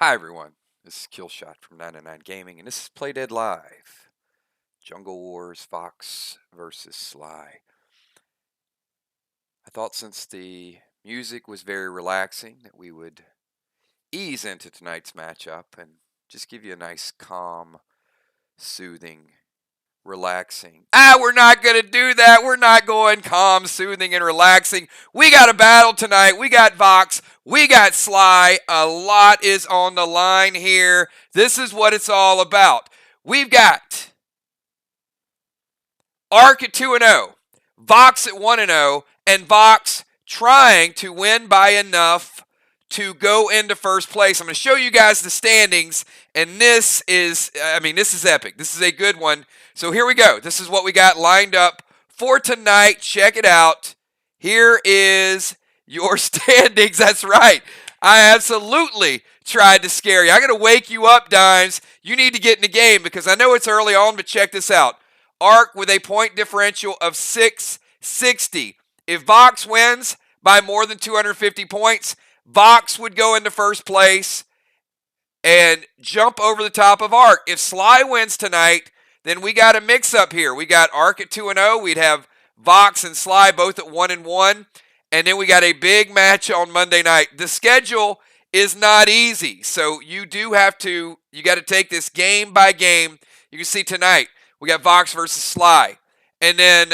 Hi everyone, this is Killshot from 99 Gaming, and this is Play Dead Live. Jungle Wars, VOX versus SLY. I thought since the music was very relaxing that we would ease into tonight's matchup and just give you a nice, calm, soothing, relaxing. We're not going to do that. We're not going calm, soothing, and relaxing. We got a battle tonight. We got VOX. We got SLY. A lot is on the line here. This is what it's all about. We've got Arc at 2-0, VOX at 1-0, and VOX trying to win by enough to go into first place. I'm going to show you guys the standings, and this is epic. This is a good one. So here we go. This is what we got lined up for tonight. Check it out. Here is your standings. That's right. I absolutely tried to scare you. I got to wake you up, Dimes. You need to get in the game because I know it's early on, but check this out. Arc with a point differential of 660. If VOX wins by more than 250 points, VOX would go into first place and jump over the top of Arc. If SLY wins tonight, then we got a mix-up here. We got Arc at 2-0. We'd have VOX and SLY both at 1-1. And then we got a big match on Monday night. The schedule is not easy, so you got to take this game by game. You can see tonight, we got VOX versus SLY. And then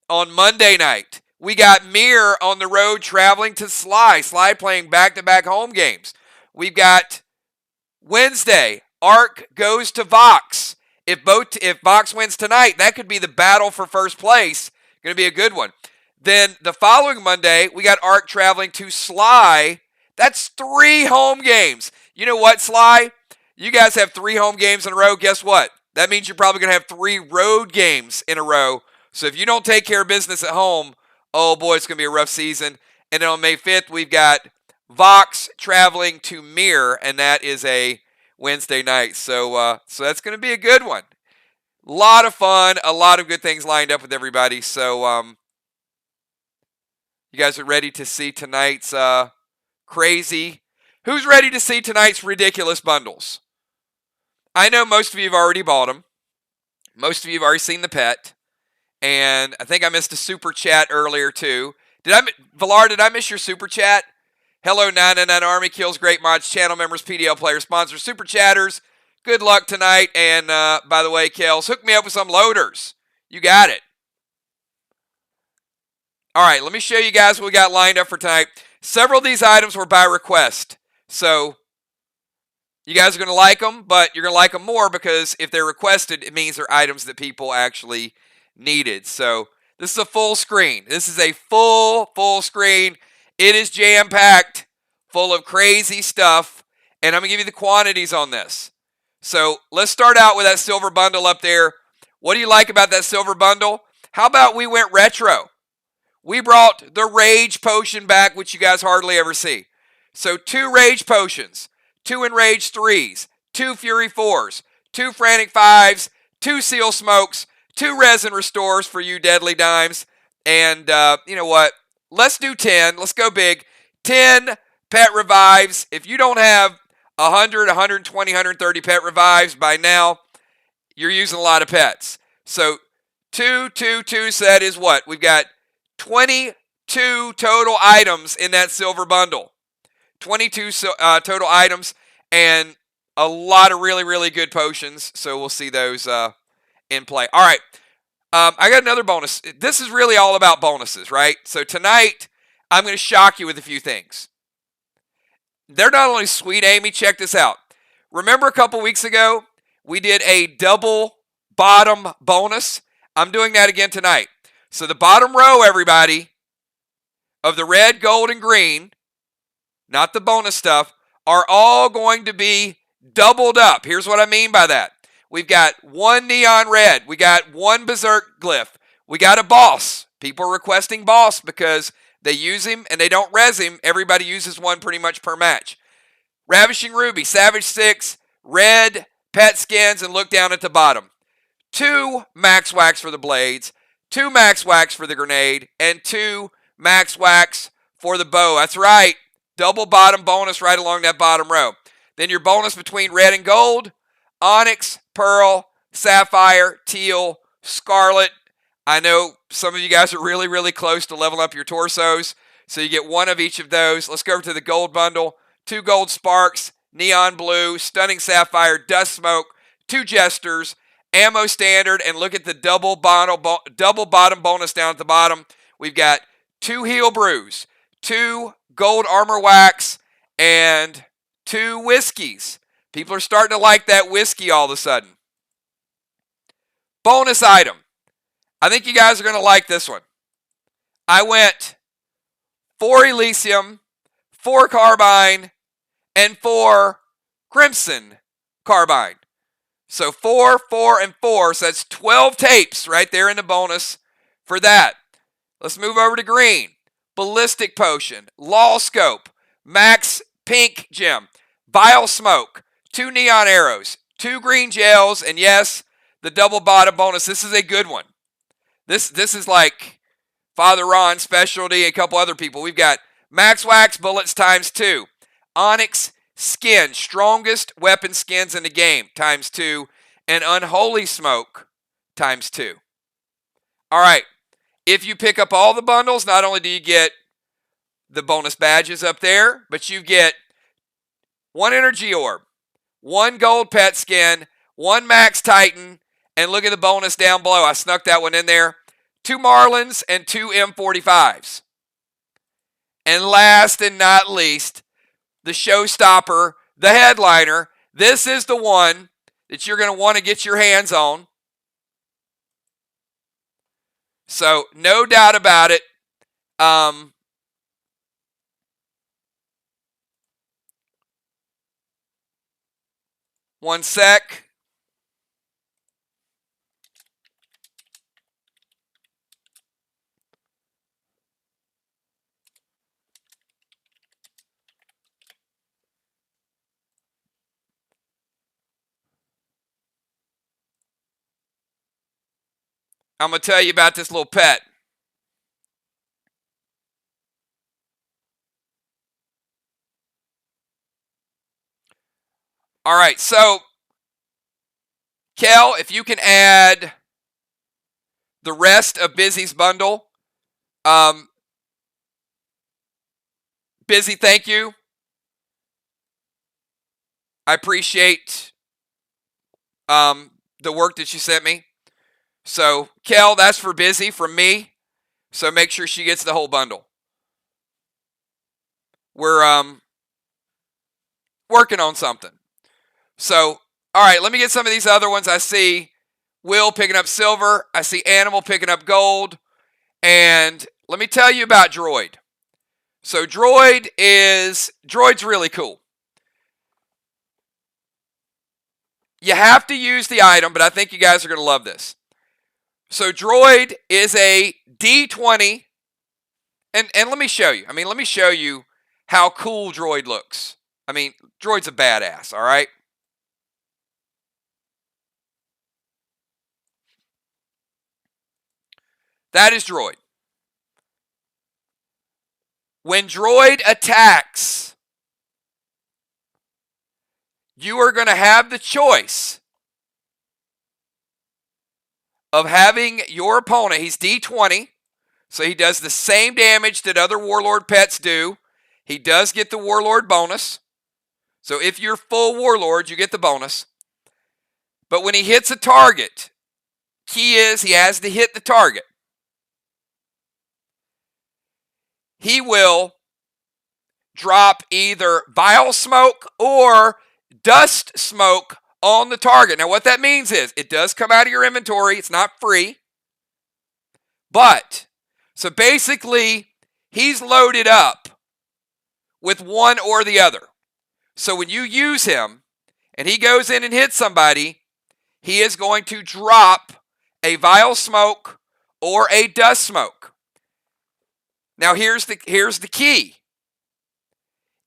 on Monday night, we got Mirror on the road traveling to SLY. SLY playing back-to-back home games. We've got Wednesday, Arc goes to VOX. If VOX wins tonight, that could be the battle for first place. Going to be a good one. Then the following Monday, we got Arc traveling to SLY. That's 3 home games. You know what, SLY? You guys have 3 home games in a row. Guess what? That means you're probably going to have 3 road games in a row. So if you don't take care of business at home, oh boy, it's going to be a rough season. And then on May 5th, we've got VOX traveling to Mirror, and that is a Wednesday night. So that's going to be a good one. A lot of fun, a lot of good things lined up with everybody. So you guys are ready to see tonight's crazy. Who's ready to see tonight's ridiculous bundles? I know most of you have already bought them. Most of you have already seen the pet. And I think I missed a super chat earlier too. Valar, did I miss your super chat? Hello, 99 Army Kills, Great Mods, channel members, PDL players, sponsors, super chatters. Good luck tonight. And by the way, Kels, hook me up with some loaders. You got it. All right, let me show you guys what we got lined up for tonight. Several of these items were by request. So you guys are going to like them, but you're going to like them more because if they're requested, it means they're items that people actually needed. So this is a full screen. This is a full screen. It is jam-packed, full of crazy stuff, and I'm going to give you the quantities on this. So let's start out with that silver bundle up there. What do you like about that silver bundle? How about we went retro? We brought the Rage Potion back, which you guys hardly ever see. So 2 Rage Potions, 2 Enraged 3s, 2 Fury 4s, 2 Frantic 5s, 2 Seal Smokes, 2 Resin Restores for you deadly dimes. And you know what? Let's do 10. Let's go big. 10 Pet Revives. If you don't have 100, 120, 130 Pet Revives by now, you're using a lot of pets. So 2 set is what? We've got 22 total items in that silver bundle. 22 total items and a lot of really good potions. So we'll see those in play. All right. I got another bonus. This is really all about bonuses, right? So tonight, I'm going to shock you with a few things. They're not only sweet, Amy, check this out. Remember a couple weeks ago, we did a double bottom bonus? I'm doing that again tonight. So the bottom row, everybody, of the red, gold, and green, not the bonus stuff, are all going to be doubled up. Here's what I mean by that. We've got 1 neon red. We got 1 berserk glyph. We got a boss. People are requesting boss because they use him and they don't res him. Everybody uses one pretty much per match. Ravishing Ruby, Savage 6, red, pet skins, and look down at the bottom. 2 max wax for the blades, 2 max wax for the grenade, and 2 max wax for the bow. That's right. Double bottom bonus right along that bottom row. Then your bonus between red and gold, onyx, pearl, sapphire, teal, scarlet. I know some of you guys are really, really close to leveling up your torsos, so you get one of each of those. Let's go over to the gold bundle. 2 gold sparks, neon blue, stunning sapphire, dust smoke, 2 jesters, ammo standard, and look at the double bottom bonus down at the bottom. We've got 2 heel brews, 2 gold armor wax, and 2 whiskeys. People are starting to like that whiskey all of a sudden. Bonus item. I think you guys are going to like this one. I went 4 Elysium, 4 Carbine, and 4 Crimson Carbine. So 4, 4, and 4. So that's 12 tapes right there in the bonus for that. Let's move over to green. Ballistic Potion, Law Scope, Max Pink Gem, Vile Smoke, 2 neon arrows, 2 green gels, and yes, the double bottom bonus. This is a good one. This is like Father Ron's specialty and a couple other people. We've got Max Wax Bullets ×2, Onyx Skin, strongest weapon skins in the game ×2, and Unholy Smoke ×2. All right. If you pick up all the bundles, not only do you get the bonus badges up there, but you get 1 energy orb, 1 gold pet skin, 1 max titan, and look at the bonus down below. I snuck that one in there. 2 Marlins and 2 M45s. And last and not least, the showstopper, the headliner. This is the one that you're going to want to get your hands on. So, no doubt about it. One sec. I'm going to tell you about this little pet. All right, so, Kel, if you can add the rest of Busy's bundle. Busy, thank you. I appreciate the work that you sent me. So, Kel, that's for Busy from me. So make sure she gets the whole bundle. We're working on something. So, all right, let me get some of these other ones. I see Will picking up silver. I see Animal picking up gold. And let me tell you about Droid. So Droid's really cool. You have to use the item, but I think you guys are going to love this. So Droid is a D20. And let me show you. Let me show you how cool Droid looks. Droid's a badass, all right? That is Droid. When Droid attacks, you are going to have the choice of having your opponent, he's D20, so he does the same damage that other Warlord pets do. He does get the Warlord bonus. So if you're full Warlord, you get the bonus. But when he hits a target, key is he has to hit the target. He will drop either Vile Smoke or Dust Smoke on the target. Now what that means is it does come out of your inventory. It's not free. But, so basically, he's loaded up with one or the other. So when you use him and he goes in and hits somebody, he is going to drop a Vile Smoke or a Dust Smoke. Now here's the key.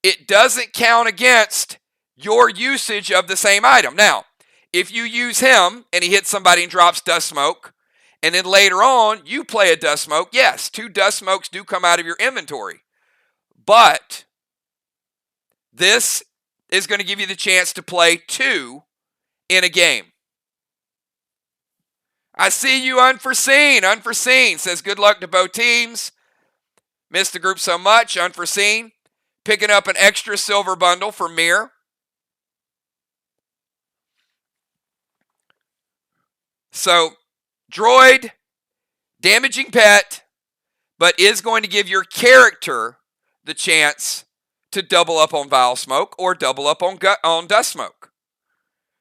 It doesn't count against your usage of the same item. Now, if you use him and he hits somebody and drops Dust Smoke, and then later on you play a Dust Smoke, yes, 2 Dust Smokes do come out of your inventory. But this is going to give you the chance to play 2 in a game. I see you, Unforeseen. Unforeseen says good luck to both teams. Missed the group so much. Unforeseen. Picking up an extra silver bundle for Mir. So, droid, damaging pet, but is going to give your character the chance to double up on Vile Smoke or double up on Dust Smoke.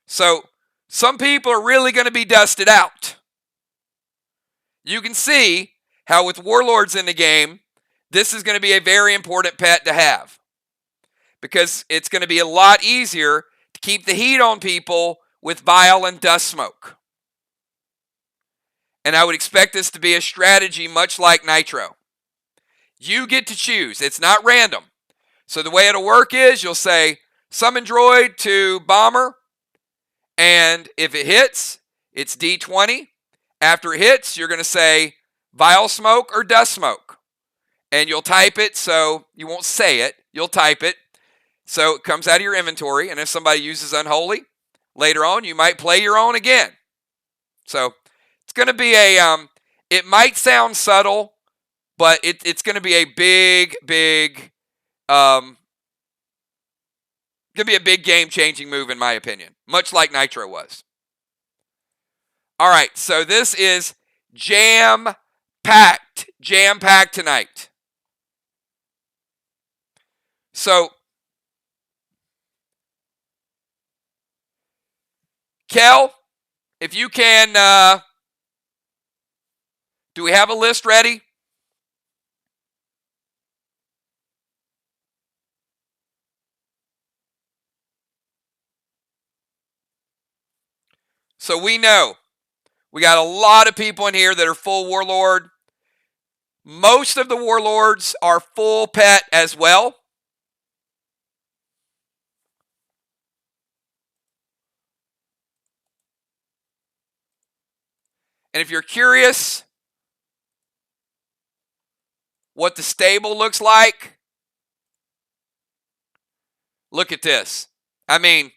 So, some people are really going to be dusted out. You can see how with Warlords in the game, this is going to be a very important pet to have. Because it's going to be a lot easier to keep the heat on people with Vile and Dust Smoke. And I would expect this to be a strategy much like Nitro. You get to choose. It's not random. So the way it'll work is you'll say, summon droid to bomber. And if it hits, it's D20. After it hits, you're going to say Vile Smoke or Dust Smoke. And you'll type it, so you won't say it. You'll type it. So it comes out of your inventory. And if somebody uses Unholy, later on, you might play your own again. So it's going to be it might sound subtle, but it's going to be a big game-changing move in my opinion, much like Nitro was. All right, so this is jam-packed tonight. So, Kel, if you can, do we have a list ready? So we know we got a lot of people in here that are full Warlord. Most of the Warlords are full pet as well. And if you're curious what the stable looks like, look at this. I mean,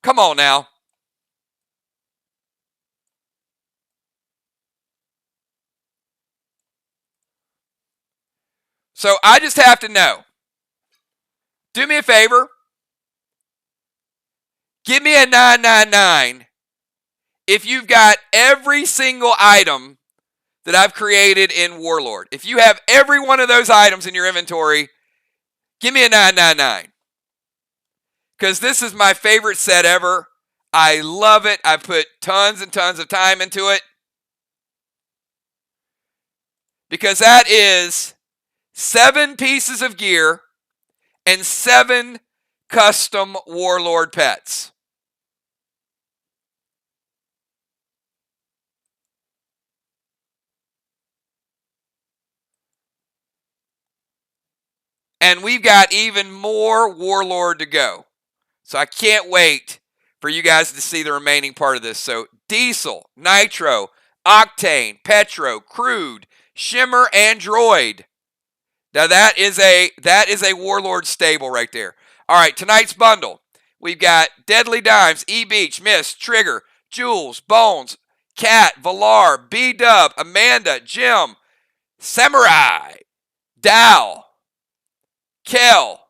come on now. So I just have to know. Do me a favor. Give me a 999 if you've got every single item that I've created in Warlord. If you have every one of those items in your inventory, give me a 999. Because this is my favorite set ever. I love it. I put tons and tons of time into it. Because that is 7 pieces of gear and 7 custom Warlord pets. And we've got even more Warlord to go. So I can't wait for you guys to see the remaining part of this. So Diesel, Nitro, Octane, Petro, Crude, Shimmer, and Droid. Now that is a Warlord stable right there. All right, tonight's bundle. We've got Deadly Dimes, E-Beach, Mist, Trigger, Jules, Bones, Cat, Valar, B-Dub, Amanda, Jim, Samurai, Dow, Kel,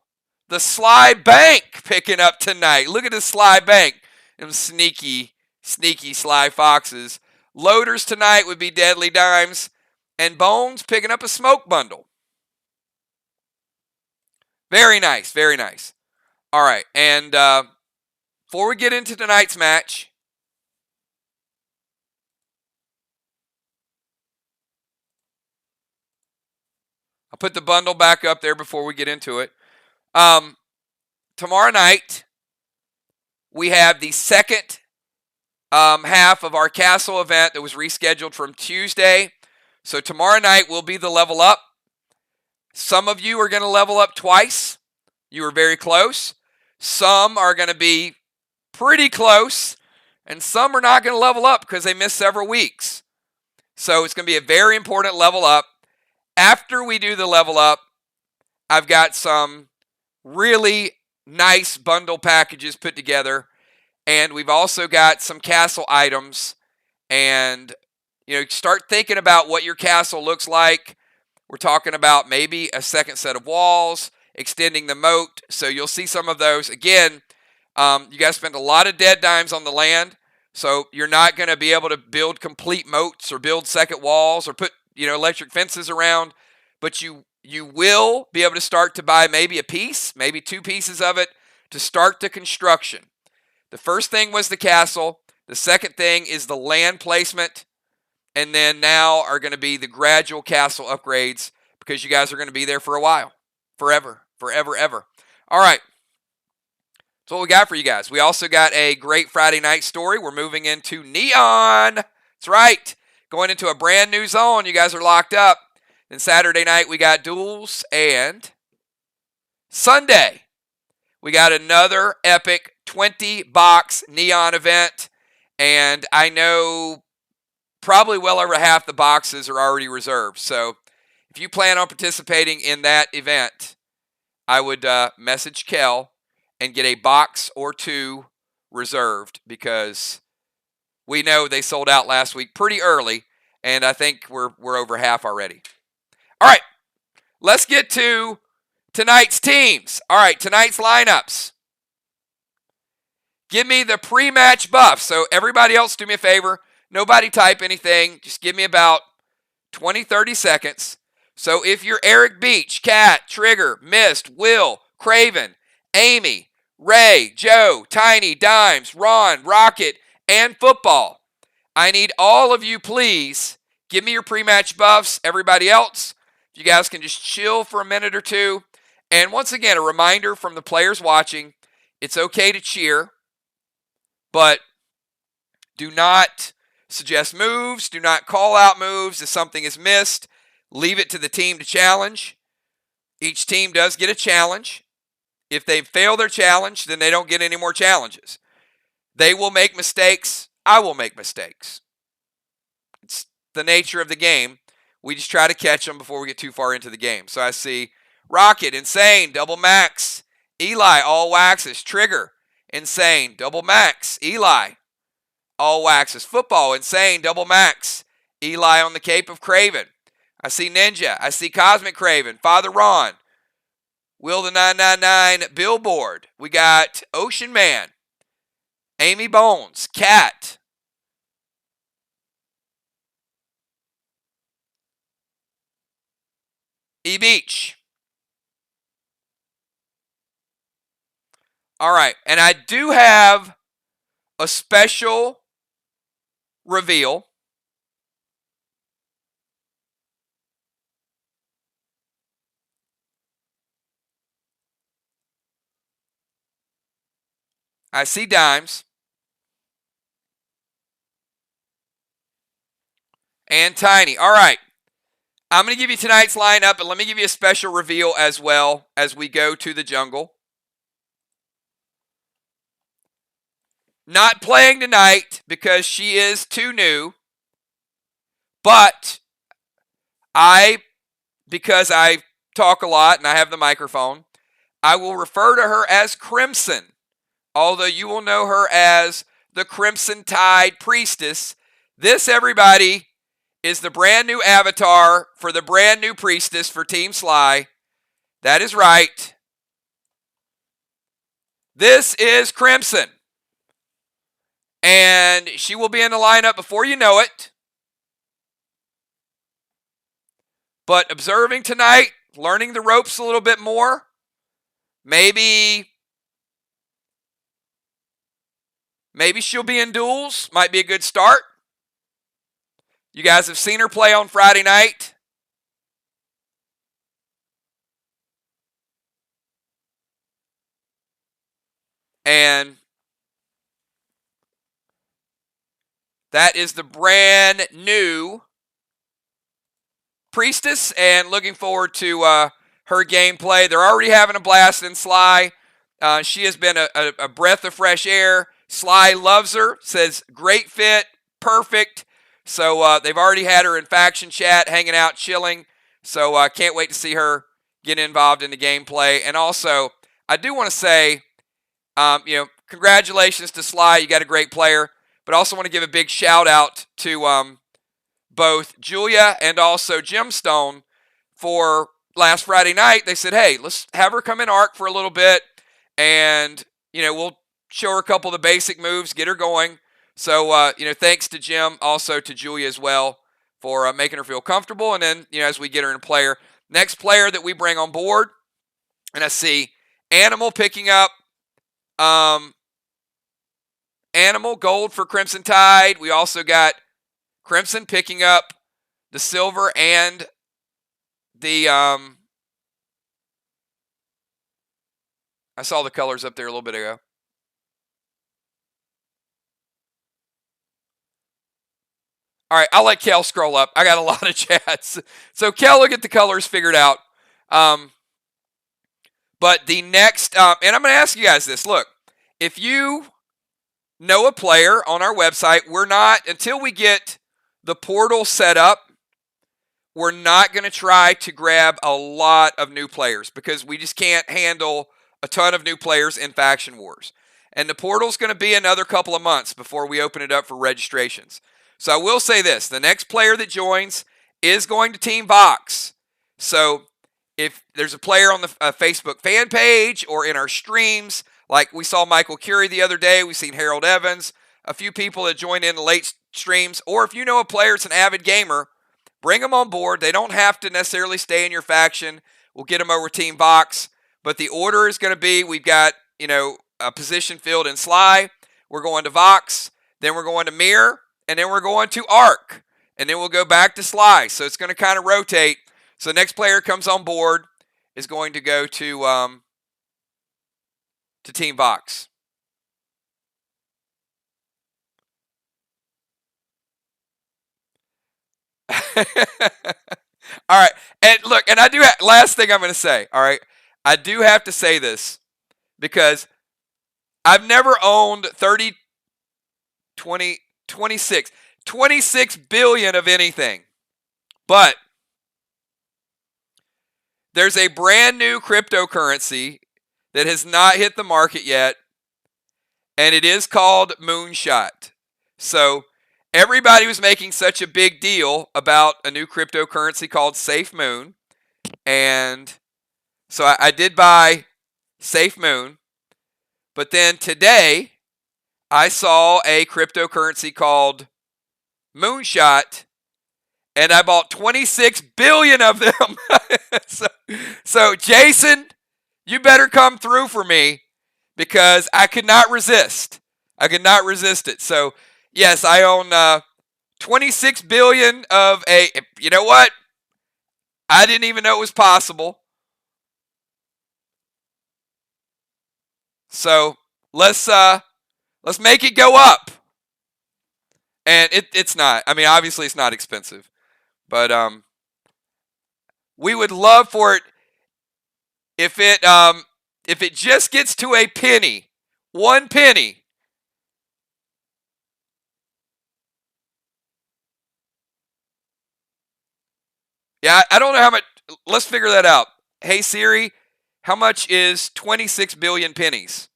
the SLY Bank picking up tonight. Look at the SLY Bank. Them sneaky SLY foxes. Loaders tonight would be Deadly Dimes. And Bones picking up a smoke bundle. Very nice, very nice. All right, and before we get into tonight's match, I'll put the bundle back up there before we get into it. Tomorrow night, we have the second half of our castle event that was rescheduled from Tuesday. So tomorrow night will be the level up. Some of you are going to level up twice. You were very close. Some are going to be pretty close. And some are not going to level up because they missed several weeks. So it's going to be a very important level up. After we do the level up, I've got some really nice bundle packages put together. And we've also got some castle items. And, start thinking about what your castle looks like. We're talking about maybe a second set of walls, extending the moat. So you'll see some of those. Again, you guys spend a lot of dead dimes on the land. So you're not going to be able to build complete moats or build second walls or put, electric fences around. But you will be able to start to buy maybe a piece, maybe 2 pieces of it to start the construction. The first thing was the castle. The second thing is the land placement. And then now are going to be the gradual castle upgrades because you guys are going to be there for a while. Forever, ever. All right. That's what we got for you guys. We also got a great Friday night story. We're moving into Neon. That's right. Going into a brand new zone. You guys are locked up. Then Saturday night we got duels. And Sunday we got another epic 20-box Neon event. And I know probably well over half the boxes are already reserved. So if you plan on participating in that event, I would message Kel and get a box or 2 reserved because we know they sold out last week pretty early, and I think we're over half already. All right, let's get to tonight's teams. All right, tonight's lineups. Give me the pre-match buff. So everybody else, do me a favor. Nobody type anything. Just give me about 20, 30 seconds. So if you're Eric Beach, Cat, Trigger, Mist, Will, Craven, Amy, Ray, Joe, Tiny, Dimes, Ron, Rocket, and Football, I need all of you, please, give me your pre-match buffs. Everybody else, you guys can just chill for a minute or two. And once again, a reminder from the players watching, it's okay to cheer, but do not suggest moves. Do not call out moves if something is missed. Leave it to the team to challenge. Each team does get a challenge. If they fail their challenge, then they don't get any more challenges. They will make mistakes. I will make mistakes. It's the nature of the game. We just try to catch them before we get too far into the game. So I see Rocket, Insane, Double Max. Eli, all waxes. Trigger, Insane, Double Max. Eli, all waxes. Football, Insane, Double Max. Eli on the cape of Craven. I see Ninja. I see Cosmic Craven. Father Ron. Will the 999 Billboard. We got Ocean Man. Amy Bones. Cat. E-Beach. All right. And I do have a special reveal. I see Dimes. And Tiny. All right. I'm going to give you tonight's lineup, but let me give you a special reveal as well as we go to the jungle. Not playing tonight because she is too new, but because I talk a lot and I have the microphone, I will refer to her as Crimson, although you will know her as the Crimson Tide Priestess. This, everybody, is the brand new avatar for the brand new Priestess for Team SLY. That is right. This is Crimson. And she will be in the lineup before you know it. But observing tonight, learning the ropes a little bit more, maybe she'll be in duels. Might be a good start. You guys have seen her play on Friday night. And that is the brand new Priestess, and looking forward to her gameplay. They're already having a blast in SLY. She has been a breath of fresh air. SLY loves her, says great fit, perfect. So they've already had her in faction chat, hanging out, chilling. So can't wait to see her get involved in the gameplay. And also, I do want to say, congratulations to SLY. You got a great player. But I also want to give a big shout out to both Julia and also Gemstone for last Friday night. They said, hey, let's have her come in ARC for a little bit, and we'll show her a couple of the basic moves, get her going. So thanks to Jim, also to Julia as well for making her feel comfortable. And then as we get her in a player, next player that we bring on board, and I see Animal picking up Animal gold for Crimson Tide. We also got Crimson picking up the silver and the I saw the colors up there a little bit ago. All right, I'll let Kel scroll up. I got a lot of chats. So Kel will get the colors figured out. But the next, and I'm going to ask you guys this. Look, if you know a player on our website, we're not, until we get the portal set up, we're not going to try to grab a lot of new players because we just can't handle a ton of new players in Faction Wars. And the portal's going to be another couple of months before we open it up for registrations. So I will say this, the next player that joins is going to Team VOX. So if there's a player on the Facebook fan page or in our streams, like we saw Michael Curie the other day, we've seen Harold Evans, a few people that joined in the late streams, or if you know a player that's an avid gamer, bring them on board. They don't have to necessarily stay in your faction. We'll get them over Team VOX. But the order is going to be, we've got, a position filled in SLY. We're going to VOX. Then we're going to Mirror. And then we're going to ARC. And then we'll go back to SLY. So it's going to kind of rotate. So the next player comes on board is going to go to Team VOX. All right. And look, and I do have, last thing I'm going to say, all right. I do have to say this because I've never owned 26 billion of anything. But there's a brand new cryptocurrency that has not hit the market yet, and it is called Moonshot. So everybody was making such a big deal about a new cryptocurrency called Safe Moon, and so I did buy Safe Moon, but then today I saw a cryptocurrency called Moonshot, and I bought 26 billion of them. so Jason, you better come through for me because I could not resist. I could not resist it. So yes, I own 26 billion of a, you know what? I didn't even know it was possible. So let's make it go up. And it's not. I mean, obviously it's not expensive. But we would love for it if it just gets to a penny, 1 penny. Yeah, I don't know how much. Let's figure that out. Hey Siri, how much is 26 billion pennies?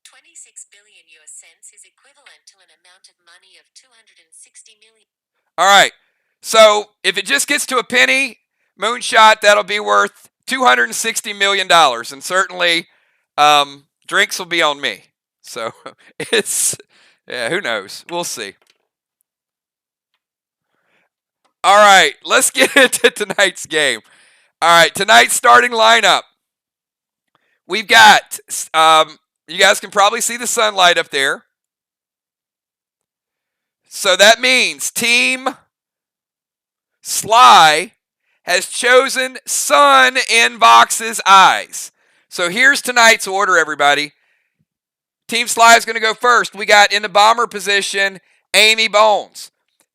26 billion US cents is equivalent to an amount of money of 260 million. All right. So if it just gets to a penny, Moonshot, that'll be worth $260 million. And certainly drinks will be on me. So yeah, who knows? We'll see. All right, let's get into tonight's game. All right, tonight's starting lineup. We've got, you guys can probably see the sunlight up there. So that means Team SLY has chosen sun in VOX's eyes. So here's tonight's order, everybody. Team SLY is going to go first. We got in the bomber position, Amy Bones.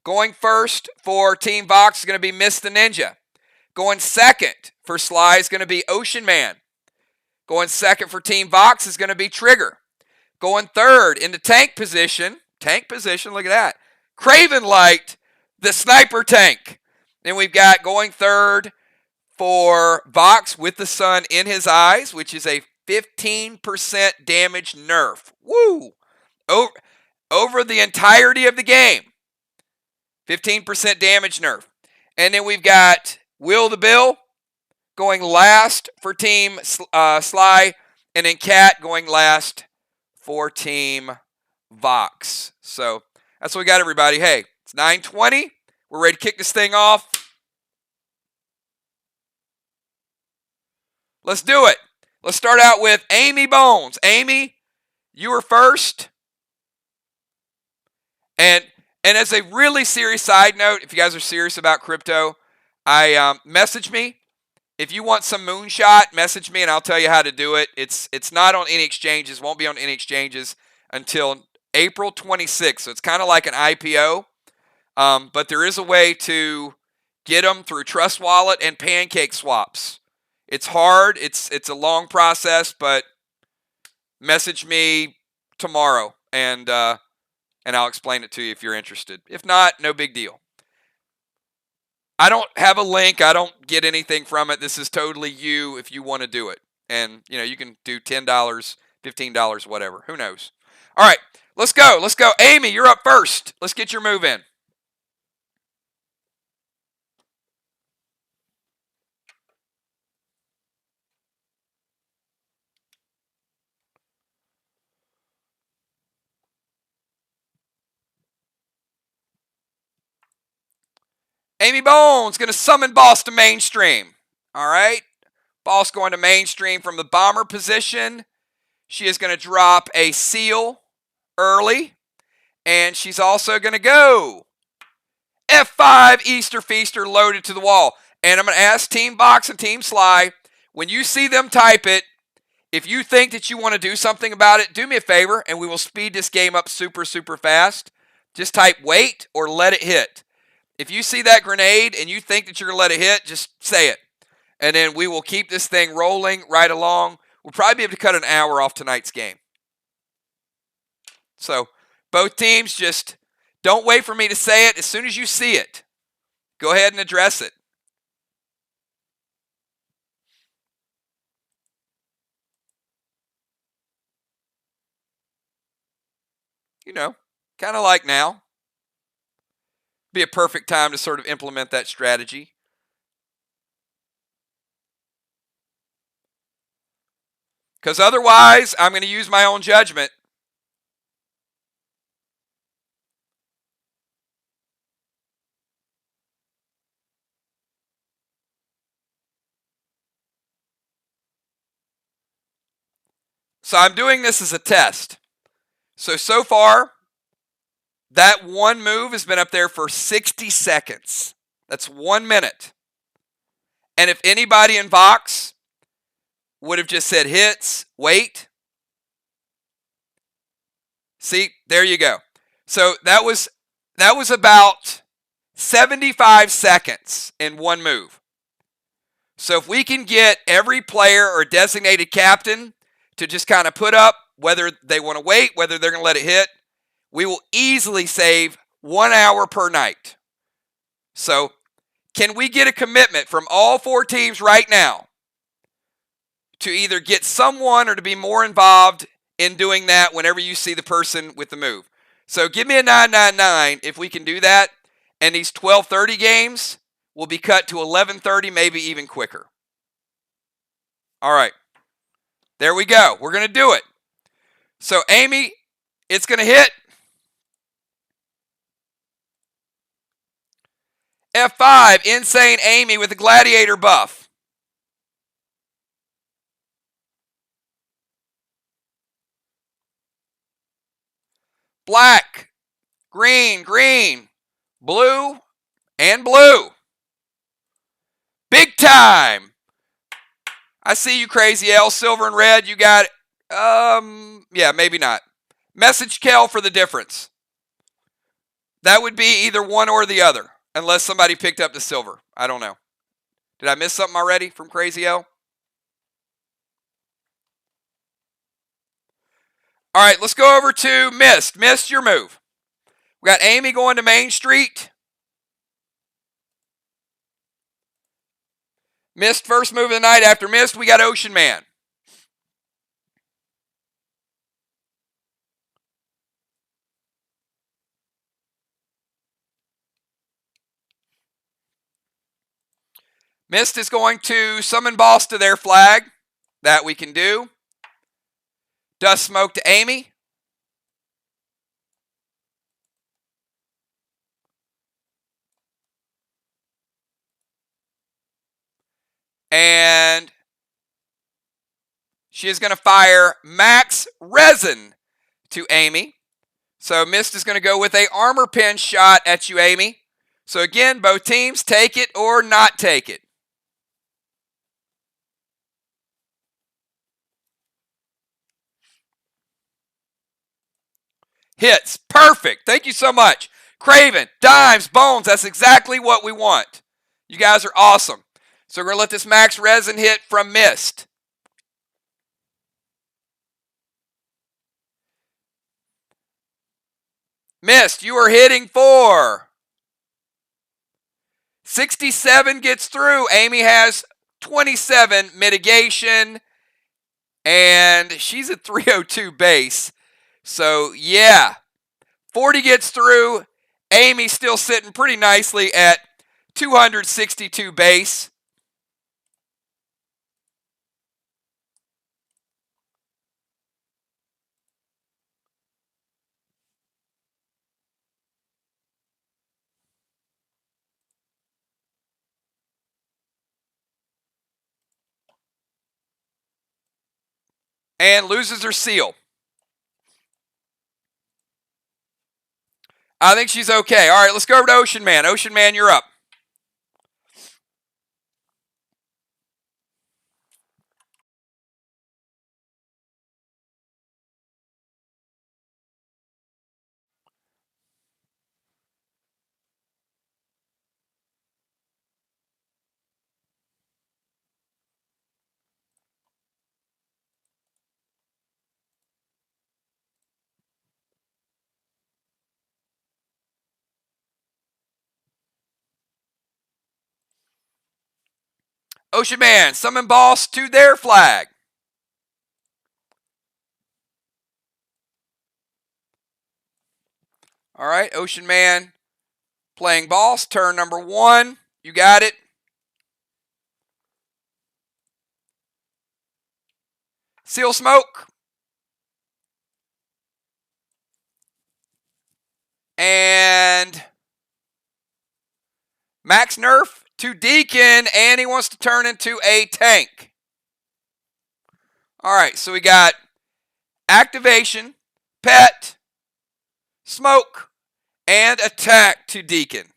Going first for Team VOX is going to be Miss the Ninja. Going second for SLY is going to be Ocean Man. Going second for Team VOX is going to be Trigger. Going third in the tank position, look at that, Craven Light, the Sniper Tank. Then we've got going third for VOX with the sun in his eyes, which is a 15% damage nerf. Woo! Over the entirety of the game. 15% damage nerf. And then we've got Will the Bill going last for Team SLY, and then Cat going last for Team VOX. So that's what we got, everybody. Hey, it's 9:20. We're ready to kick this thing off. Let's do it. Let's start out with Amy Bones. Amy, you were first. And as a really serious side note, if you guys are serious about crypto, message me. If you want some moonshot, message me and I'll tell you how to do it. It's not on any exchanges, won't be on any exchanges until April 26th. So it's kind of like an IPO. But there is a way to get them through Trust Wallet and Pancake Swaps. It's hard. It's a long process, but message me tomorrow and I'll explain it to you if you're interested. If not, no big deal. I don't have a link. I don't get anything from it. This is totally you if you want to do it. And, you can do $10, $15, whatever. Who knows? All right, let's go. Let's go. Amy, you're up first. Let's get your move in. Amy Bones going to summon Boss to mainstream. All right. Boss going to mainstream from the bomber position. She is going to drop a seal early. And she's also going to go F5 Easter Feaster loaded to the wall. And I'm going to ask Team VOX and Team SLY, when you see them type it, if you think that you want to do something about it, do me a favor and we will speed this game up super, super fast. Just type wait or let it hit. If you see that grenade and you think that you're going to let it hit, just say it. And then we will keep this thing rolling right along. We'll probably be able to cut an hour off tonight's game. So both teams, just don't wait for me to say it. As soon as you see it, go ahead and address it. Kind of like now. Be a perfect time to sort of implement that strategy. Because otherwise, I'm going to use my own judgment. So I'm doing this as a test. So far, that one move has been up there for 60 seconds. That's 1 minute. And if anybody in VOX would have just said hits, wait. See, there you go. So that was about 75 seconds in one move. So if we can get every player or designated captain to just kind of put up whether they want to wait, whether they're going to let it hit, we will easily save 1 hour per night. So can we get a commitment from all four teams right now to either get someone or to be more involved in doing that whenever you see the person with the move? So give me a 999 if we can do that, and these 12:30 games will be cut to 11:30, maybe even quicker. All right. There we go. We're going to do it. So, Amy, it's going to hit. F5, Insane Amy with the Gladiator buff. Black, green, green, blue, and blue. Big time. I see you, Crazy L. Silver and red, you got it. Yeah, maybe not. Message Kel for the difference. That would be either one or the other, unless somebody picked up the silver. I don't know. Did I miss something already from Crazy L? All right, let's go over to Mist. Mist, your move. We got Amy going to Main Street. Mist first move of the night. After Mist, we got Ocean Man. Mist is going to summon boss to their flag. That we can do. Dust Smoke to Amy. And she is going to fire Max Resin to Amy. So Mist is going to go with a armor pin shot at you, Amy. So again, both teams, take it or not take it. Hits. Perfect. Thank you so much. Craven, dimes, bones. That's exactly what we want. You guys are awesome. So we're going to let this Max Resin hit from Mist. Mist, you are hitting for 67 gets through. Amy has 27 mitigation. And she's at 302 base. So, yeah. 40 gets through. Amy's still sitting pretty nicely at 262 base. And loses her seal. I think she's okay. All right, let's go over to Ocean Man. Ocean Man, you're up. Ocean Man, summon boss to their flag. All right, Ocean Man playing boss. Turn number 1. You got it. Seal Smoke. And Max Nerf to Deacon, and he wants to turn into a tank. All right, so we got activation, pet, smoke, and attack to Deacon.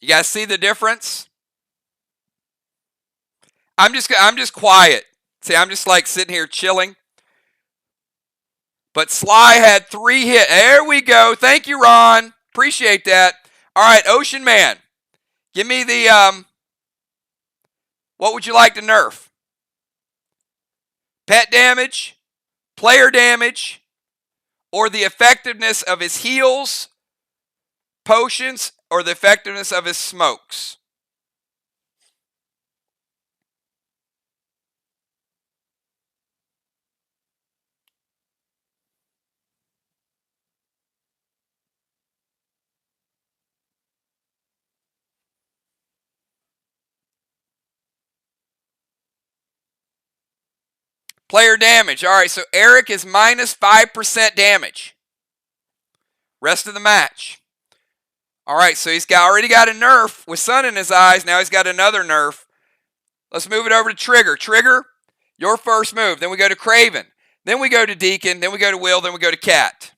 You guys see the difference? I'm just quiet. See, I'm just like sitting here chilling. But SLY had 3 hits. There we go. Thank you, Ron. Appreciate that. All right, Ocean Man. Give me the, what would you like to nerf? Pet damage, player damage, or the effectiveness of his heals, potions, or the effectiveness of his smokes? Player damage. All right, so Eric is minus 5% damage. Rest of the match. All right, so he's already got a nerf with sun in his eyes. Now he's got another nerf. Let's move it over to Trigger. Trigger, your first move. Then we go to Craven. Then we go to Deacon. Then we go to Will. Then we go to Cat.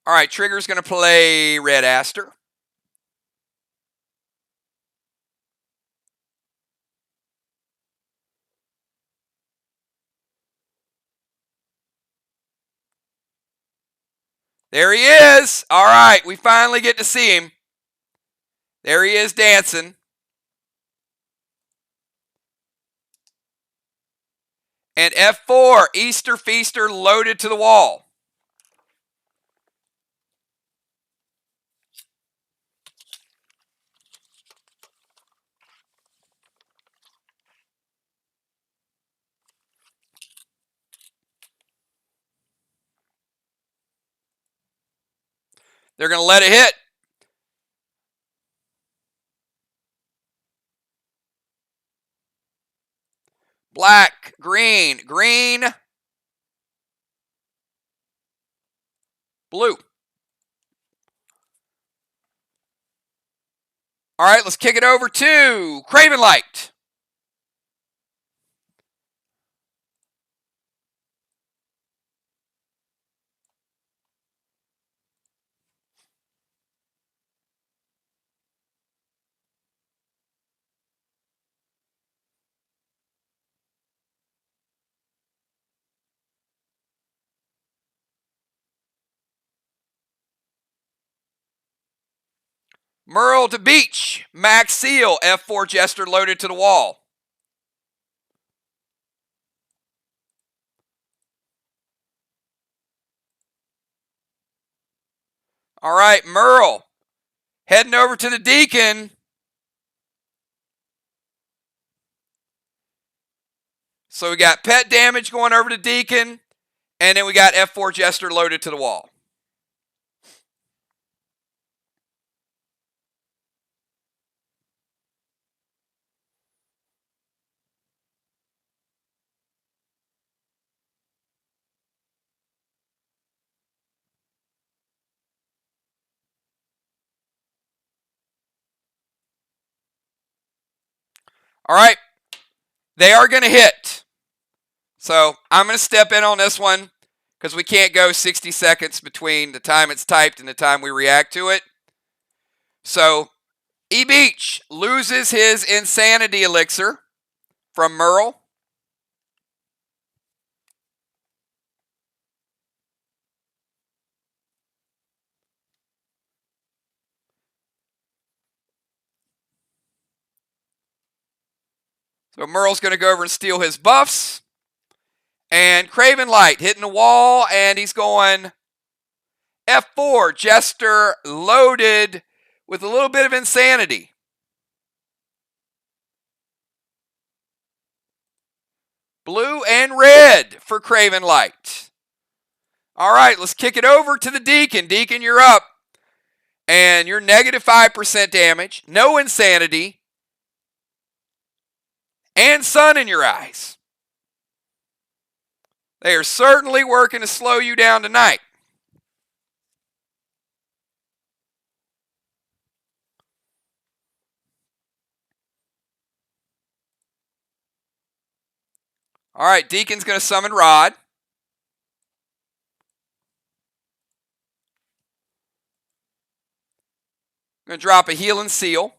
All right, Trigger's going to play Red Aster. There he is. All right, we finally get to see him. There he is dancing. And F4, Easter Feaster loaded to the wall. They're going to let it hit. Black, green, green, blue. All right, let's kick it over to Craven Light. Merle to Beach. Max Seal, F4 Jester loaded to the wall. All right, Merle heading over to the Deacon. So we got pet damage going over to Deacon, and then we got F4 Jester loaded to the wall. All right, they are going to hit. So I'm going to step in on this one because we can't go 60 seconds between the time it's typed and the time we react to it. So E Beach loses his Insanity Elixir from Merle. So Merle's going to go over and steal his buffs. And Craven Light hitting the wall, and he's going F4, Jester loaded with a little bit of Insanity. Blue and red for Craven Light. All right, let's kick it over to the Deacon. Deacon, you're up. And you're negative 5% damage, no Insanity, and sun in your eyes. They are certainly working to slow you down tonight. All right, Deacon's going to summon Rod. Going to drop a Heal and Seal.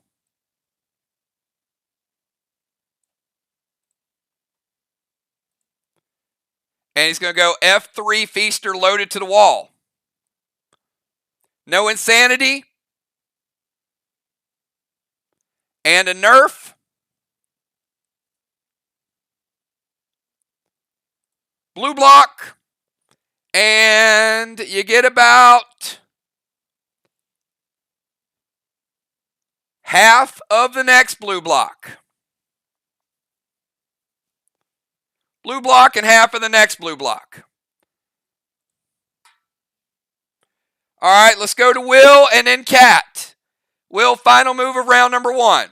And he's going to go F3 Feaster loaded to the wall. No Insanity. And a nerf. Blue block. And you get about half of the next blue block. Blue block and half of the next blue block. All right, let's go to Will and then Cat. Will, final move of round number 1.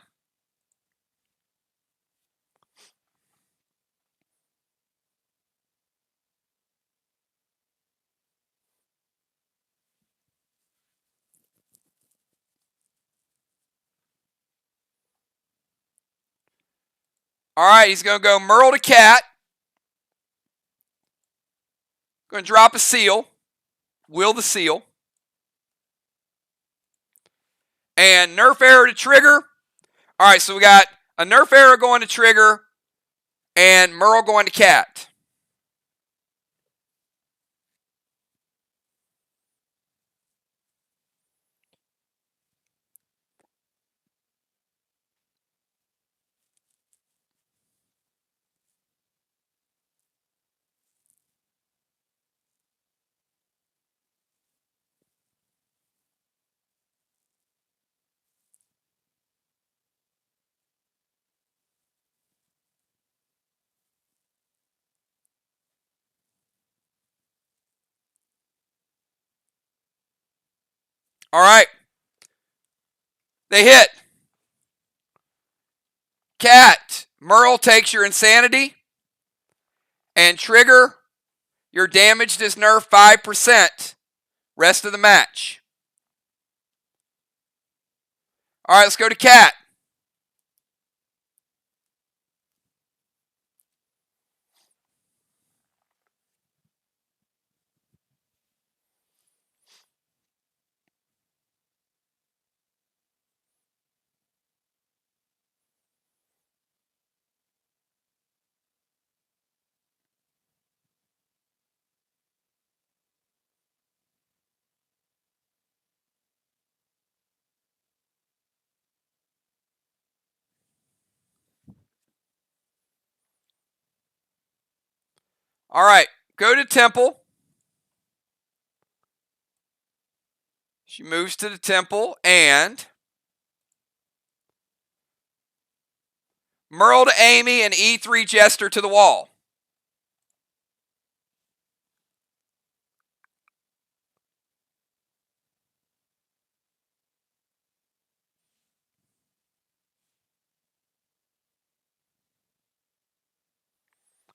All right, he's going to go Merle to Cat. Going to drop a Seal. Will the Seal. And nerf arrow to trigger. All right, so we got a nerf arrow going to trigger and Merle going to cat. All right. They hit. Cat, Merle takes your insanity. And trigger, your damage is nerfed 5%. Rest of the match. All right, let's go to cat. All right, go to temple. She moves to the temple and Merle to Amy and E3 Jester to the wall.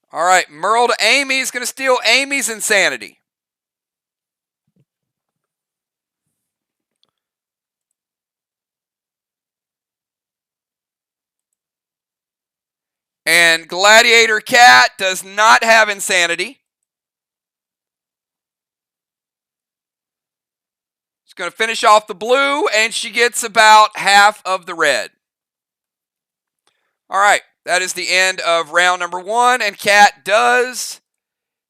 All right, Merle to Amy is going to steal Amy's insanity. And Gladiator Cat does not have insanity. She's going to finish off the blue, and she gets about half of the red. All right, that is the end of round number 1, and Cat does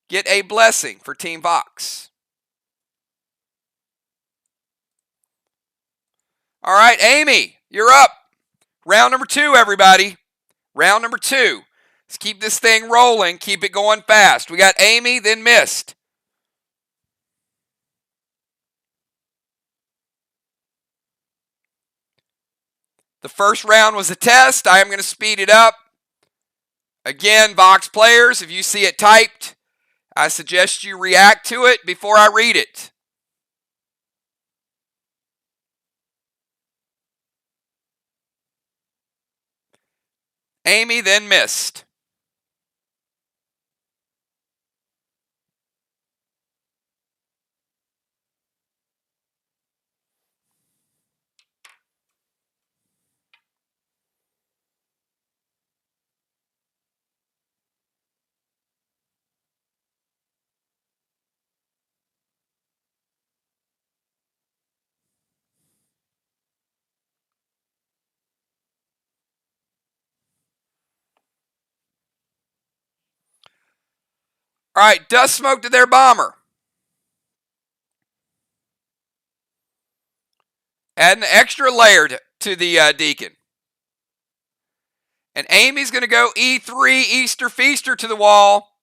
get a blessing for Team VOX. All right, Amy, you're up. Round number 2, everybody. Round number 2. Let's keep this thing rolling. Keep it going fast. We got Amy, then Mist. The first round was a test. I am going to speed it up. Again, VOX players, if you see it typed, I suggest you react to it before I read it. Amy, then Mist. All right, dust smoke to their bomber. Add an extra layer to the deacon. And Amy's going to go E3 Easter Feaster to the wall.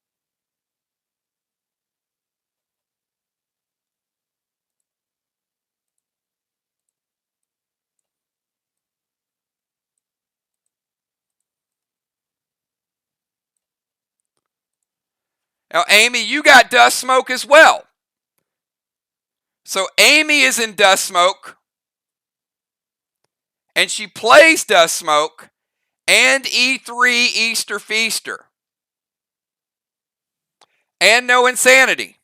Now, Amy, you got dust smoke as well. So Amy is in dust smoke. And she plays dust smoke and E3 Easter Feaster. And no insanity.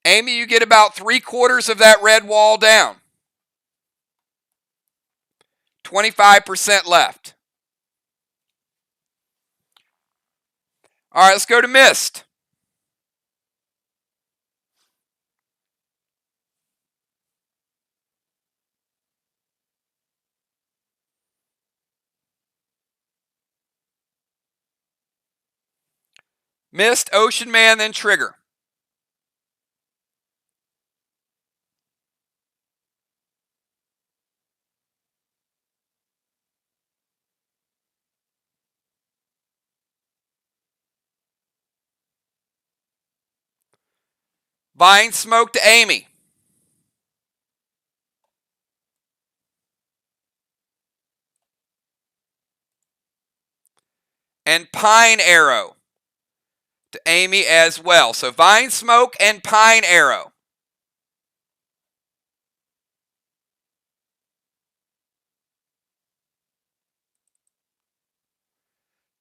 Amy, you get about 3/4 of that red wall down. 25% left. All right, let's go to Mist. Missed, Ocean Man, then Trigger. Vine Smoke to Amy. And Pine Arrow to Amy as well. So Vine Smoke and Pine Arrow.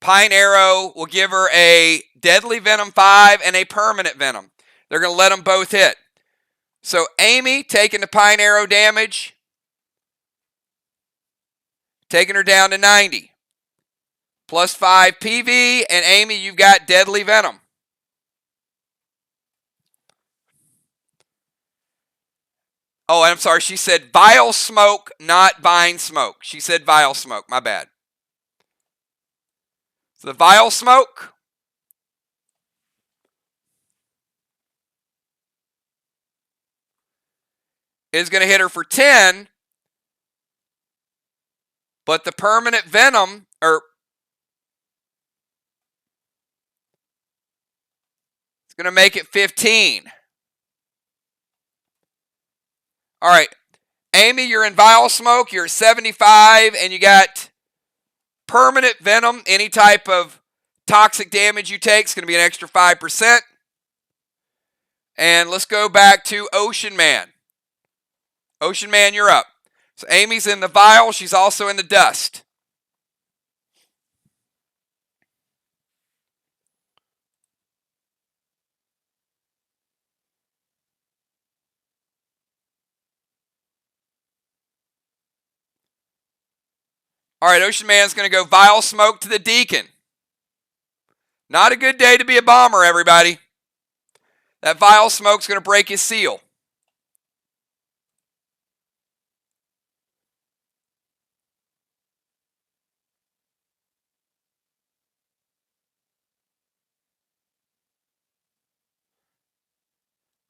Pine Arrow will give her a Deadly Venom 5 and a Permanent Venom. They're going to let them both hit. So Amy taking the Pine Arrow damage, taking her down to 90. Plus 5 PV, and Amy, you've got Deadly Venom. Oh, I'm sorry, she said Vile Smoke, not Vine Smoke. She said Vile Smoke, my bad. So the Vile Smoke is going to hit her for 10, but the Permanent Venom, it's going to make it 15. All right, Amy, you're in Vile Smoke, you're 75, and you got Permanent Venom. Any type of toxic damage you take is going to be an extra 5%. And let's go back to Ocean Man. Ocean Man, you're up. So Amy's in the vial. She's also in the dust. All right, Ocean Man's going to go Vile Smoke to the Deacon. Not a good day to be a bomber, everybody. That Vile Smoke's going to break his seal.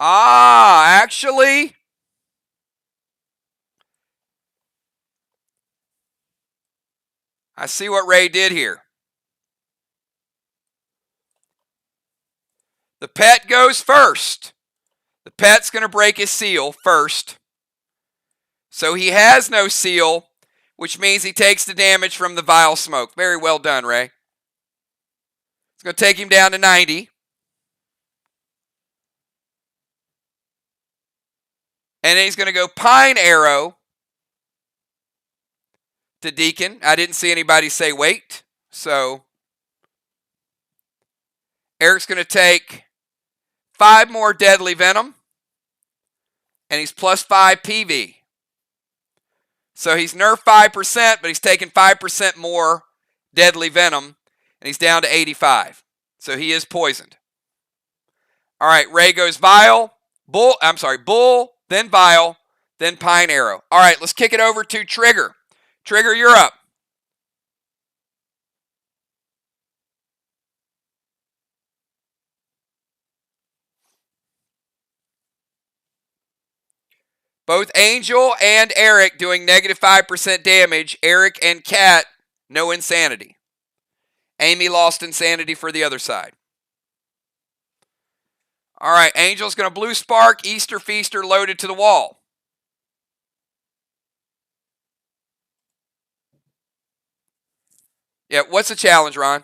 Actually, I see what Ray did here. The pet goes first. The pet's going to break his seal first. So he has no seal, which means he takes the damage from the Vile Smoke. Very well done, Ray. It's going to take him down to 90. And then he's going to go Pine Arrow to Deacon. I didn't see anybody say wait. So Eric's going to take 5 more Deadly Venom. And he's plus 5 PV. So he's nerfed 5%, but he's taking 5% more Deadly Venom. And he's down to 85. So he is poisoned. All right, Ray goes Bull, then Vile, then Pine Arrow. All right, let's kick it over to Trigger. Trigger, you're up. Both Angel and Eric doing negative 5% damage. Eric and Kat, no insanity. Amy lost insanity for the other side. All right, Angel's going to Blue Spark, Easter Feaster loaded to the wall. Yeah, what's the challenge, Ron?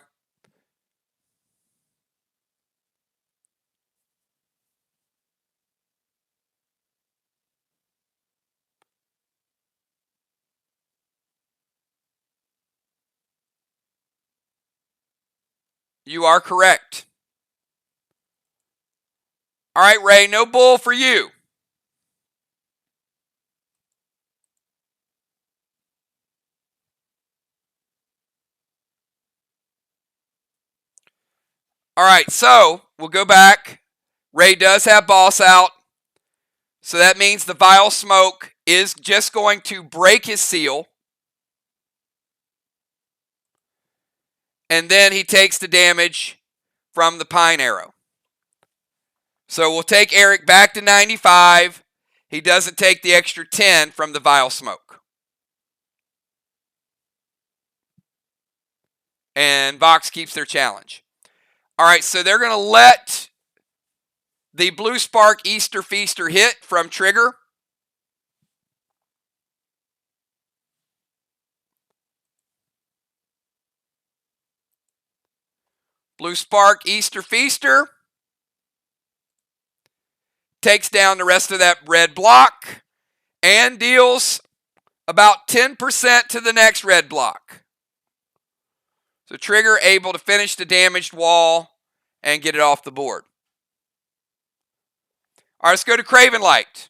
You are correct. All right, Ray, no bull for you. All right, so we'll go back. Ray does have boss out. So that means the Vile Smoke is just going to break his seal. And then he takes the damage from the pine arrow. So we'll take Eric back to 95. He doesn't take the extra 10 from the vile smoke. And VOX keeps their challenge. All right, so they're going to let the Blue Spark Easter Feaster hit from trigger. Blue Spark Easter Feaster takes down the rest of that red block and deals about 10% to the next red block. So trigger able to finish the damaged wall and get it off the board. All right, let's go to Craven Light.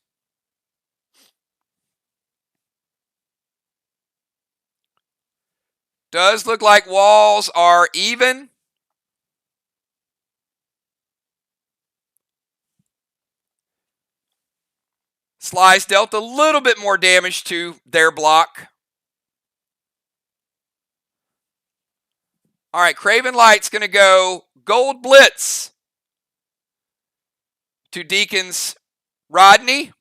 Does look like walls are even. SLY's dealt a little bit more damage to their block. All right, Craven Light's going to go Gold Blitz to Deacon's Rodney.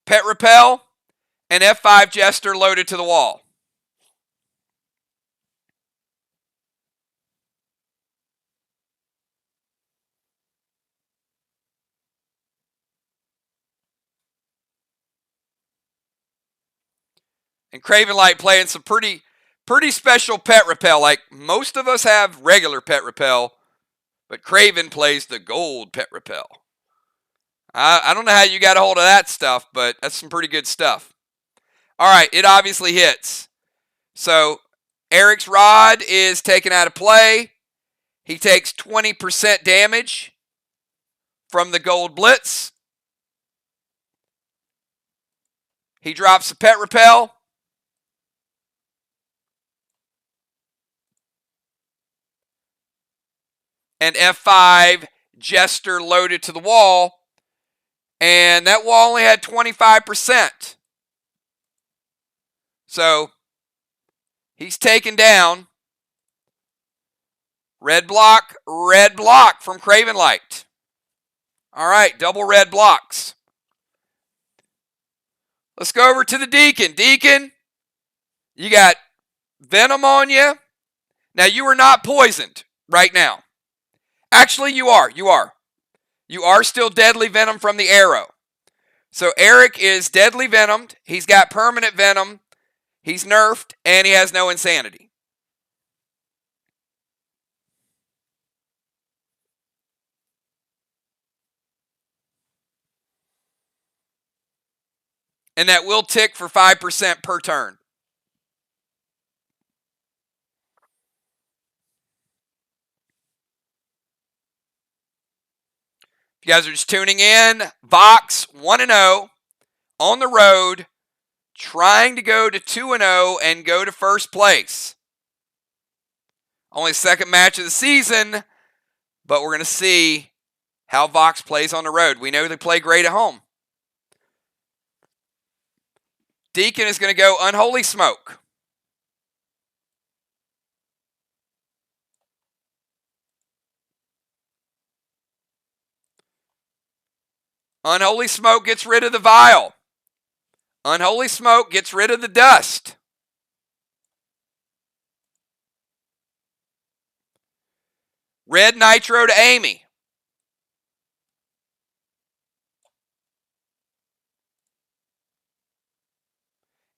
Pet Repel and F5 Jester loaded to the wall. And Craven Light playing some pretty special pet repel. Like most of us have regular pet repel, but Craven plays the gold pet repel. I don't know how you got a hold of that stuff, but that's some pretty good stuff. All right, it obviously hits. So Eric's rod is taken out of play. He takes 20% damage from the gold blitz. He drops the pet repel. And F5 Jester loaded to the wall. And that wall only had 25%. So he's taken down. Red block from Craven Light. All right, double red blocks. Let's go over to the Deacon. Deacon, you got venom on you. Now, you are not poisoned right now. Actually, you are. You are still deadly venom from the arrow. So Eric is deadly venomed. He's got permanent venom. He's nerfed, and he has no insanity. And that will tick for 5% per turn. If you guys are just tuning in, VOX 1-0 on the road, trying to go to 2-0 and go to first place. Only second match of the season, but we're going to see how VOX plays on the road. We know they play great at home. Deacon is going to go Unholy Smoke. Unholy Smoke gets rid of the vial. Unholy Smoke gets rid of the dust. Red Nitro to Amy.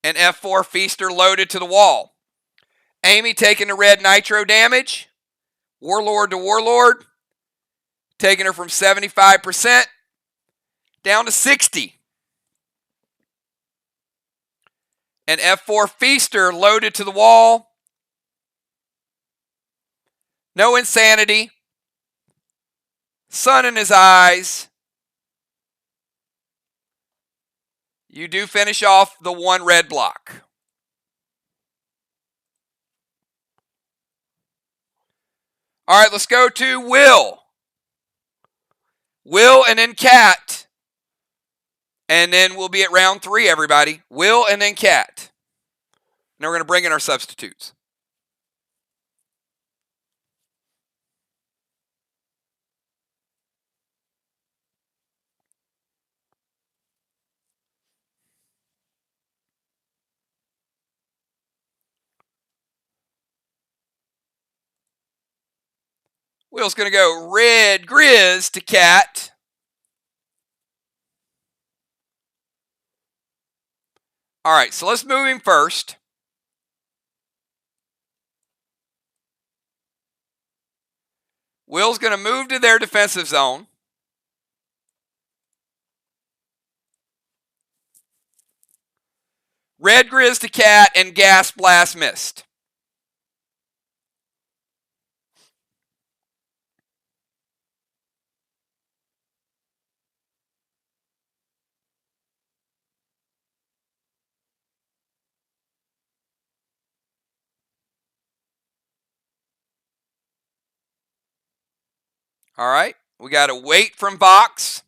And F4 Feaster loaded to the wall. Amy taking the red Nitro damage. Warlord to Warlord. Taking her from 75% down to 60. And F4 Feaster loaded to the wall. No insanity. Sun in his eyes. You do finish off the one red block. All right, let's go to Will. Will and then Cat. And then we'll be at round 3, everybody. Will and then Cat. Now we're going to bring in our substitutes. Will's going to go red Grizz to cat. All right, so let's move him first. Will's going to move to their defensive zone. Red Grizz to cat and gas blast missed. All right, we got a wait from VOX.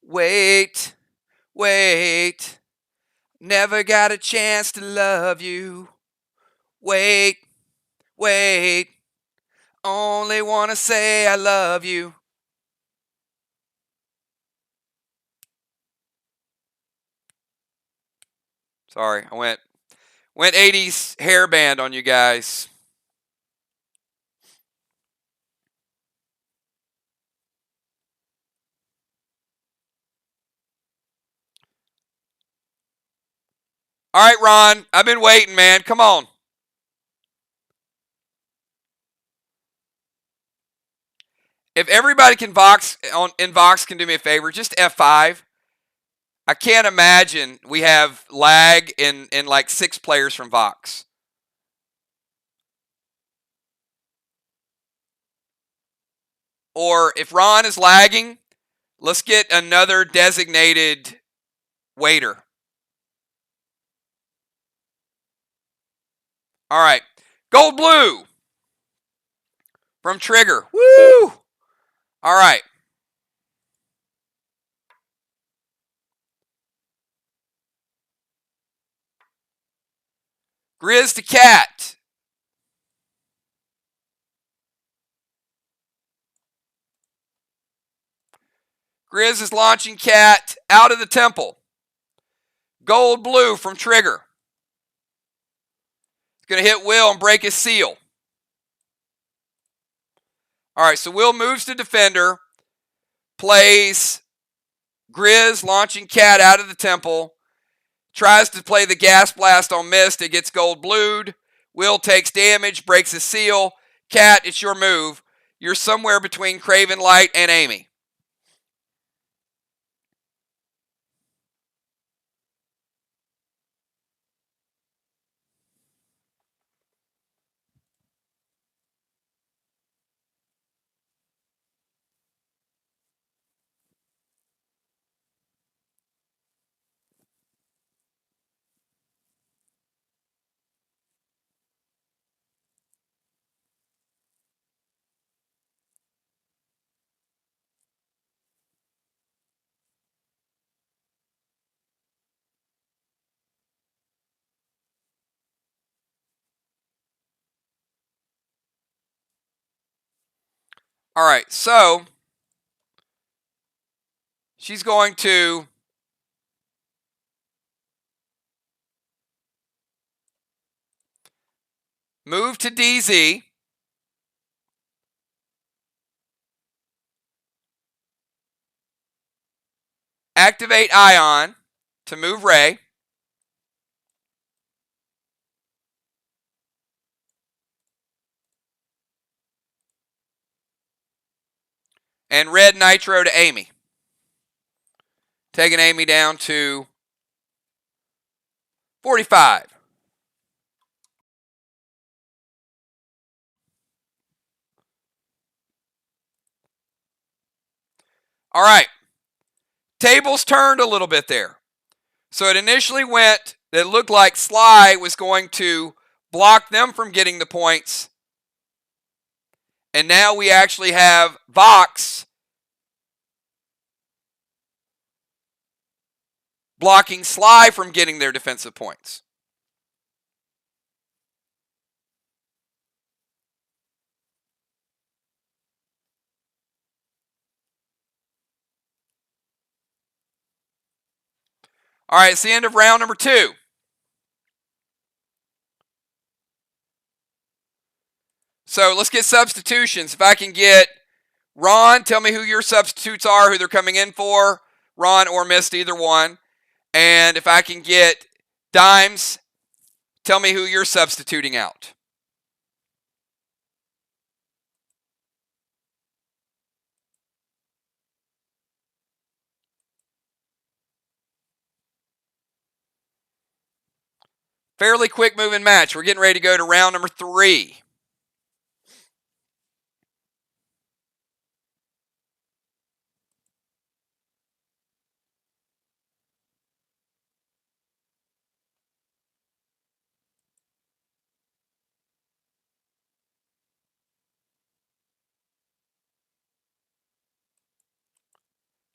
Wait, wait, never got a chance to love you. Wait, wait, only want to say I love you. Sorry, I went 80s hairband on you guys. All right, Ron, I've been waiting, man. Come on. If everybody can in VOX can do me a favor, just F5. I can't imagine we have lag in like 6 players from VOX. Or if Ron is lagging, let's get another designated waiter. All right. Gold blue from Trigger. Woo! All right. Grizz to cat. Grizz is launching cat out of the temple. Gold blue from Trigger. It's going to hit Will and break his seal. All right, so Will moves to defender, plays Grizz launching cat out of the temple, tries to play the gas blast on missed. It gets gold blued. Will takes damage, breaks his seal. Cat, it's your move. You're somewhere between Craven Light and Amy. All right, so she's going to move to DZ. Activate Ion to move Ray. And red Nitro to Amy. Taking Amy down to 45. All right. Tables turned a little bit there. So it initially it looked like SLY was going to block them from getting the points. And now we actually have VOX blocking SLY from getting their defensive points. All right, it's the end of round number 2. So let's get substitutions. If I can get Ron, tell me who your substitutes are, who they're coming in for. Ron or Mist, either one. And if I can get Dimes, tell me who you're substituting out. Fairly quick moving match. We're getting ready to go to round number 3.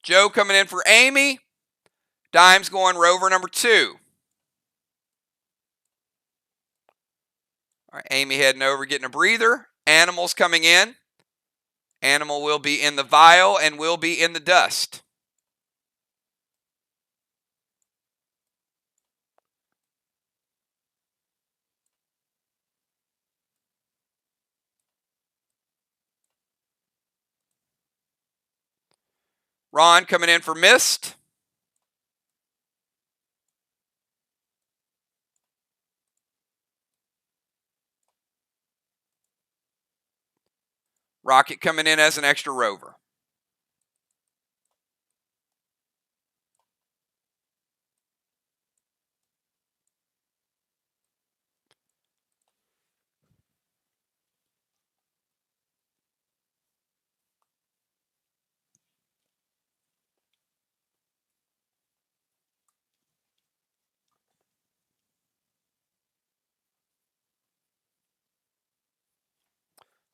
Joe coming in for Amy. Dimes going rover number 2. All right, Amy heading over, getting a breather. Animals coming in. Animal will be in the vial and will be in the dust. Ron coming in for Mist. Rocket coming in as an extra rover.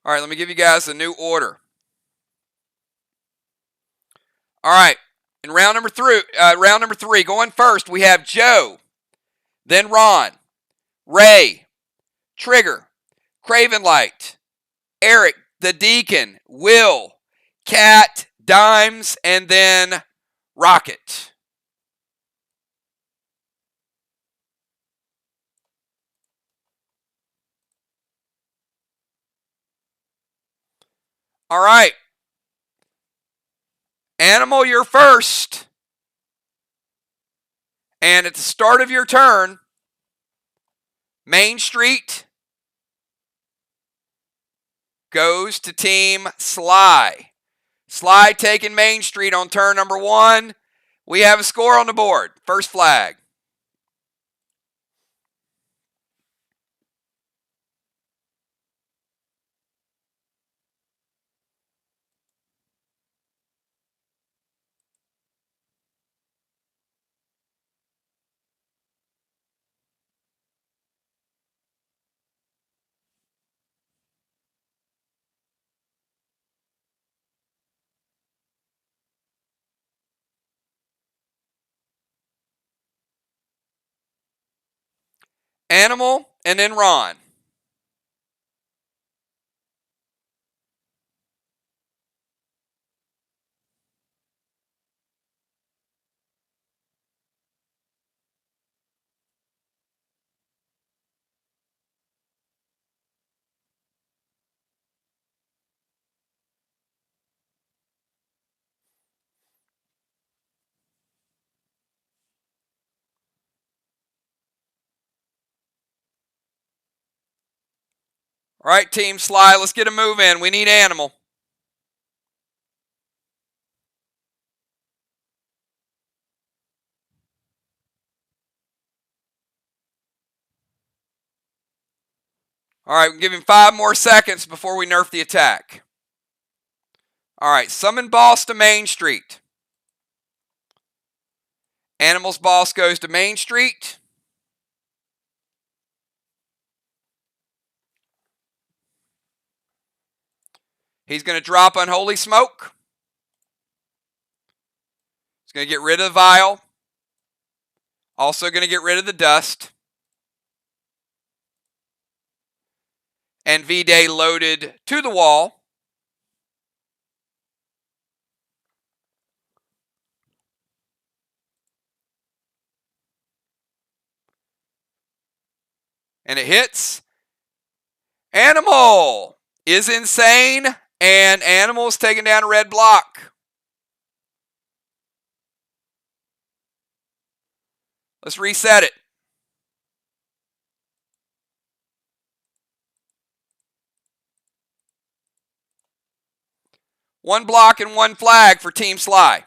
All right, let me give you guys a new order. All right, in round number 3, going first, we have Joe, then Ron, Ray, Trigger, Cravenlight, Eric, the Deacon, Will, Cat, Dimes, and then Rocket. All right. Animal, you're first. And at the start of your turn, Main Street goes to Team SLY. SLY taking Main Street on turn number 1. We have a score on the board. First flag. Animal, and then Ron. All right, Team SLY, let's get a move in. We need Animal. All right, we'll give him 5 more seconds before we nerf the attack. All right, summon boss to Main Street. Animal's boss goes to Main Street. He's going to drop Unholy Smoke. He's going to get rid of the vial. Also going to get rid of the dust. And V-Day loaded to the wall. And it hits. Animal is insane. And Animal's taking down a red block. Let's reset it. One block and one flag for Team SLY.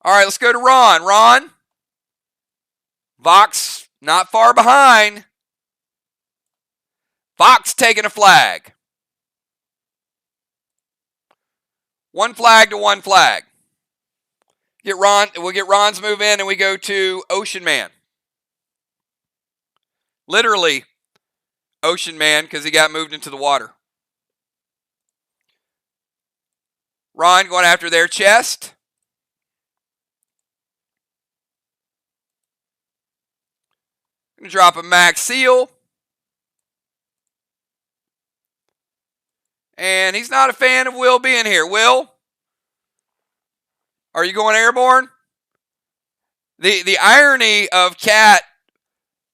All right, let's go to Ron. Ron. VOX not far behind. VOX taking a flag. One flag to one flag. We'll get Ron's move in and we go to Ocean Man. Literally Ocean Man because he got moved into the water. Ron going after their chest. Gonna drop a max seal. And he's not a fan of Will being here. Will, are you going airborne? The irony of Cat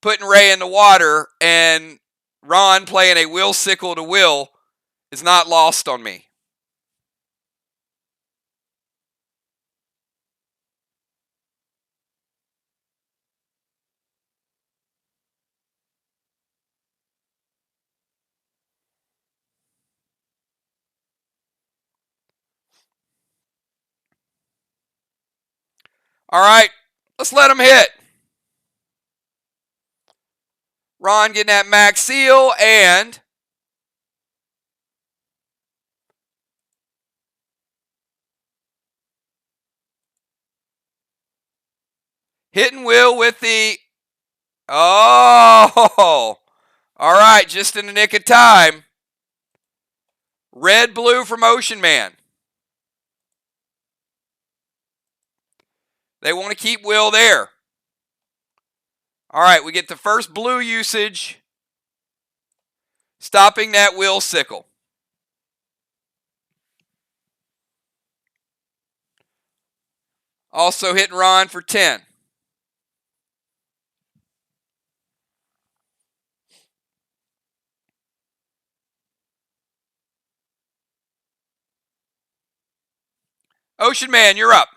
putting Ray in the water and Ron playing a Will sickle to Will is not lost on me. All right, let's let him hit. Ron getting that max seal and hitting Will with the, oh, all right, just in the nick of time. Red, blue from Ocean Man. They want to keep Will there. All right, we get the first blue usage, stopping that Will sickle. Also hitting Ron for 10. Ocean Man, you're up.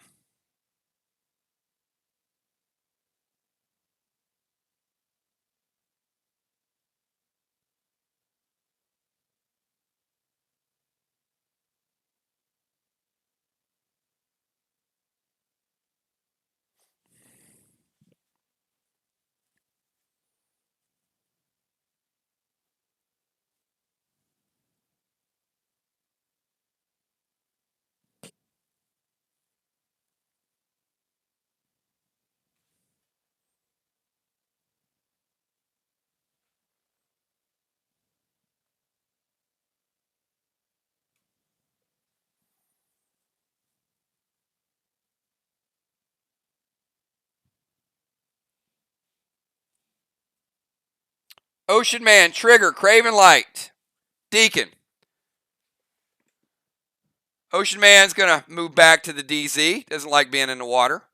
Ocean Man, trigger, Craven Light. Deacon. Ocean Man's going to move back to the DZ. Doesn't like being in the water.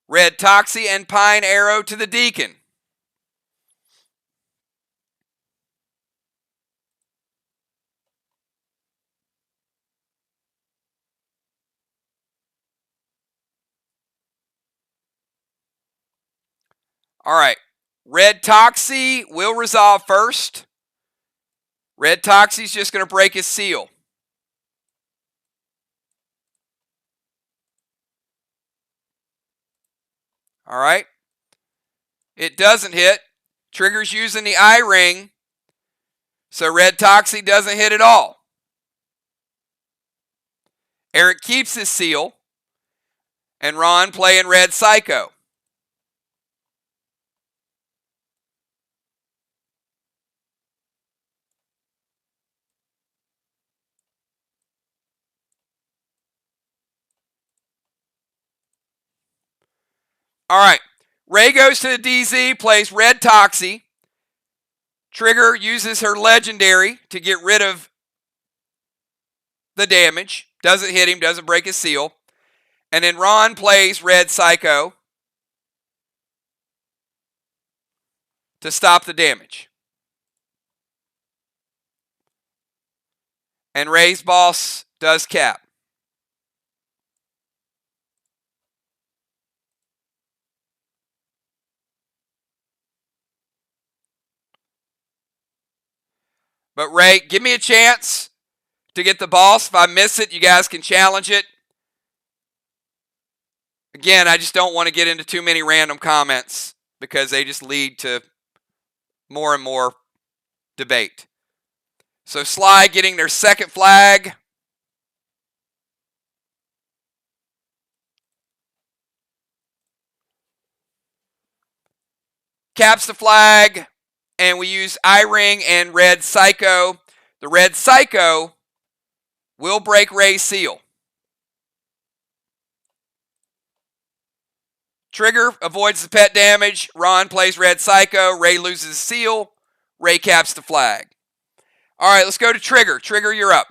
Red Toxie and Pine Arrow to the Deacon. All right. Red Toxie will resolve first. Red Toxie's just going to break his seal. All right. It doesn't hit. Trigger's using the eye ring. So Red Toxie doesn't hit at all. Eric keeps his seal. And Ron playing red psycho. All right. Ray goes to the DZ, plays red Toxie. Trigger uses her legendary to get rid of the damage. Doesn't hit him, doesn't break his seal. And then Ron plays red Psycho to stop the damage. And Ray's boss does cap. But Ray, give me a chance to get the boss. If I miss it, you guys can challenge it. Again, I just don't want to get into too many random comments because they just lead to more and more debate. So SLY getting their second flag. Caps the flag, and we use I-Ring and red Psycho. The red Psycho will break Ray's seal. Trigger avoids the pet damage. Ron plays red Psycho. Ray loses seal. Ray caps the flag. All right, let's go to Trigger. Trigger, you're up.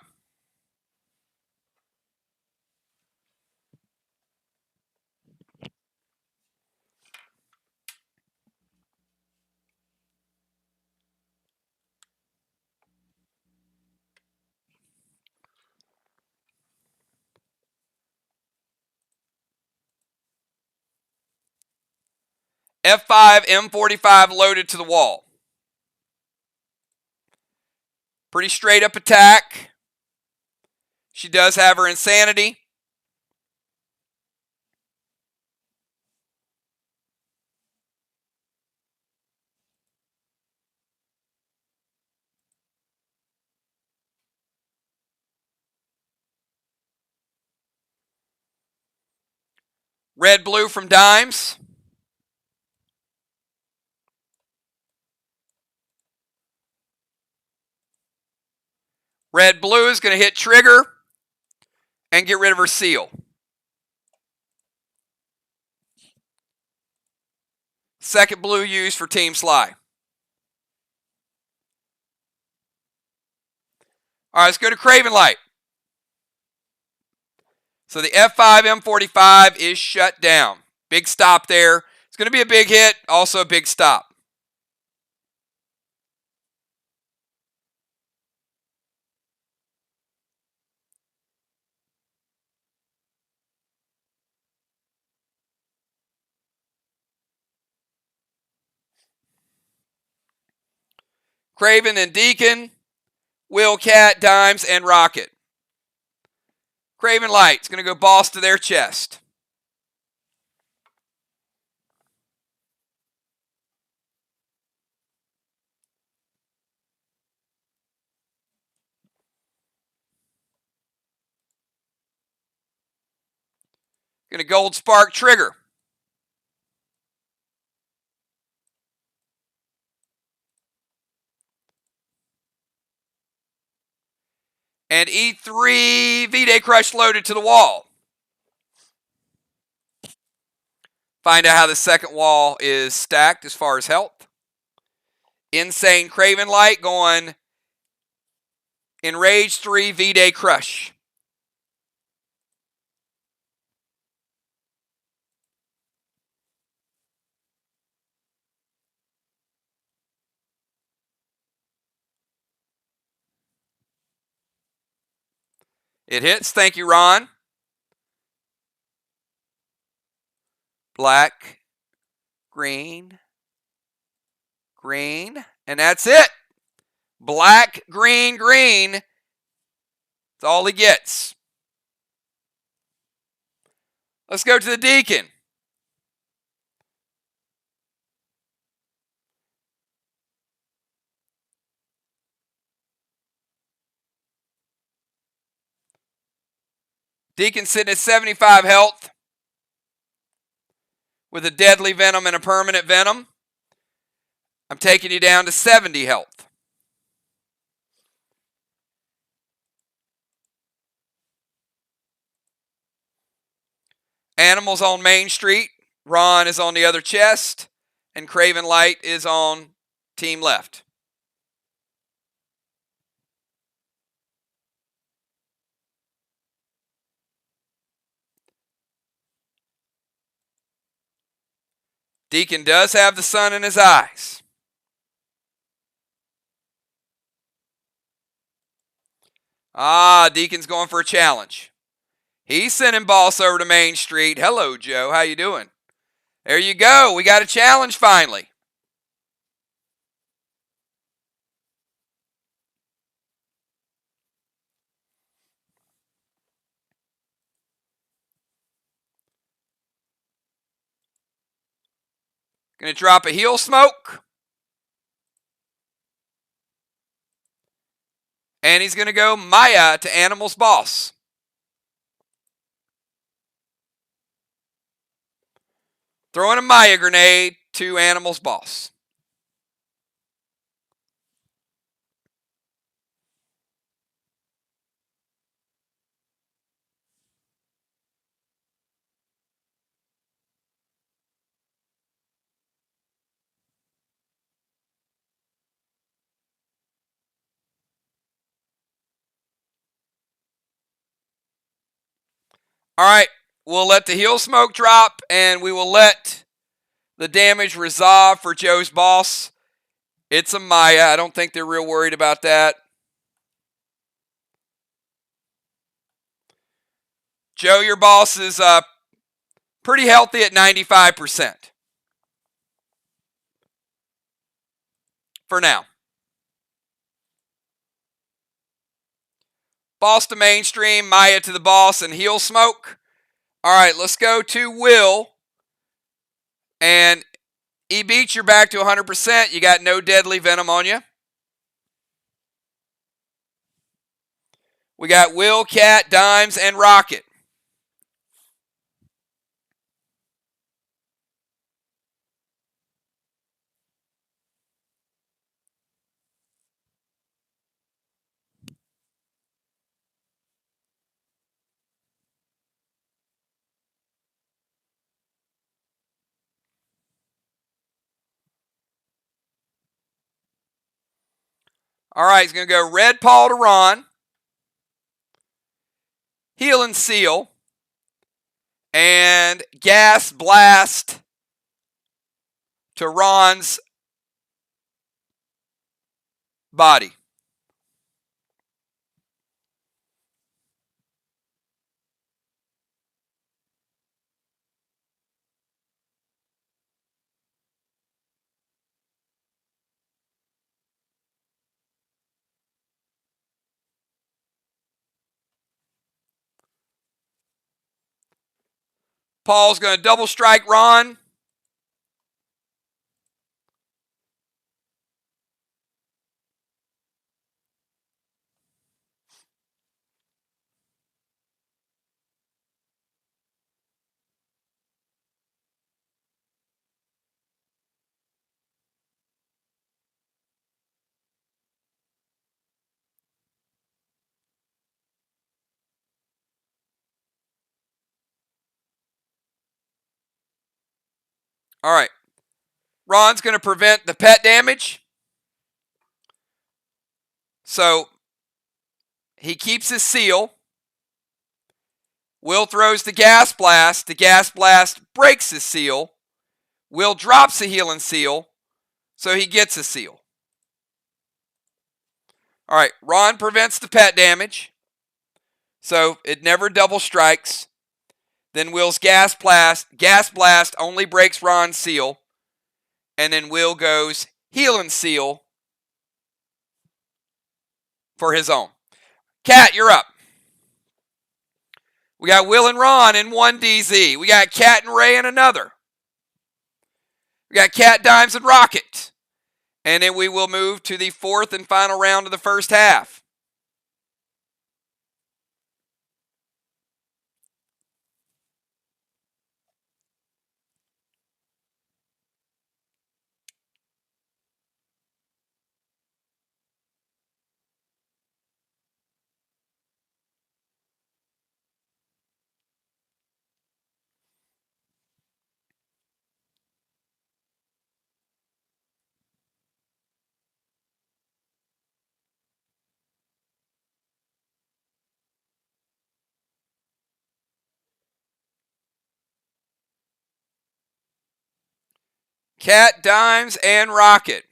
F5, M45 loaded to the wall. Pretty straight up attack. She does have her insanity. Red blue from dimes. Red blue is going to hit Trigger and get rid of her seal. Second blue used for Team SLY. All right, let's go to Craven Light. So the F5 M45 is shut down. Big stop there. It's going to be a big hit, also a big stop. Craven and Deacon, Wildcat, Dimes, and Rocket. Craven Light's going to go boss to their chest. Going to gold spark Trigger. And E3 V-Day Crush loaded to the wall. Find out how the second wall is stacked as far as health. Insane Craven Light going Enrage 3 V-Day Crush. It hits. Thank you, Ron. Black, green, green, and that's it. Black, green, green. That's all he gets. Let's go to the Deacon. Deacon sitting at 75 health with a deadly venom and a permanent venom. I'm taking you down to 70 health. Animals on Main Street. Ron is on the other chest. And Craven Light is on team left. Deacon does have the sun in his eyes. Deacon's going for a challenge. He's sending Boss over to Main Street. Hello, Joe. How you doing? There you go. We got a challenge finally. Going to drop a heel smoke. And he's going to go Maya to Animal's Boss. Throwing a Maya grenade to Animal's Boss. All right, we'll let the heel smoke drop, and we will let the damage resolve for Joe's Boss. It's a Maya. I don't think they're real worried about that. Joe, your Boss is pretty healthy at 95%. For now. Boss to mainstream, Maya to the Boss, and heel smoke. All right, let's go to Will. And E-Beach, you're back to 100%. You got no deadly venom on you. We got Will, Cat, Dimes, and Rocket. All right, he's going to go Red Paw to Ron. Heal and Seal. And Gas Blast to Ron's body. Paul's going to double strike Ron. All right. Ron's going to prevent the pet damage. So he keeps his seal. Will throws the Gas Blast. The Gas Blast breaks his seal. Will drops the Heal and Seal. So he gets a seal. All right. Ron prevents the pet damage. So it never double strikes. Then Will's Gas Blast only breaks Ron's seal. And then Will goes Heal and Seal for his own. Cat, you're up. We got Will and Ron in one DZ. We got Cat and Ray in another. We got Cat, Dimes, and Rocket. And then we will move to the fourth and final round of the first half. Cat, dimes, and rocket.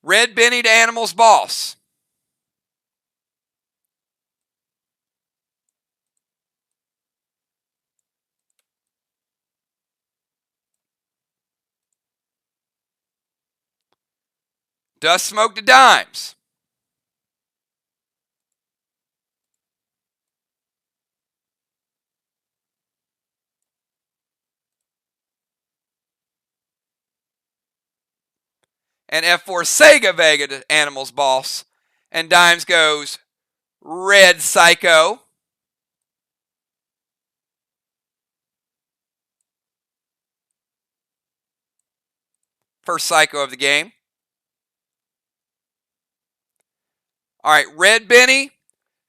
Red Benny to Animals Boss. Dust Smoke to dimes. And F4 Sega Vega to Animals Boss. And dimes goes Red Psycho. First Psycho of the game. All right, Red Benny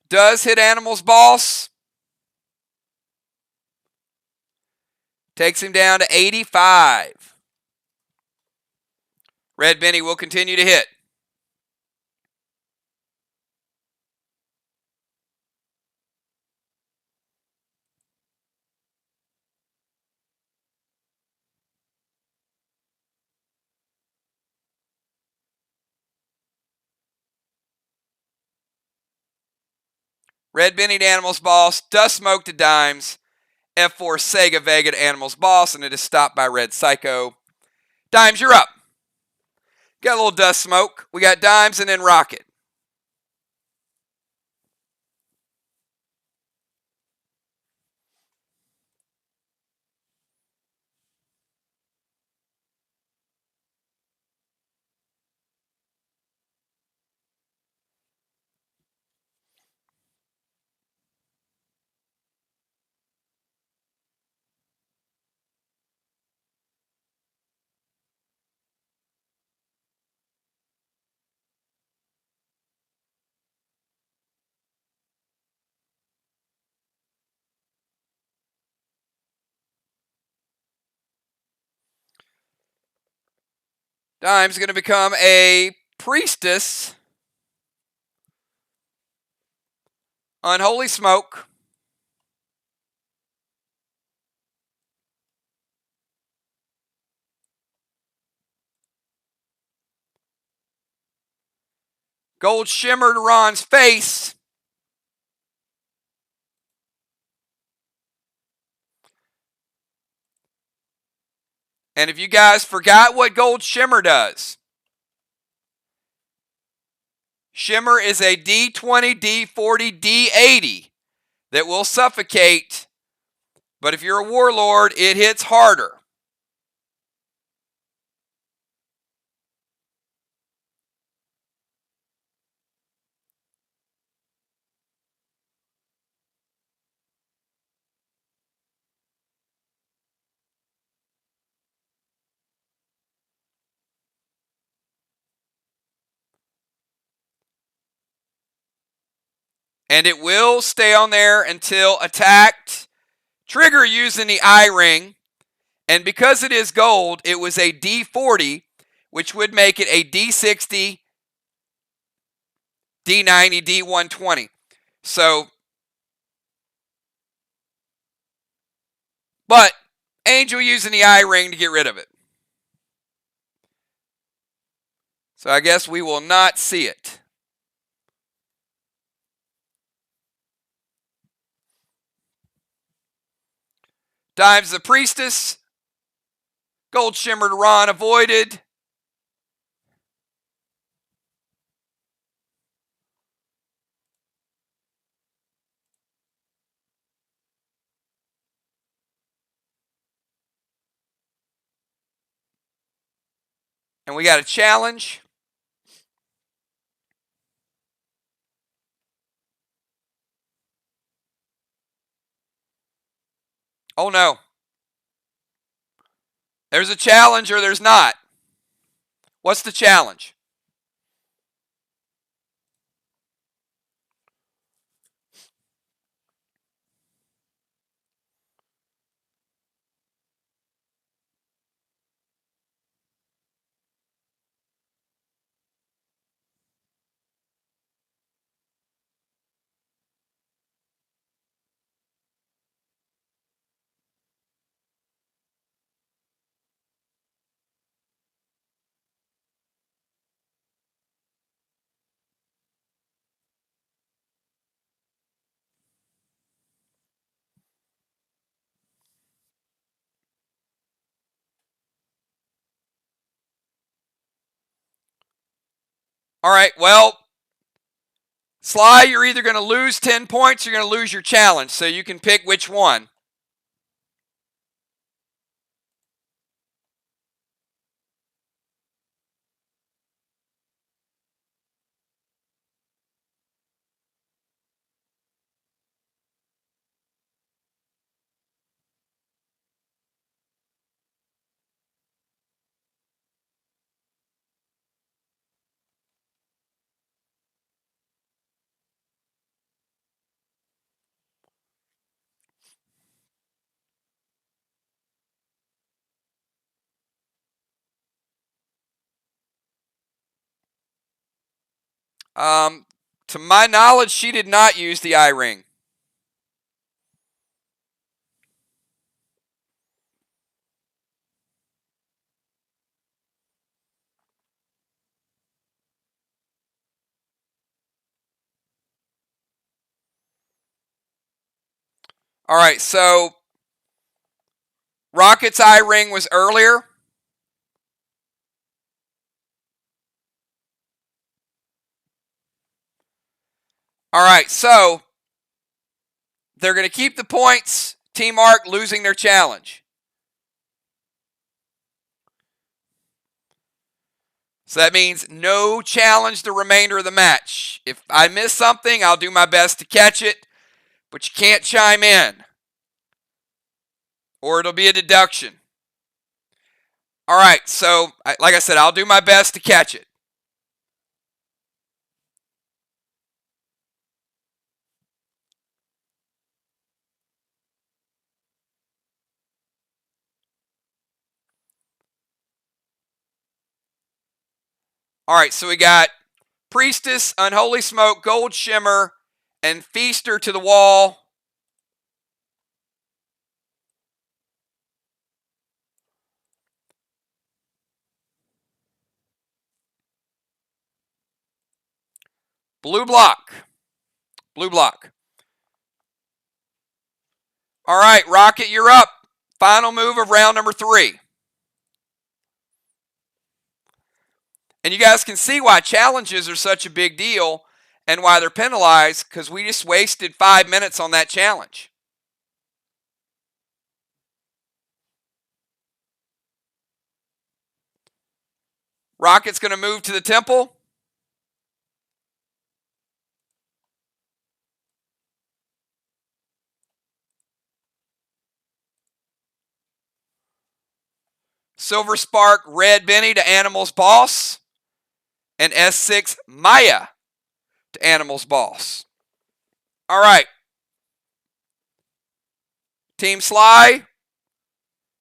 does hit Animals Boss. Takes him down to 85. Red Benny will continue to hit. Red Benny to Animals Boss. Dust Smoke to dimes. F4 Sega Vega to Animals Boss. And it is stopped by Red Psycho. Dimes, you're up. Got a little Dust Smoke. We got dimes and then rocket. Dimes going to become a priestess. Unholy Smoke. Gold Shimmer to Ron's face. And if you guys forgot what Gold Shimmer does, Shimmer is a D20, D40, D80 that will suffocate, but if you're a Warlord, it hits harder. And it will stay on there until attacked. Trigger using the eye ring. And because it is gold, it was a D40, which would make it a D60, D90, D120. So, but Angel using the eye ring to get rid of it. So I guess we will not see it. Dives the Priestess. Gold Shimmered Ron avoided. And we got a challenge. Oh no. There's a challenge or there's not. What's the challenge? All right, well, SLY, you're either going to lose 10 points or you're going to lose your challenge, so you can pick which one. To my knowledge, she did not use the eye ring. All right, so Rocket's eye ring was earlier. All right, so they're going to keep the points. Team Arc losing their challenge. So that means no challenge the remainder of the match. If I miss something, I'll do my best to catch it, but you can't chime in, or it'll be a deduction. All right, so like I said, I'll do my best to catch it. All right, so we got Priestess, Unholy Smoke, Gold Shimmer, and Feaster to the wall. Blue block. Blue block. All right, Rocket, you're up. Final move of round number 3. And you guys can see why challenges are such a big deal and why they're penalized, because we just wasted 5 minutes on that challenge. Rocket's going to move to the temple. Silver Spark, Red Benny to Animal's Boss. And S6 Maya to Animal's Boss. All right. Team SLY,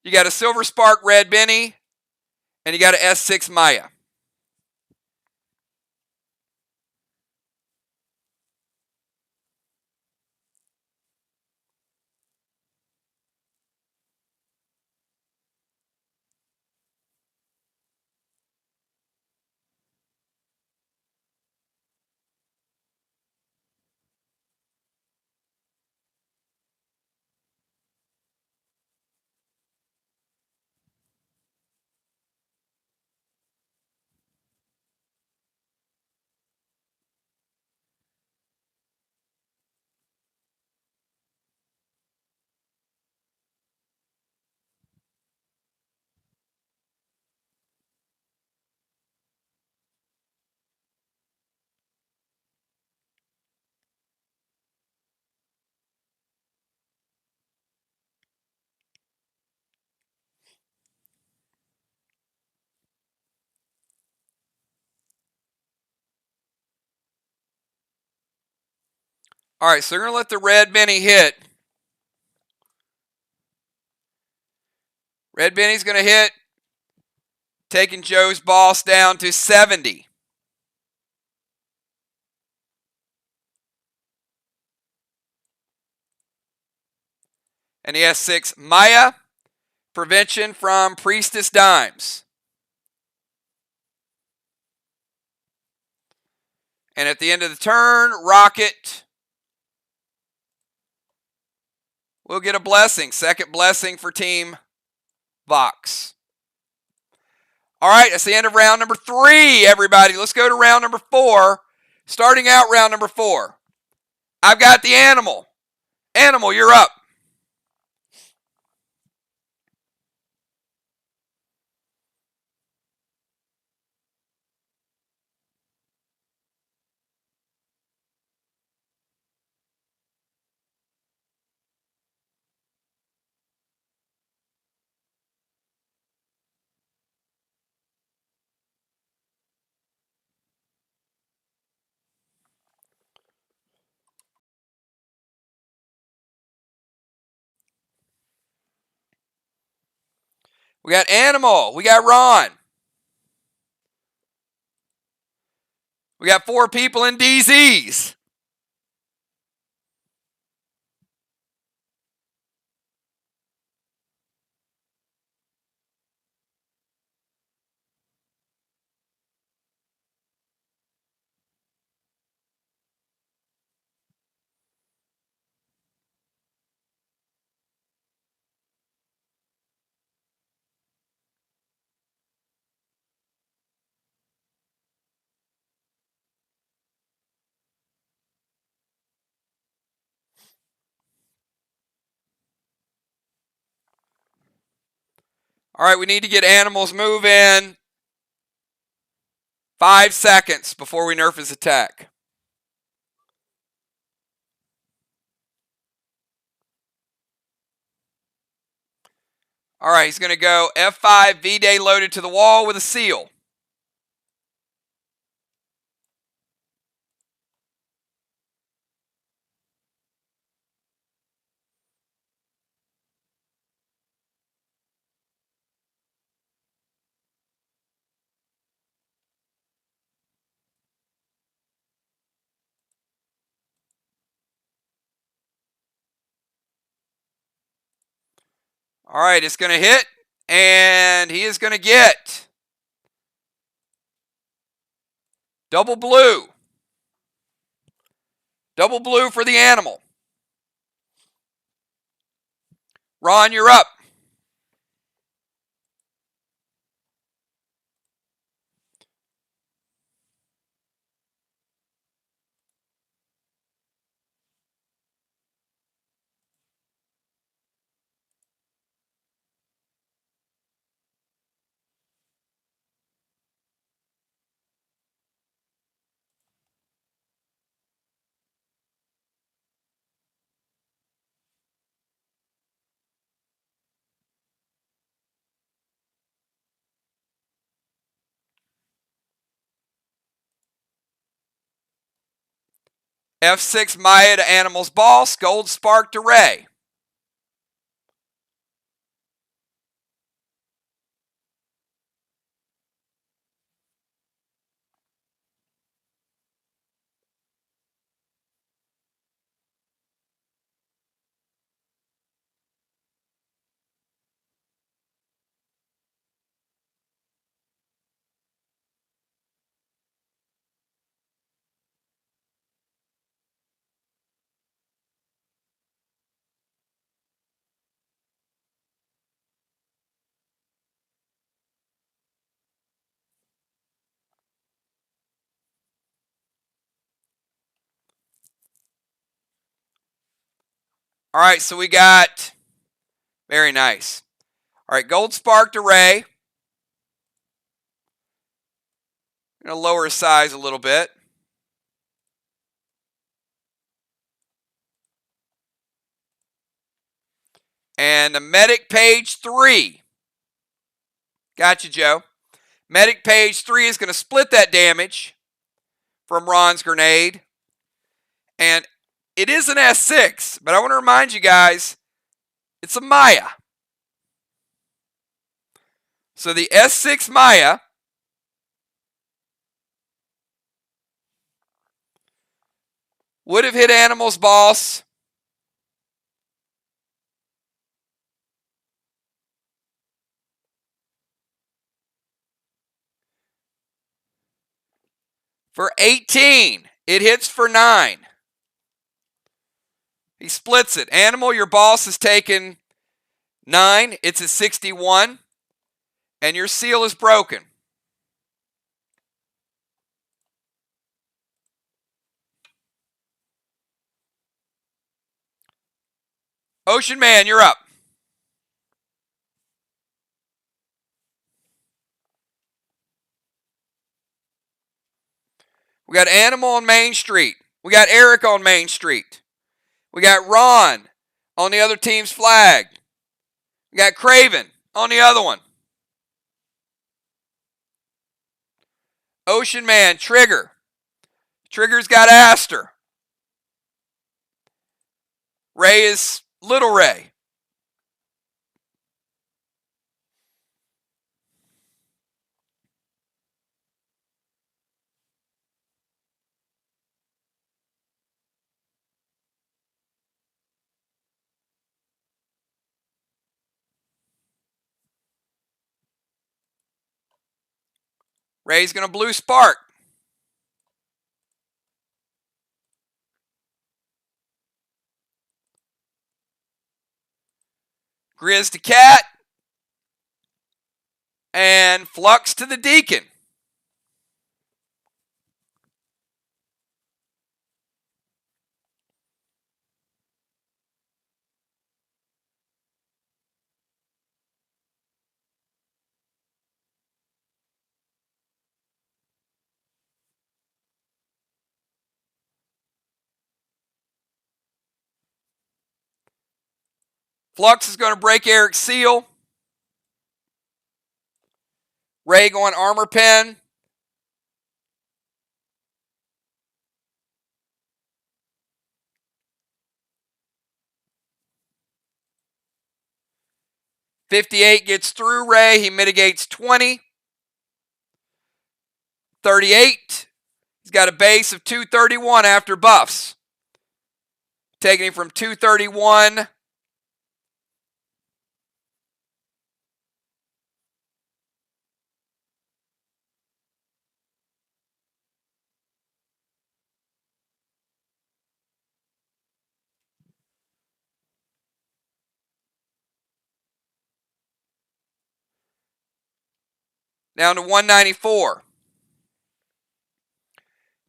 you got a Silver Spark, Red Benny, and you got an S6 Maya. All right, so they're going to let the Red Benny hit. Red Benny's going to hit, taking Joe's Boss down to 70. And the S6 Maya, prevention from Priestess Dimes. And at the end of the turn, Rocket will get a blessing. Second blessing for Team VOX. All right, that's the end of round number 3, everybody. Let's go to round number 4. Starting out round number 4. I've got the animal. Animal, you're up. We got animal. We got Ron. We got 4 people in DZs. All right, we need to get animals moving. 5 seconds before we nerf his attack. All right, he's going to go F5, V-Day loaded to the wall with a seal. All right, it's going to hit, and he is going to get double blue. Double blue for the animal. Ron, you're up. F6 Maya to Animal's Boss. Gold Spark to Ray. All right, so we got, very nice. All right, Gold Spark to Ray. I'm going to lower his size a little bit. And the Medic Page 3. Gotcha, Joe. Medic Page 3 is going to split that damage from Ron's grenade. And it is an S6, but I want to remind you guys, it's a Maya. So the S6 Maya would have hit Animal's Boss for 18. It hits for 9. He splits it. Animal, your boss has taken 9. It's at 61. And your seal is broken. Ocean Man, you're up. We got Animal on Main Street. We got Eric on Main Street. We got Ron on the other team's flag. We got Craven on the other one. Ocean Man, Trigger. Trigger's got Aster. Ray is Little Ray. Ray's going to blue Spark. Grizz to Cat. And Flux to the Deacon. Flux is going to break Eric's seal. Ray going Armor Pen. $58 gets through Ray. He mitigates 20. 38. He's got a base of 231 after buffs. Taking him from 231. Down to 194.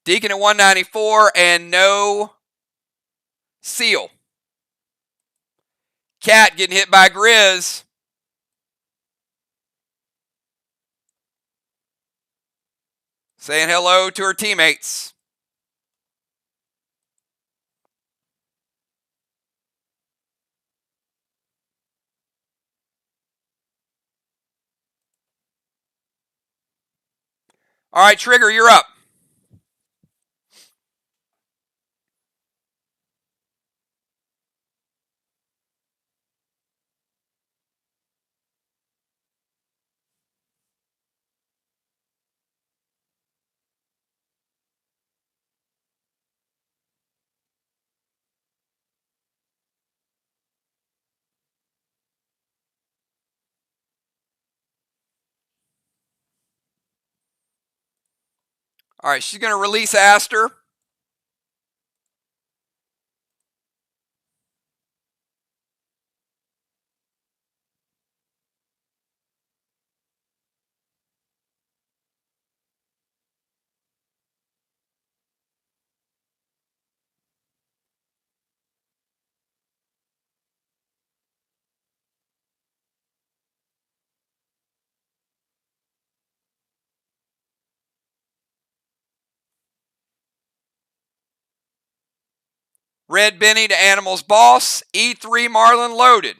Deacon at 194 and no seal. Cat getting hit by Grizz. Saying hello to her teammates. All right, Trigger, you're up. All right, she's going to release Aster. Red Benny to Animal's Boss. E3 Marlin loaded.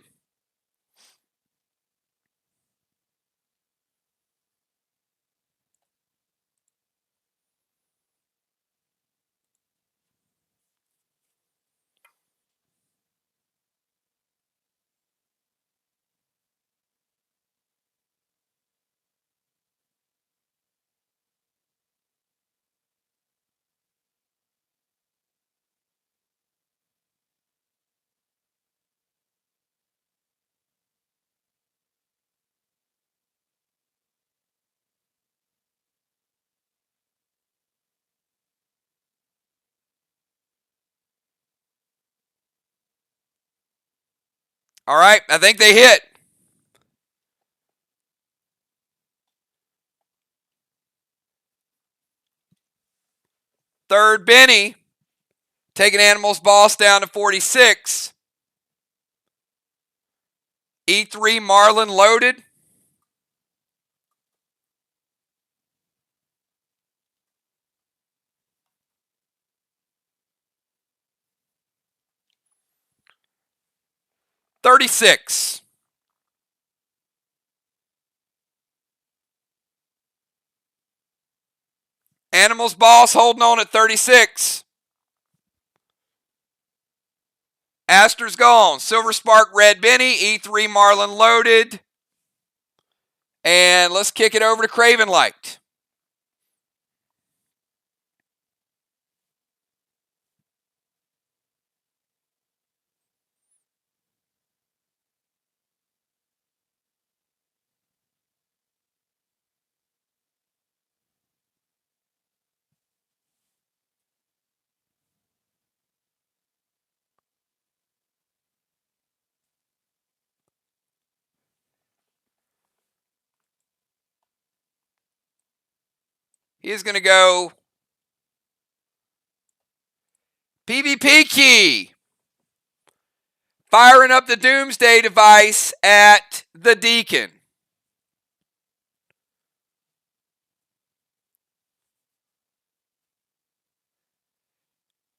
All right, I think they hit. Third Benny, taking Animal's Boss down to 46. E3 Marlin loaded. $36. Animals Boss holding on at 36. Astor's gone. Silver Spark Red Benny. E3 Marlin loaded. And let's kick it over to Craven Light. He's going to go PvP key. Firing up the Doomsday device at the Deacon.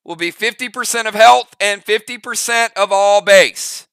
Will be 50% of health and 50% of all base.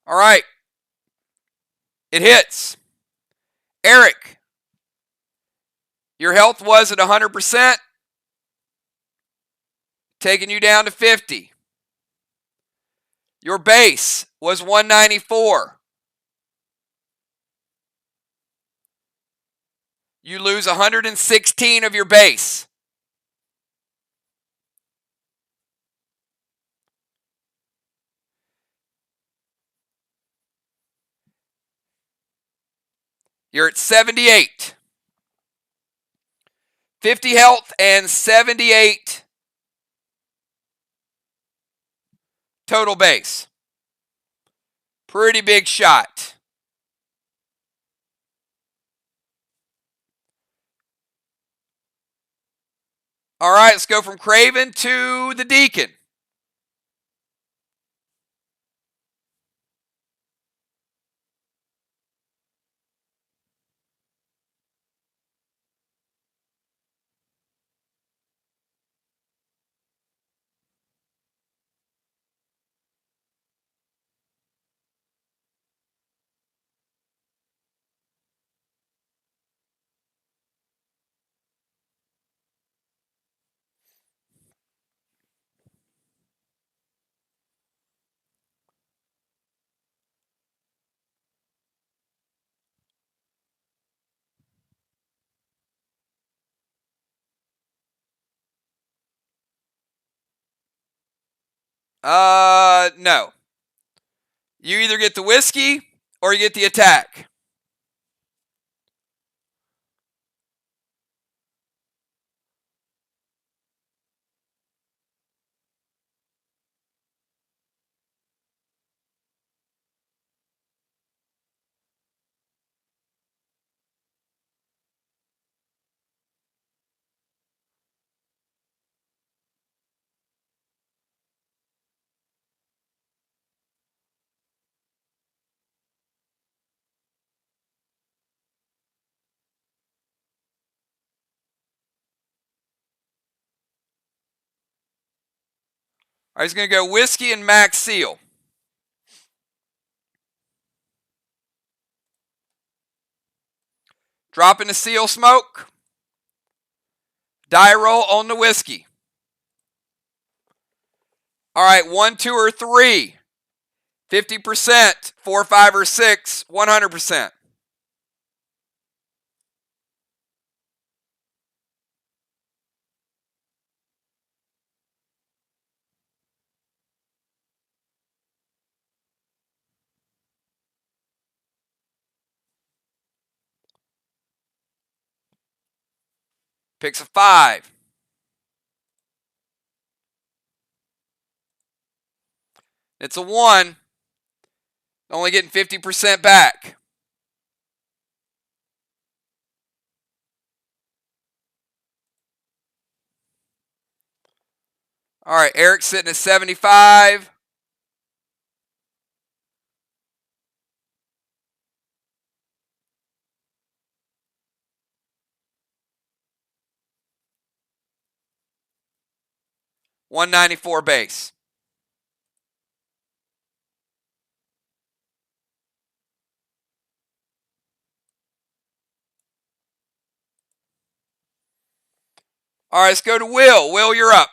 All right. It hits. Eric, your health was at 100%, taking you down to 50. Your base was 194. You lose 116 of your base. You're at 78. 50 health and 78 total base. Pretty big shot. All right, let's go from Craven to the Deacon. No. You either get the whiskey or you get the attack. All right, he's going to go whiskey and max seal. Dropping the seal smoke. Die roll on the whiskey. All right, 1, 2, or 3. 50%, 4, 5, or 6, 100%. Picks a 5. It's a 1. Only getting 50% back. All right, Eric's sitting at 75. $194 base. All right, let's go to Will. Will, you're up.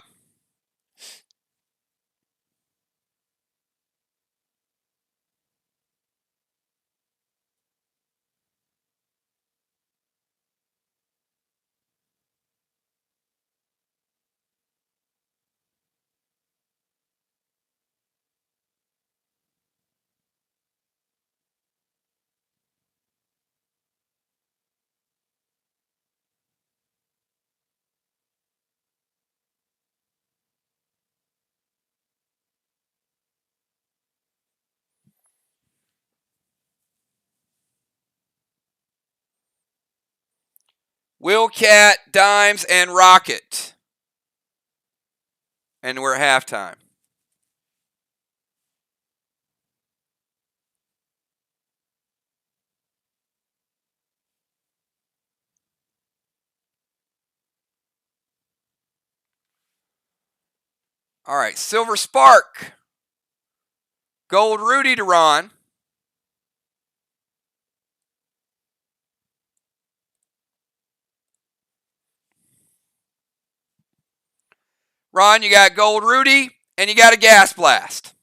Will, Cat, Dimes, and Rocket. And we're at halftime. All right, Silver Spark. Gold Rudy to Ron. Ron, you got Gold Rudy, and you got a Gas Blast.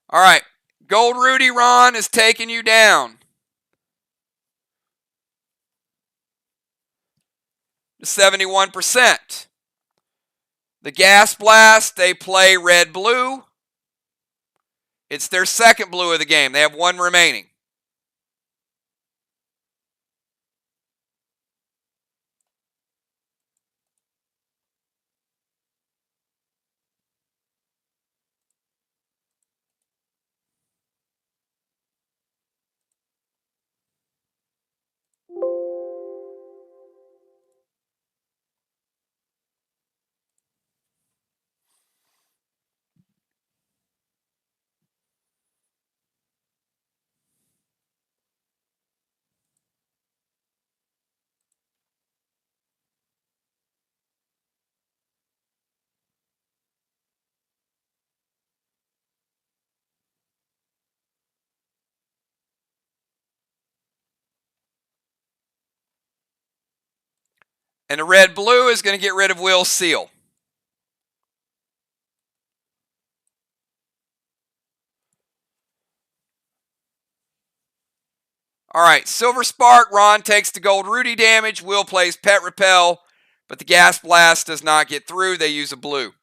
All right, Gold Rudy, Ron, is taking you down to 71%. The Gas Blast, they play red-blue. It's their second blue of the game. They have one remaining. And the red-blue is going to get rid of Will's seal. All right, Silver Spark, Ron takes the Gold Rudy damage. Will plays Pet Repel, but the Gas Blast does not get through. They use a blue.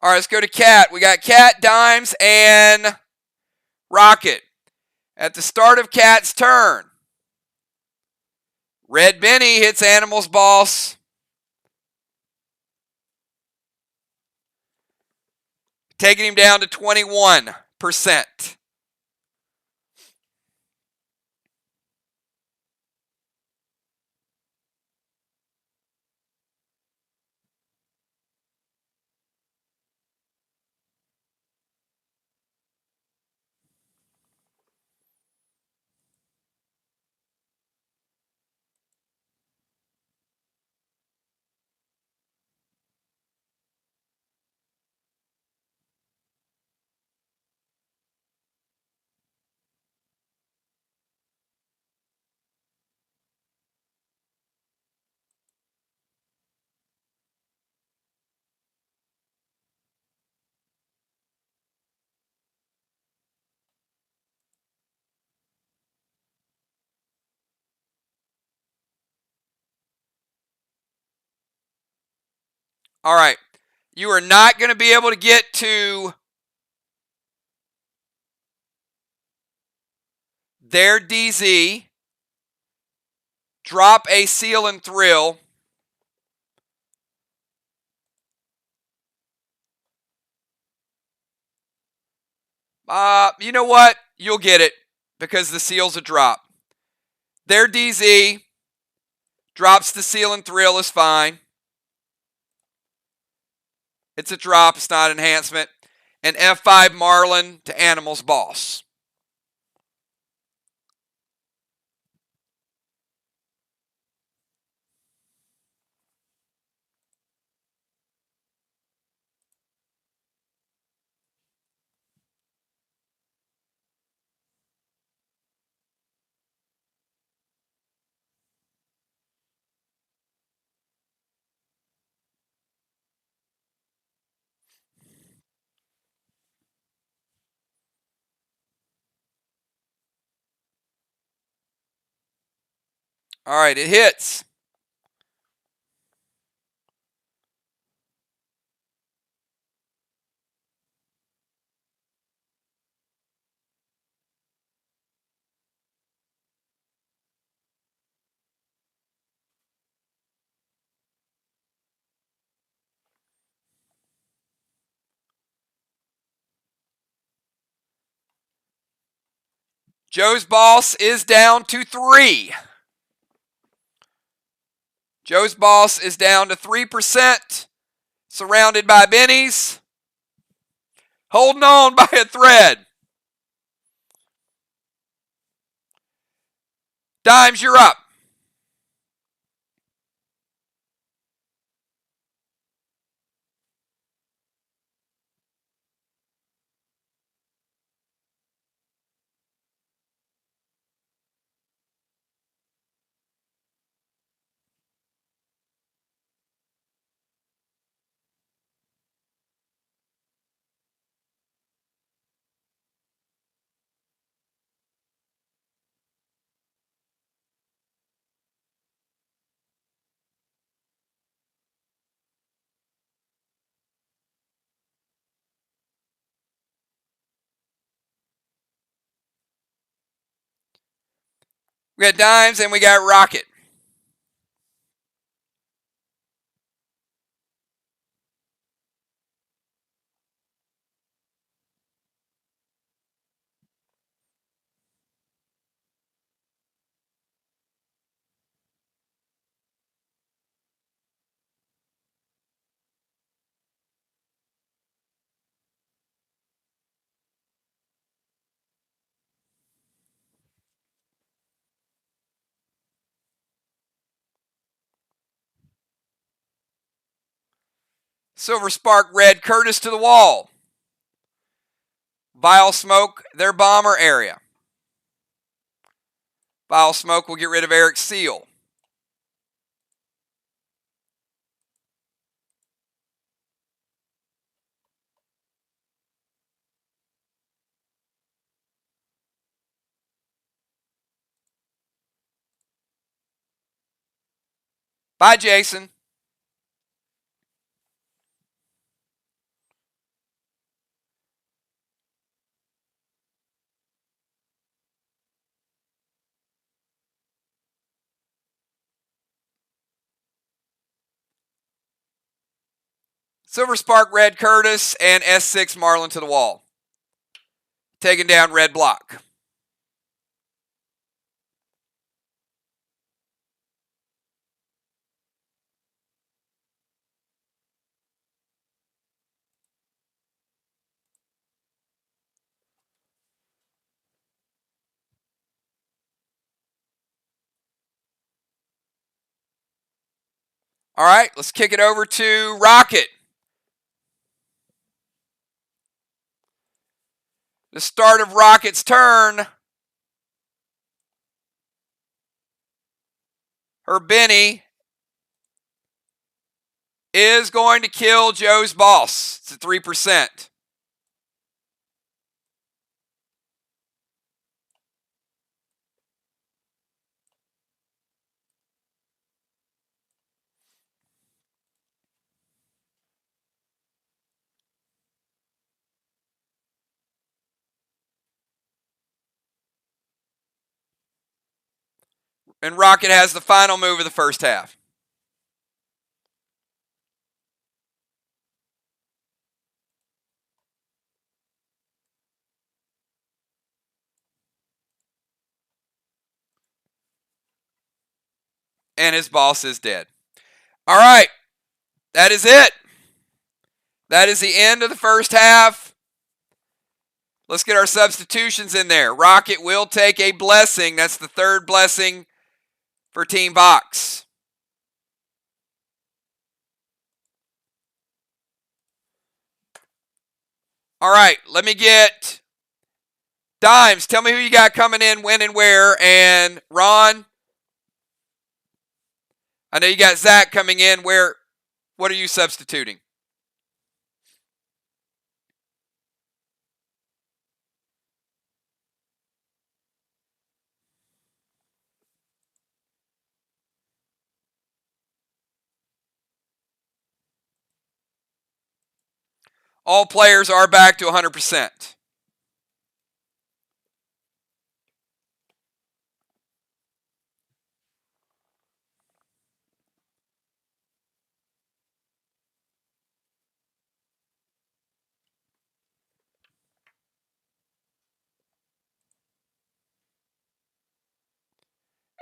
All right, let's go to Cat. We got Cat, Dimes, and Rocket. At the start of Cat's turn, Red Benny hits Animal's Boss. Taking him down to 21%. All right. You are not going to be able to get to their DZ. Drop a seal and thrill. You know what? You'll get it because the seal's a drop. Their DZ drops the seal and thrill is fine. It's a drop. It's not enhancement. And F5 Marlin to Animals Boss. All right, it hits. Joe's Boss is down to 3. Joe's Boss is down to 3%, surrounded by bennies, holding on by a thread. Dimes, you're up. We got dimes and we got rocket. Silver Spark Red Curtis to the wall. Vile Smoke, their bomber area. Vile Smoke will get rid of Eric's seal. Bye, Jason. Silver Spark Red Curtis and S6 Marlin to the wall. Taking down red block. All right, let's kick it over to Rocket. The start of Rocket's turn. Her Benny is going to kill Joe's Boss. It's at 3%. And Rocket has the final move of the first half. And his boss is dead. All right. That is it. That is the end of the first half. Let's get our substitutions in there. Rocket will take a blessing. That's the third blessing for Team VOX. All right, let me get Dimes. Tell me who you got coming in, when and where. And Ron, I know you got Zach coming in. What are you substituting? All players are back to 100%.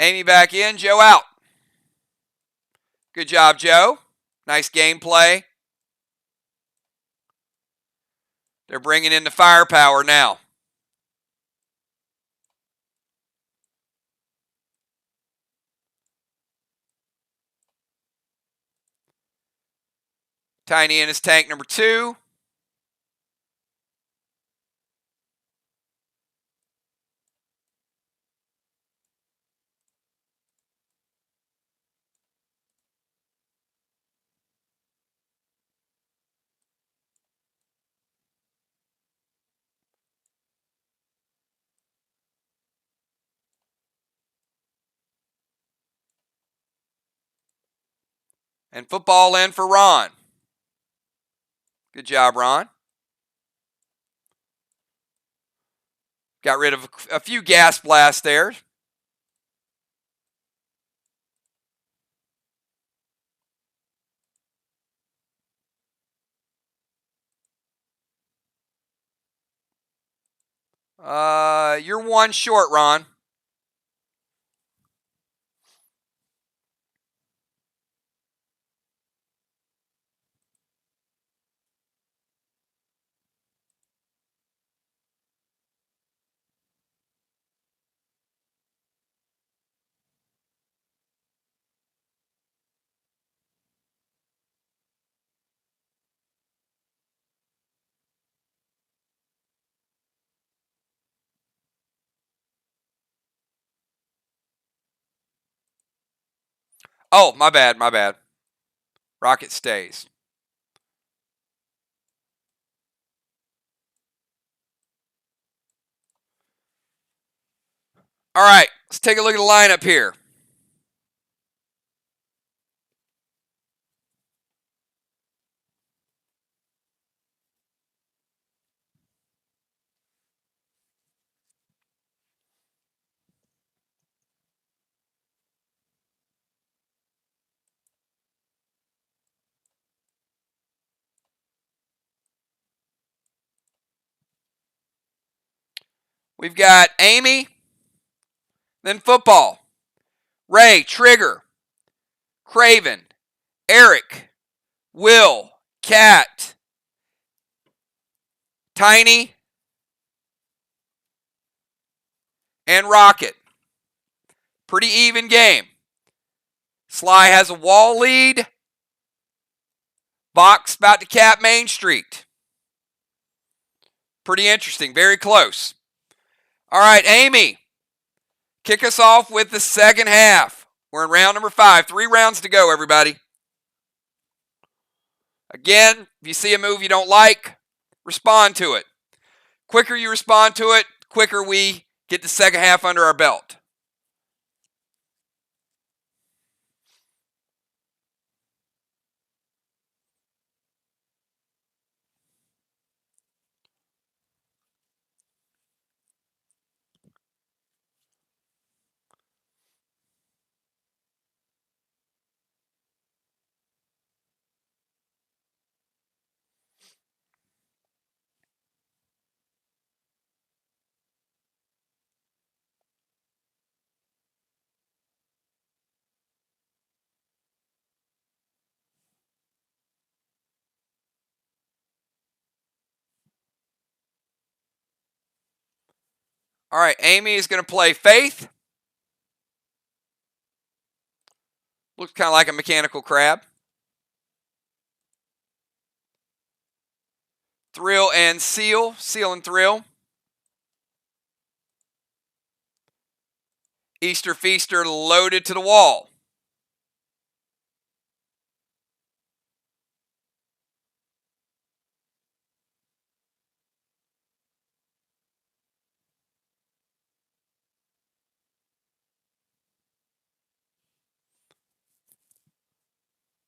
Amy back in, Joe out. Good job, Joe. Nice gameplay. They're bringing in the firepower now. Tiny in his tank number 2. And football in for Ron. Good job, Ron. Got rid of a few gas blasts there. You're one short, Ron. Oh, my bad, my bad. Rocket stays. All right, let's take a look at the lineup here. We've got Amy, then football. Ray, Trigger, Craven, Eric, Will, Cat, Tiny, and Rocket. Pretty even game. Sly has a wall lead. VOX about to cap Main Street. Pretty interesting. Very close. All right, Amy, kick us off with the second half. We're in round number 5. 3 rounds to go, everybody. Again, if you see a move you don't like, respond to it. Quicker you respond to it, quicker we get the second half under our belt. All right, Amy is going to play Faith. Looks kind of like a mechanical crab. Thrill and Seal. Seal and Thrill. Easter Feaster loaded to the wall.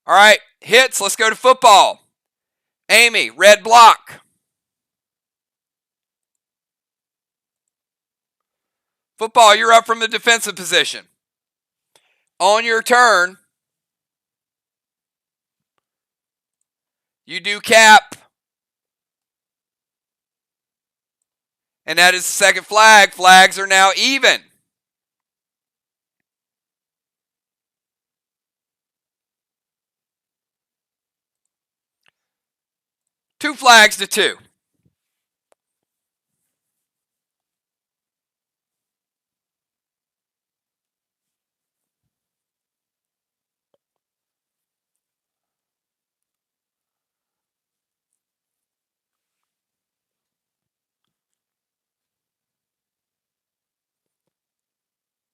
All right, hits. Let's go to football. Amy, red block. Football, you're up from the defensive position. On your turn, you do cap. And that is the second flag. Flags are now even. Two flags to two.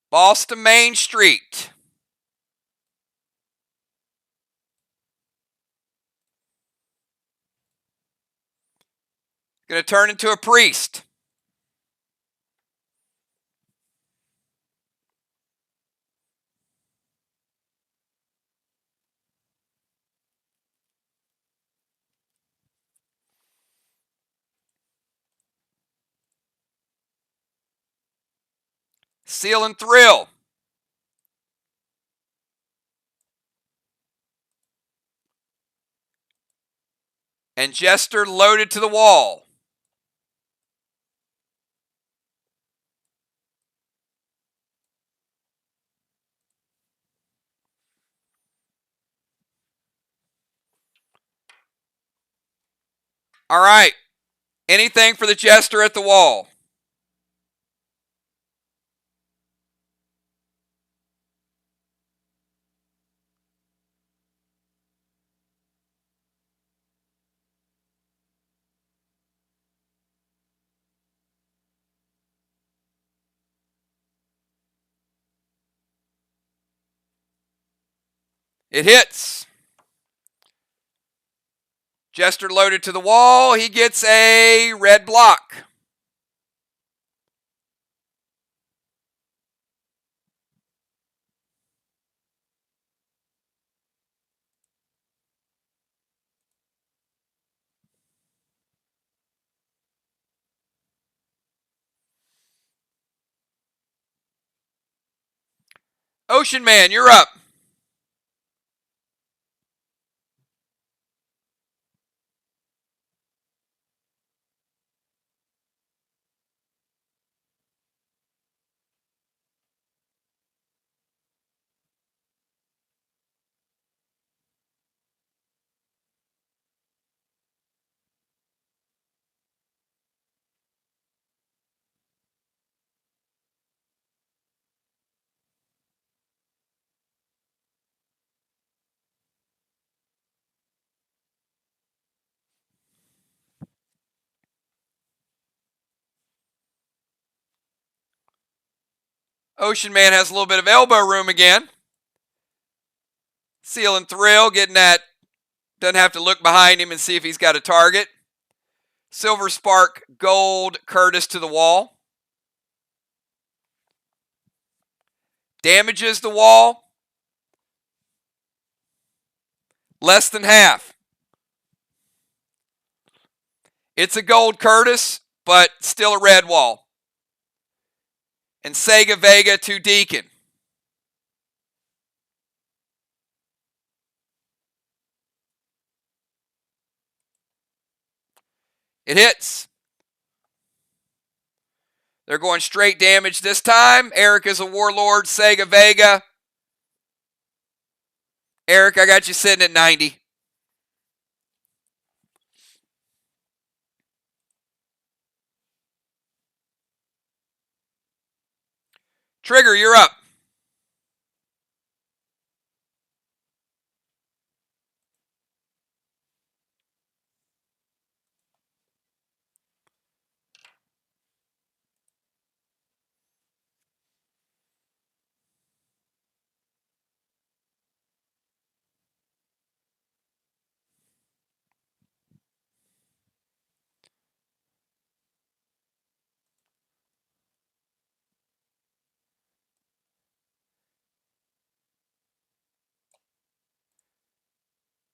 Boston Main Street. Going to turn into a priest. Seal and Thrill. And Jester loaded to the wall. All right. Anything for the Jester at the wall? It hits. Jester loaded to the wall. He gets a red block. Ocean Man, you're up. Ocean Man has a little bit of elbow room again. Seal and Thrill getting that. Doesn't have to look behind him and see if he's got a target. Silver Spark Gold Curtis to the wall. Damages the wall. Less than half. It's a gold Curtis, but still a red wall. And Sega Vega to Deacon. It hits. They're going straight damage this time. Eric is a Warlord. Sega Vega. Eric, I got you sitting at 90. Trigger, you're up.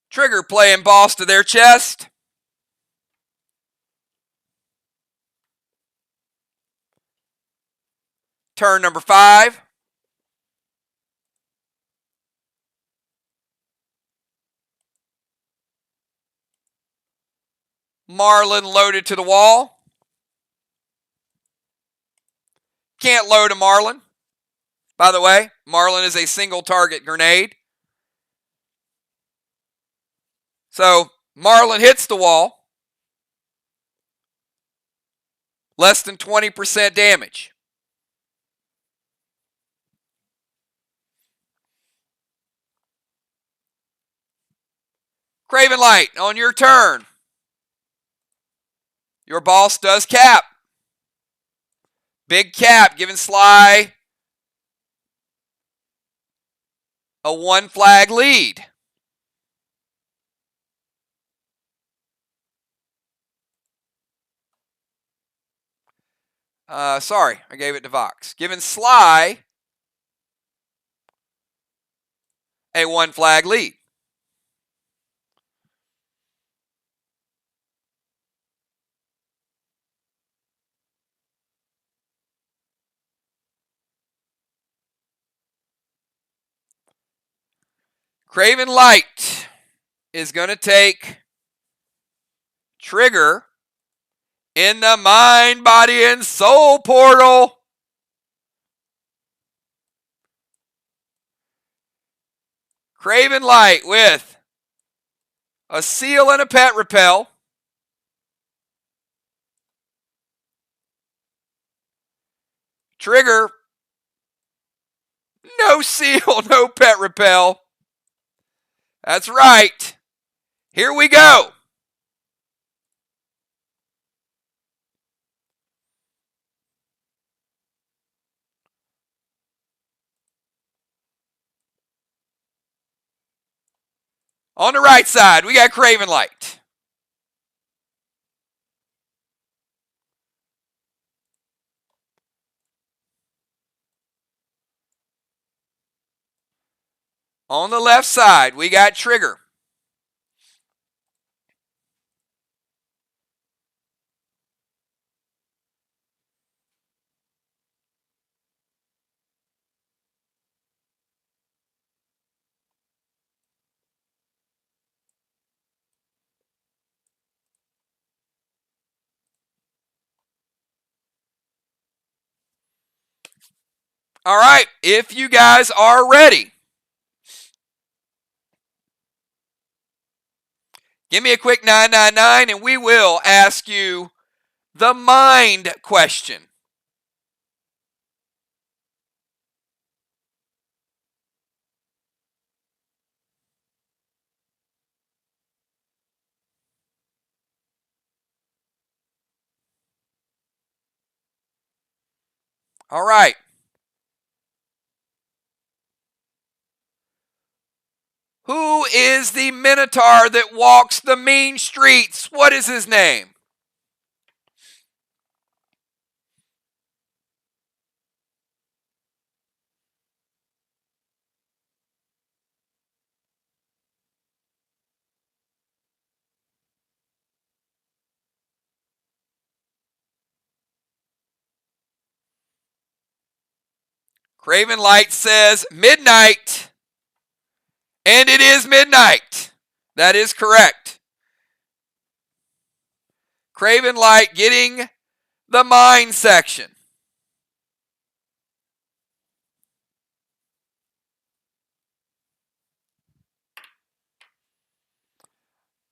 Trigger, playing boss to their chest. Turn number 5. Marlin loaded to the wall. Can't load a Marlin. By the way, Marlin is a single target grenade. So Marlin hits the wall. Less than 20% damage. Craven Light, on your turn. Your boss does cap. Big cap, giving SLY a 1 flag lead. Sorry, I gave it to VOX. Giving SLY a 1 flag lead. Craven Light is going to take Trigger in the mind, body, and soul portal. Craven Light with a seal and a pet repel. Trigger, no seal, no pet repel. That's right. Here we go. On the right side, we got Craven Light. On the left side, we got Trigger. All right, if you guys are ready, give me a quick 999 and we will ask you the mind question. All right. Who is the Minotaur that walks the mean streets? What is his name? Craven Light says midnight. And it is midnight. That is correct. Craven Light getting the mind section.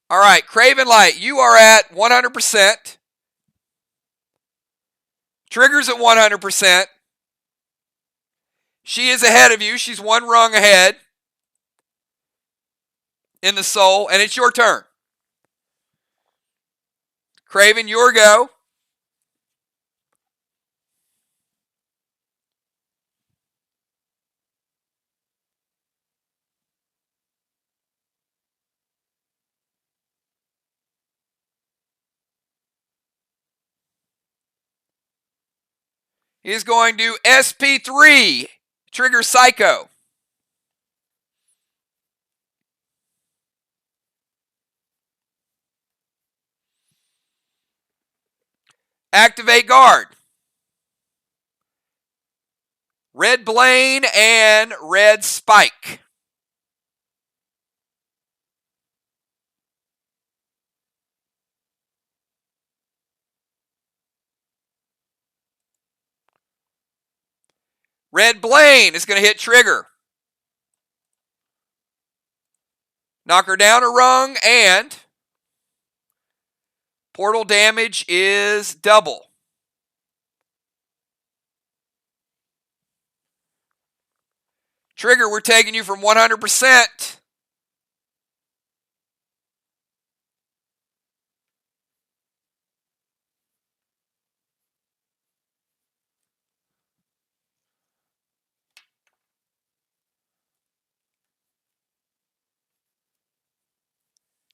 All right, Craven Light, you are at 100%. Trigger's at 100%. She is ahead of you. She's one rung ahead in the soul, and it's your turn. Craven, your go. He is going to SP3, trigger Psycho. Activate guard. Red Blaine and Red Spike. Red Blaine is going to hit trigger. Knock her down a rung, and portal damage is double. Trigger, we're taking you from 100%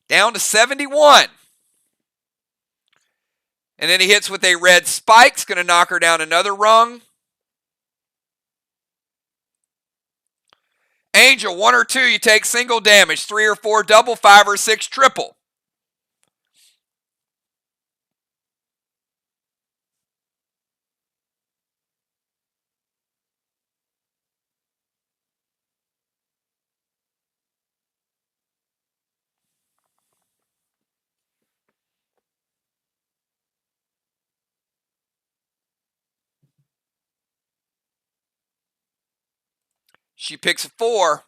down to 71. And then he hits with a red spike. It's going to knock her down another rung. Angel, 1 or 2, you take single damage. 3 or 4, double. 5 or 6, triple. She picks a 4.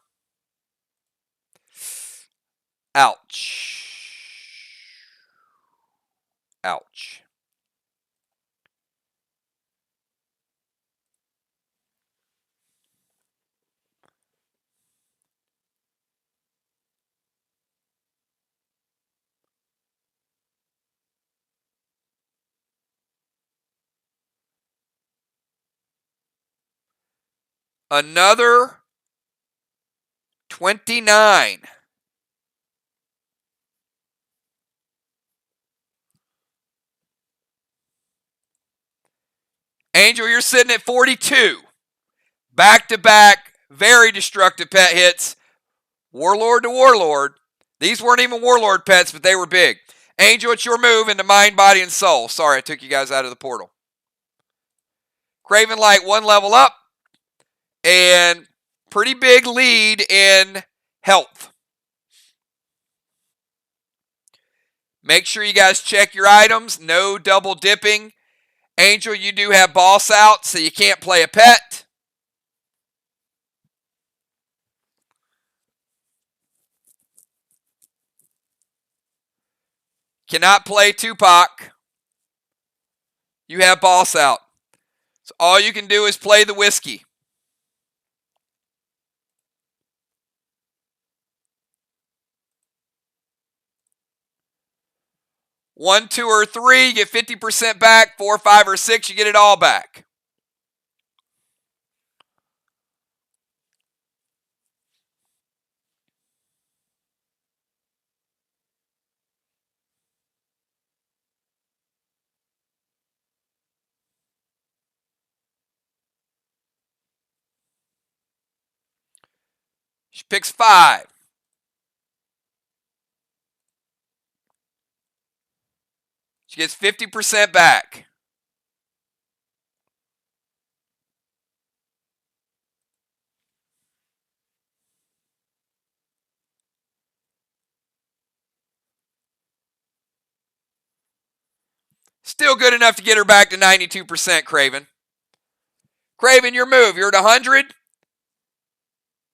Ouch. Ouch. Another 29. Angel, you're sitting at 42. Back-to-back, very destructive pet hits. Warlord to Warlord. These weren't even Warlord pets, but they were big. Angel, it's your move into Mind, Body, and Soul. Sorry, I took you guys out of the portal. Craven Light, 1 level up. And pretty big lead in health. Make sure you guys check your items. No double dipping. Angel, you do have boss out, so you can't play a pet. Cannot play Tupac. You have boss out. So all you can do is play the whiskey. One, 2, or 3, you get 50% back. 4, 5, or 6, you get it all back. She picks 5. She gets 50% back. Still good enough to get her back to 92%, Craven. Craven, your move. You're at 100.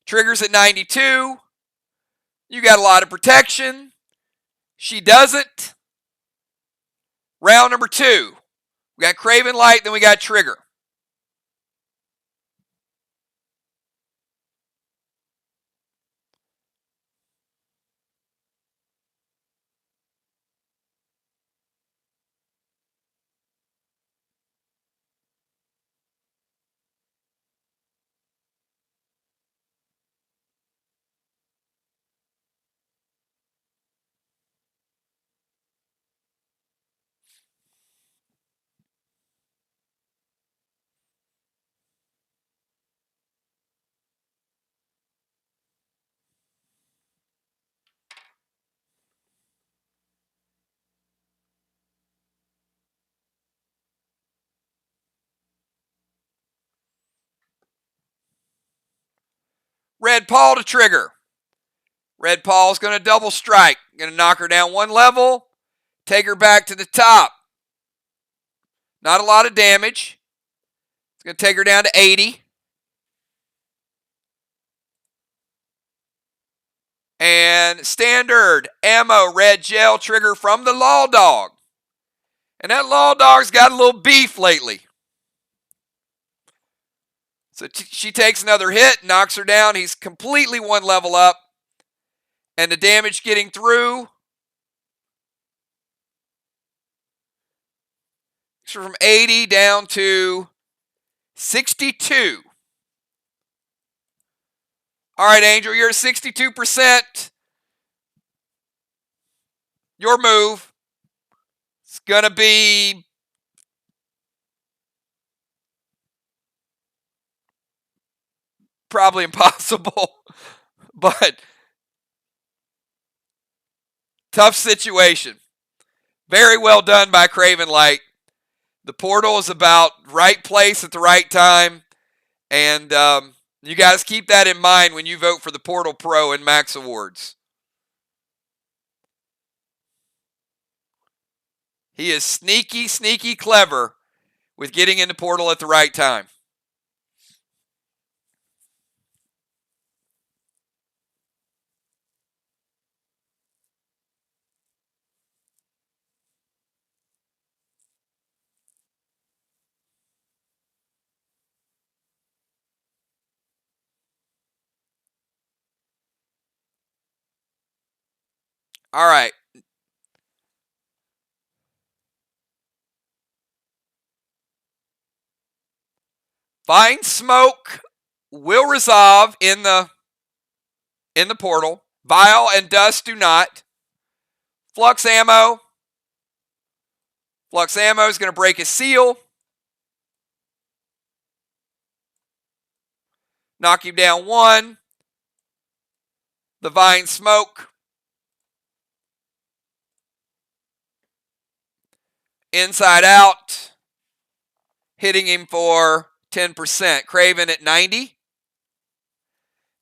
Triggers at 92. You got a lot of protection. She doesn't. Round number 2. We got Craven Light, then we got Trigger. Red Paul to trigger. Red Paul's going to double strike. Going to knock her down one level. Take her back to the top. Not a lot of damage. It's going to take her down to 80. And standard ammo red gel trigger from the Law Dog. And that Law Dog's got a little beef lately. So she takes another hit, knocks her down. He's completely one level up. And the damage getting through from 80 down to 62. All right, Angel, you're at 62%. Your move. It's going to be probably impossible, but tough situation. Very well done by Craven Light. The portal is about right place at the right time, and you guys keep that in mind when you vote for the Portal Pro in Max Awards. He is sneaky, sneaky clever with getting in the portal at the right time. All right. Fine smoke will resolve in the portal. Vial and dust do not. Flux ammo. Flux ammo is going to break a seal. Knock you down one. The vine smoke. Inside out. Hitting him for 10%. Craven at 90.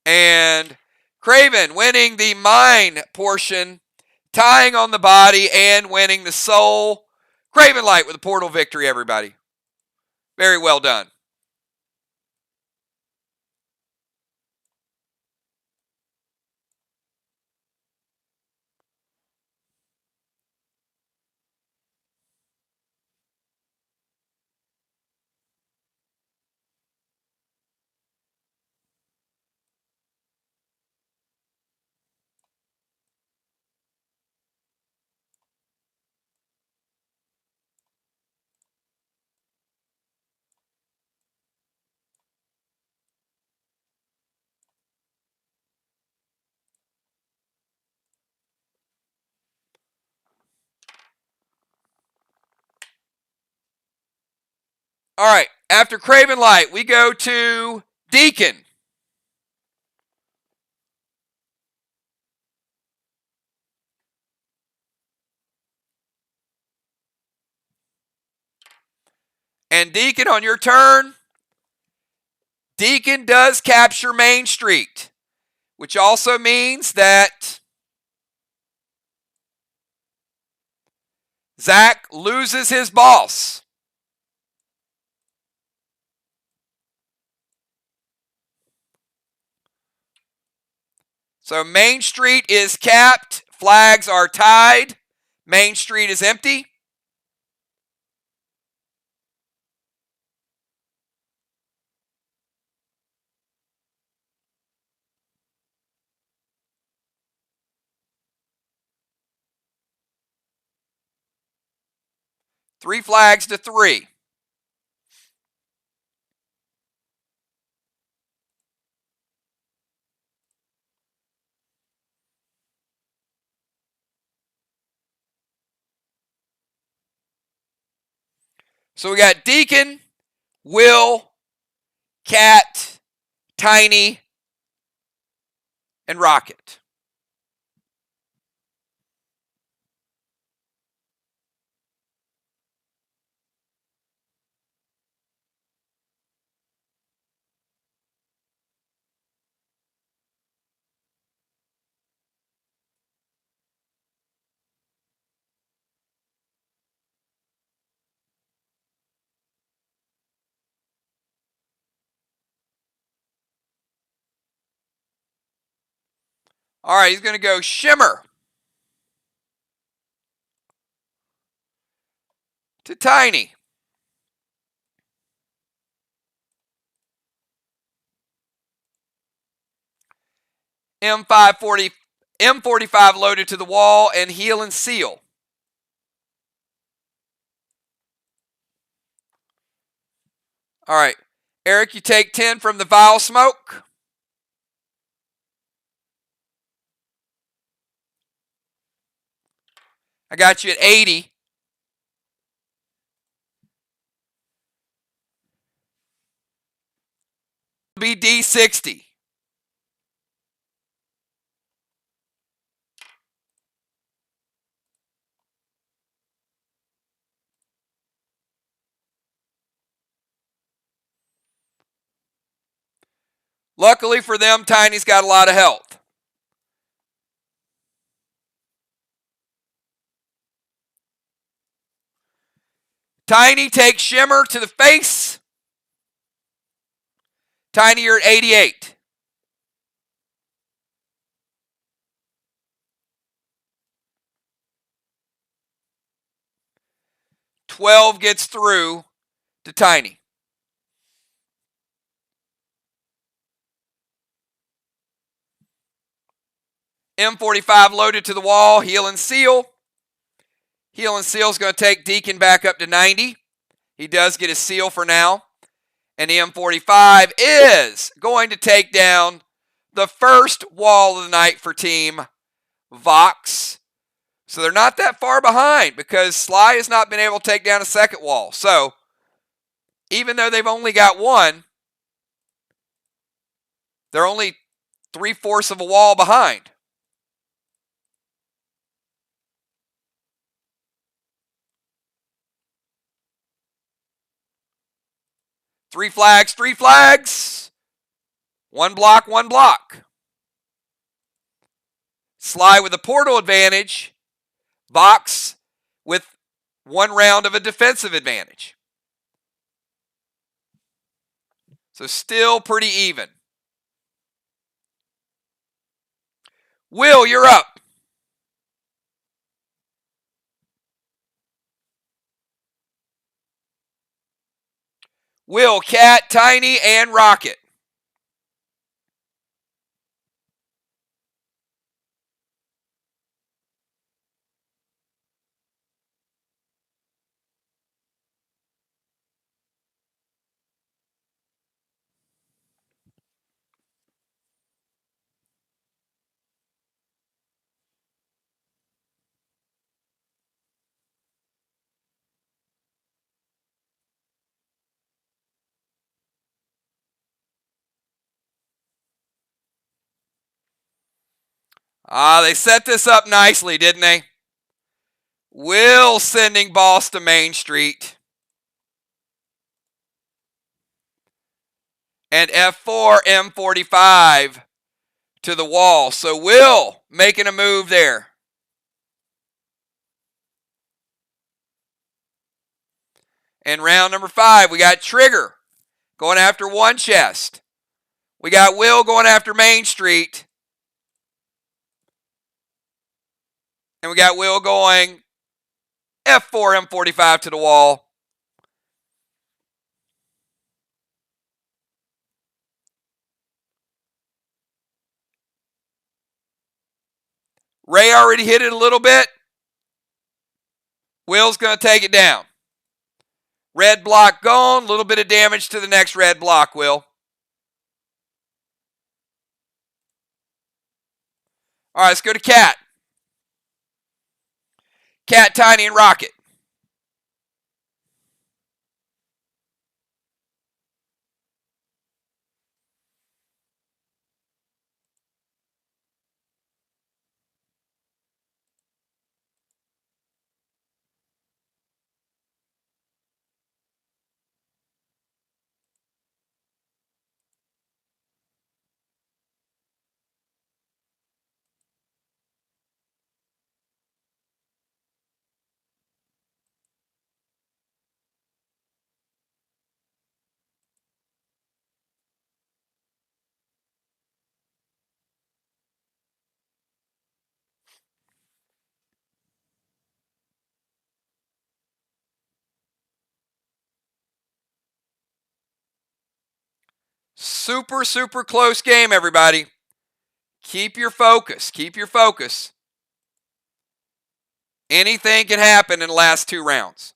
And Craven winning the mine portion, tying on the body, and winning the soul. Craven Light with a portal victory, everybody. Very well done. All right, after Craven Light, we go to Deacon. And Deacon, on your turn, Deacon does capture Main Street, which also means that Zach loses his boss. So Main Street is capped. Flags are tied. Main Street is empty. Three flags to three. So we got Deacon, Will, Cat, Tiny, and Rocket. All right, he's going to go Shimmer to Tiny. M45 loaded to the wall and Heal and Seal. All right, Eric, you take 10 from the Vile Smoke. I got you at 80. Be D60. Luckily for them, Tiny's got a lot of health. Tiny takes Shimmer to the face. Tiny, you're at 88. $12 gets through to Tiny. M45 loaded to the wall, Heal and Seal. Heal and Seal is going to take Deacon back up to 90. He does get a seal for now. And the M45 is going to take down the first wall of the night for Team VOX. So they're not that far behind because SLY has not been able to take down a second wall. So even though they've only got one, they're only 3/4 of a wall behind. Three flags, 3 flags. 1 block, 1 block. SLY with a portal advantage. VOX with 1 round of a defensive advantage. So still pretty even. Will, you're up. Will, Cat, Tiny, and Rocket. They set this up nicely, didn't they? Will sending Boss to Main Street. And F4 M45 to the wall. So Will making a move there. And round number 5, we got Trigger going after one chest. We got Will going after Main Street. And we got Will going F4 M45 to the wall. Ray already hit it a little bit. Will's going to take it down. Red block gone. A little bit of damage to the next red block, Will. All right, let's go to Cat. Cat, Tiny, and Rocket. Super, super close game, everybody. Keep your focus. Keep your focus. Anything can happen in the last 2 rounds.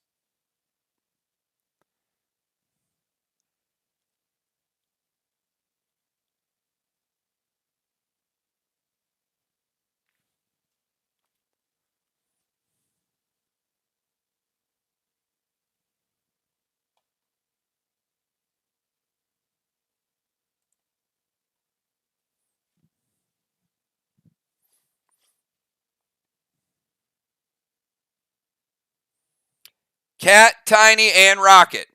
Cat, Tiny, and Rocket.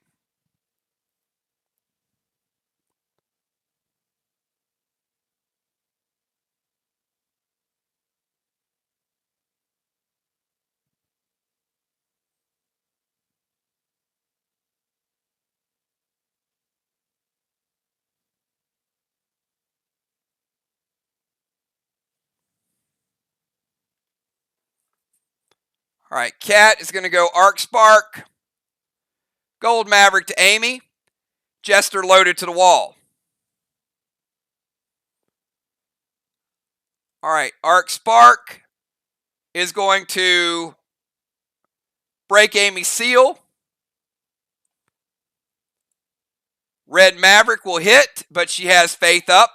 All right, Cat is going to go Arc Spark, Gold Maverick to Amy, Jester loaded to the wall. All right, Arc Spark is going to break Amy's seal. Red Maverick will hit, but she has Faith up.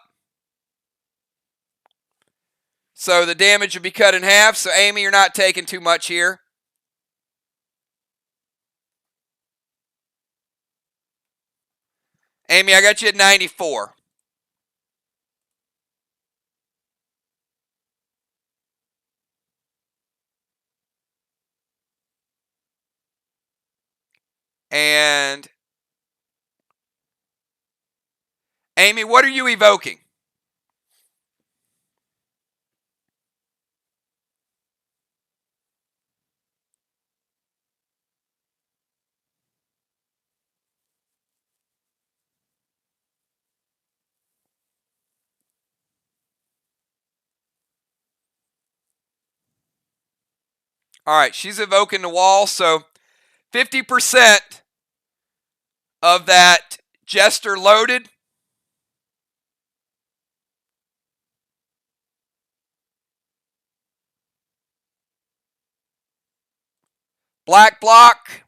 So the damage will be cut in half. So Amy, you're not taking too much here. Amy, I got you at 94. And Amy, what are you evoking? All right, she's evoking the wall. So 50% of that Jester loaded. Black block.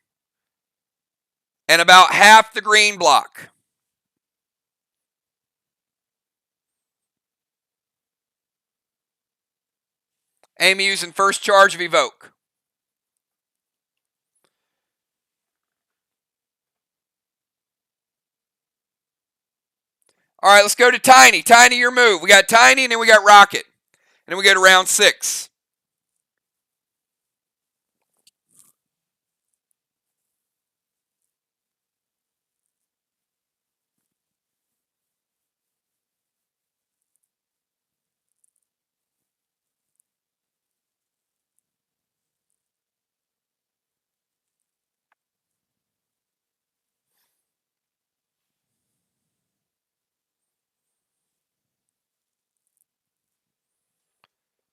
And about half the green block. Amy using first charge of evoke. All right, let's go to Tiny. Tiny, your move. We got Tiny, and then we got Rocket. And then we go to round 6.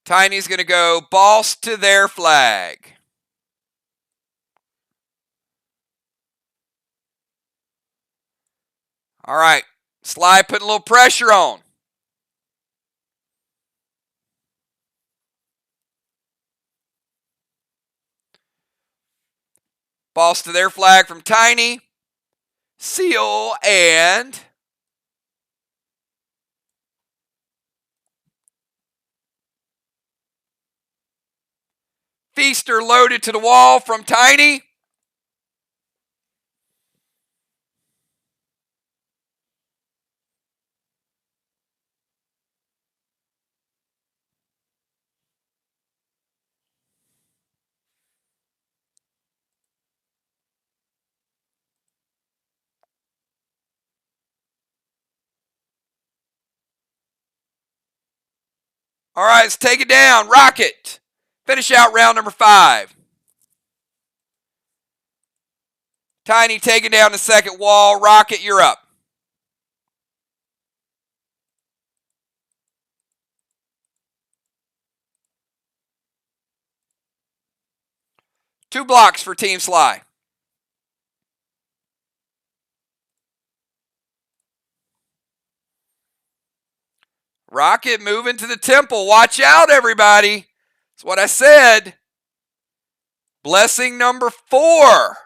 Tiny's going to go boss to their flag. All right. SLY putting a little pressure on. Boss to their flag from Tiny. Seal and Feaster loaded to the wall from Tiny. All right, let's take it down. Rocket. Finish out round number 5. Tiny taking down the second wall. Rocket, you're up. Two blocks for Team SLY. Rocket moving to the temple. Watch out, everybody. That's what I said. Blessing number 4.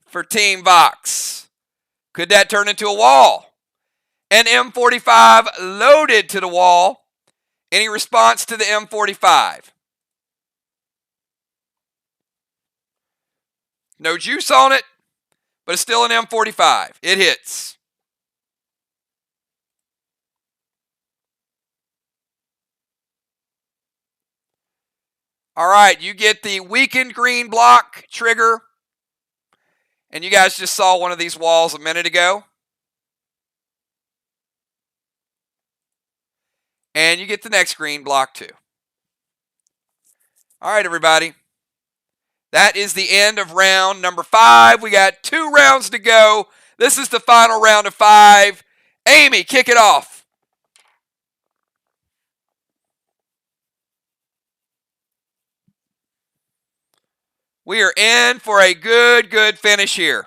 For Team VOX. Could that turn into a wall? An M45 loaded to the wall. Any response to the M45? No juice on it, but it's still an M45. It hits. All right, you get the weakened green block trigger. And you guys just saw one of these walls a minute ago. And you get the next green block too. All right, everybody. That is the end of round number 5. We got 2 rounds to go. This is the final round of 5. Amy, kick it off. We are in for a good finish here.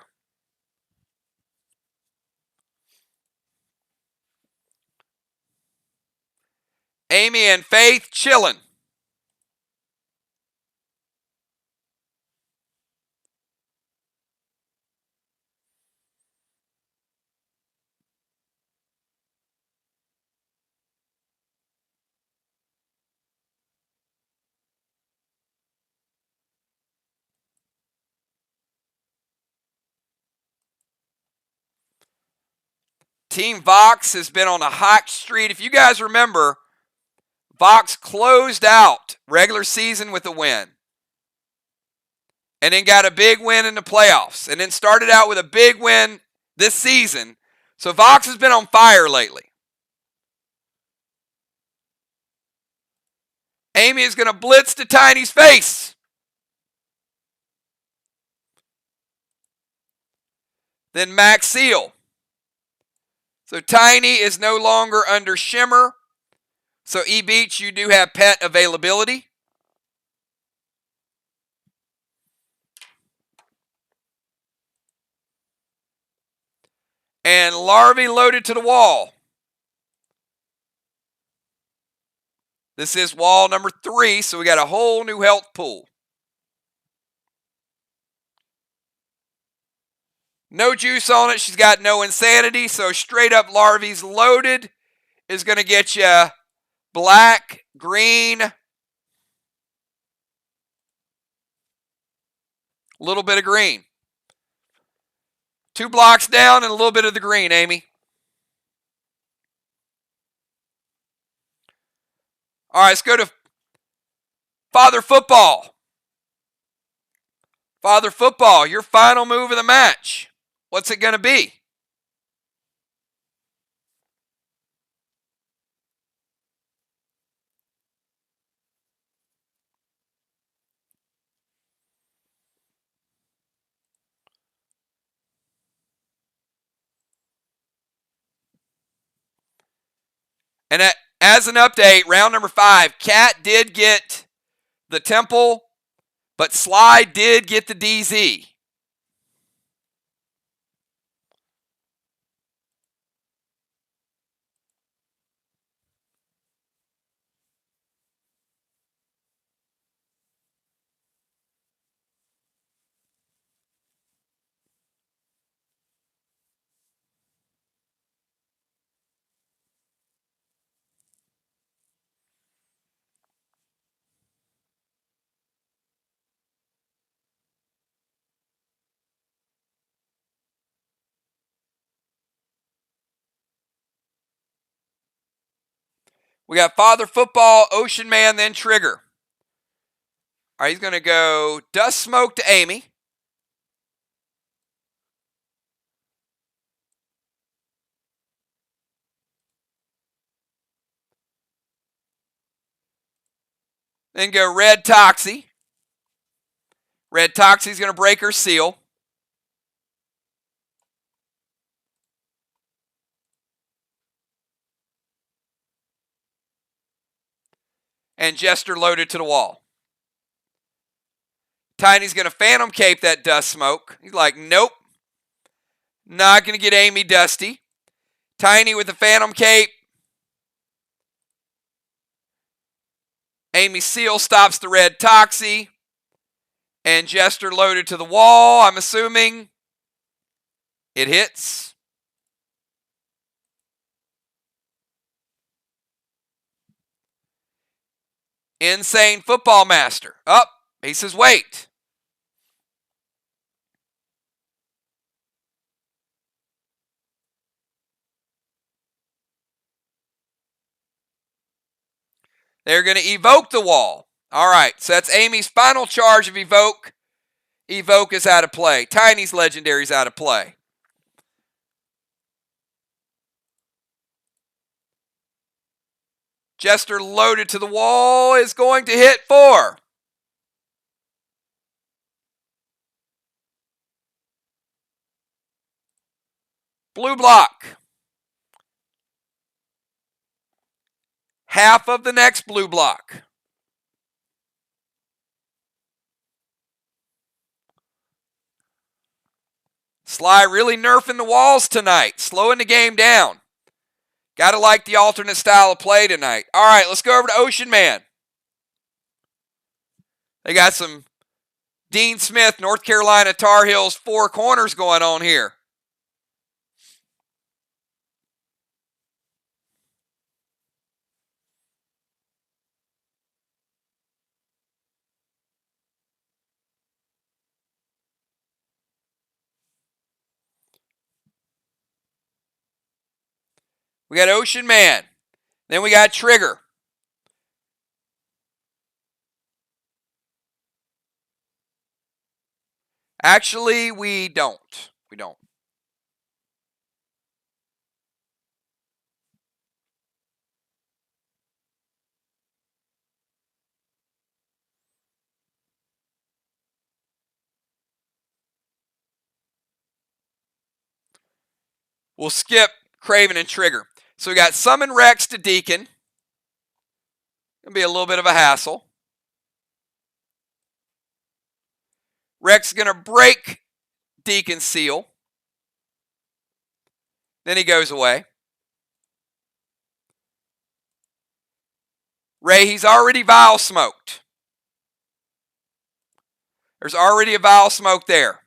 Amy and Faith chilling. Team VOX has been on a hot streak. If you guys remember, VOX closed out regular season with a win. And then got a big win in the playoffs. And then started out with a big win this season. So VOX has been on fire lately. Amy is going to blitz to Tiny's face. Then Max Seal. So Tiny is no longer under Shimmer. So E-Beach, you do have pet availability. And Larvae loaded to the wall. This is wall number 3, so we got a whole new health pool. No juice on it. She's got no insanity, so straight up Larvae's loaded is going to get you black, green, a little bit of green. 2 blocks down and a little bit of the green, Amy. All right, let's go to Father Football. Father Football, your final move of the match. What's it going to be? And as an update, round number 5, Cat did get the Temple, but SLY did get the DZ. We got Father Football, Ocean Man, then Trigger. All right, he's going to go Dust Smoke to Amy. Then go Red Toxie. Red Toxie's going to break her seal. And Jester loaded to the wall. Tiny's going to Phantom Cape that Dust Smoke. He's like, nope. Not going to get Amy Dusty. Tiny with the Phantom Cape. Amy Seal stops the red Toxie. And Jester loaded to the wall, I'm assuming. It hits. Insane Football Master. Up. He says, wait. They're going to evoke the wall. All right, so that's Amy's final charge of evoke. Evoke is out of play. Tiny's legendary is out of play. Jester loaded to the wall is going to hit 4. Blue block. Half of the next blue block. SLY really nerfing the walls tonight, slowing the game down. Got to like the alternate style of play tonight. All right, let's go over to Ocean Man. They got some Dean Smith, North Carolina Tar Heels 4 corners going on here. We got Ocean Man. Then we got Trigger. Actually, we don't. We don't. We'll skip Craven and Trigger. So we got Summon Rex to Deacon. Gonna be a little bit of a hassle. Rex is gonna break Deacon's seal. Then he goes away. Ray, he's already Vile smoked. There's already a Vile smoke there.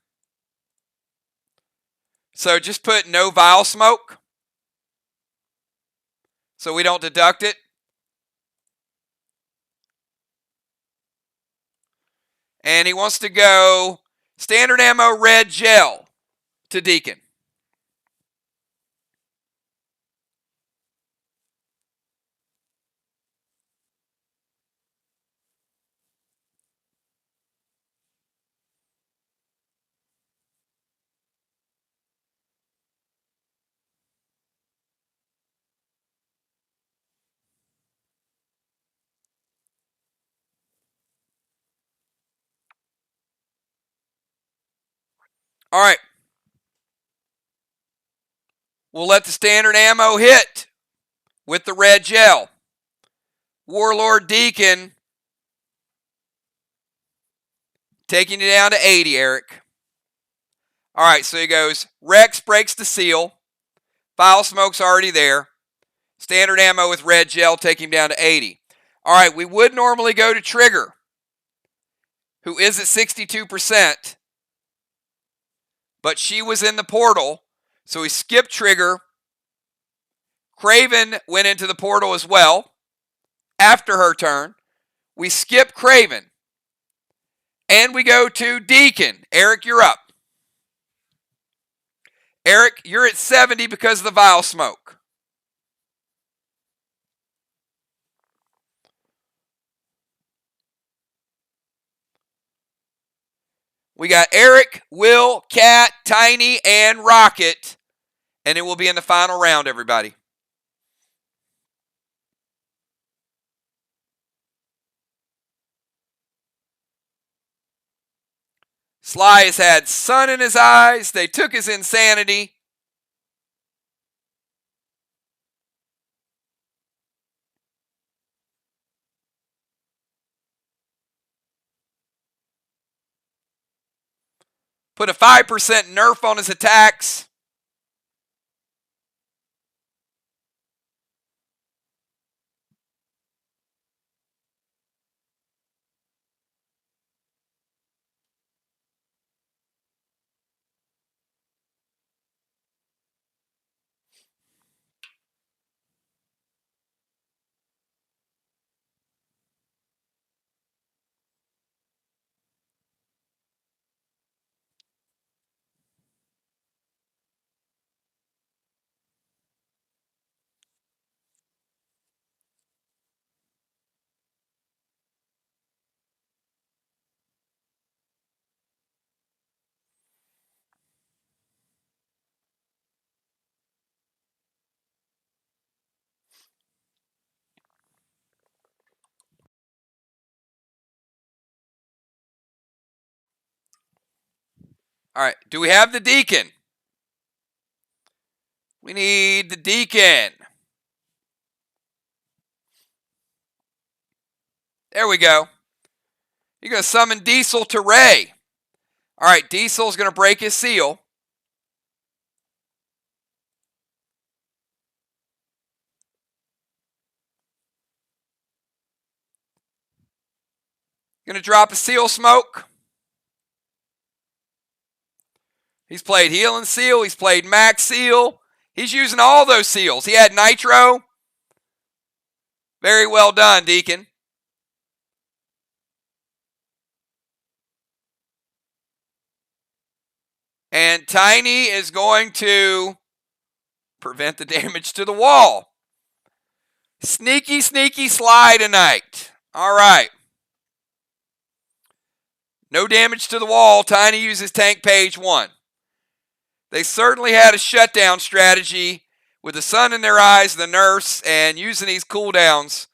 So just put no Vile smoke, so we don't deduct it. And he wants to go standard ammo red gel to Deacon. All right. We'll let the standard ammo hit with the red gel. Warlord Deacon taking it down to 80, Eric. All right, so he goes, Rex breaks the seal. Vile smoke's already there. Standard ammo with red gel, take him down to 80. All right, we would normally go to Trigger, who is at 62%, but she was in the portal, so we skipped Trigger. Craven went into the portal as well after her turn. We skip Craven, and we go to Deacon. Eric, you're up. Eric, you're at 70 because of the Vile smoke. We got Eric, Will, Cat, Tiny, and Rocket, and it will be in the final round, everybody. SLY has had sun in his eyes. They took his insanity. Put a 5% nerf on his attacks. All right. Do we have the Deacon? We need the Deacon. There we go. You're going to summon Diesel to Ray. All right. Diesel's going to break his seal. Going to drop a seal smoke. He's played Healing Seal. He's played Max Seal. He's using all those seals. He had Nitro. Very well done, Deacon. And Tiny is going to prevent the damage to the wall. Sneaky, sneaky SLY tonight. All right. No damage to the wall. Tiny uses tank page 1. They certainly had a shutdown strategy with the sun in their eyes, the nurse, and using these cooldowns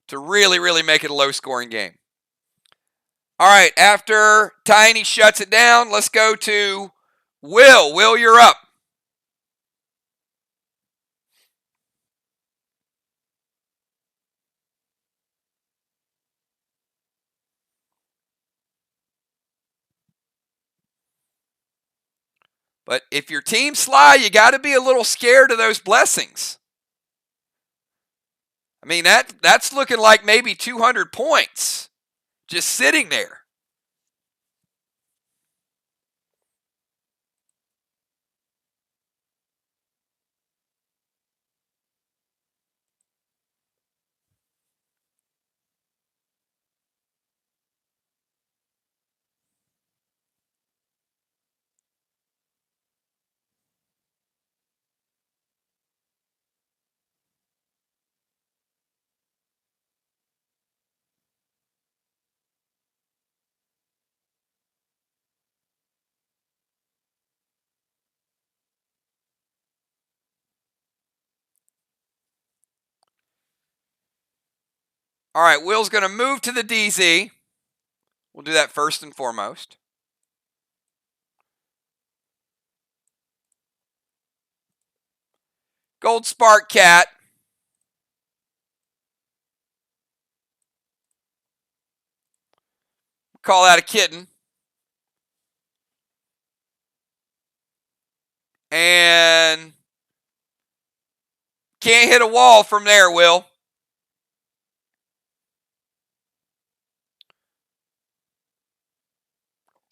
to really, really make it a low-scoring game. All right, after Tiny shuts it down, let's go to Will. Will, you're up. But if your team SLY, you got to be a little scared of those blessings. I mean, that's looking like maybe 200 points just sitting there. All right, Will's going to move to the DZ. We'll do that first and foremost. Gold Spark Cat. Call that a kitten. And can't hit a wall from there, Will.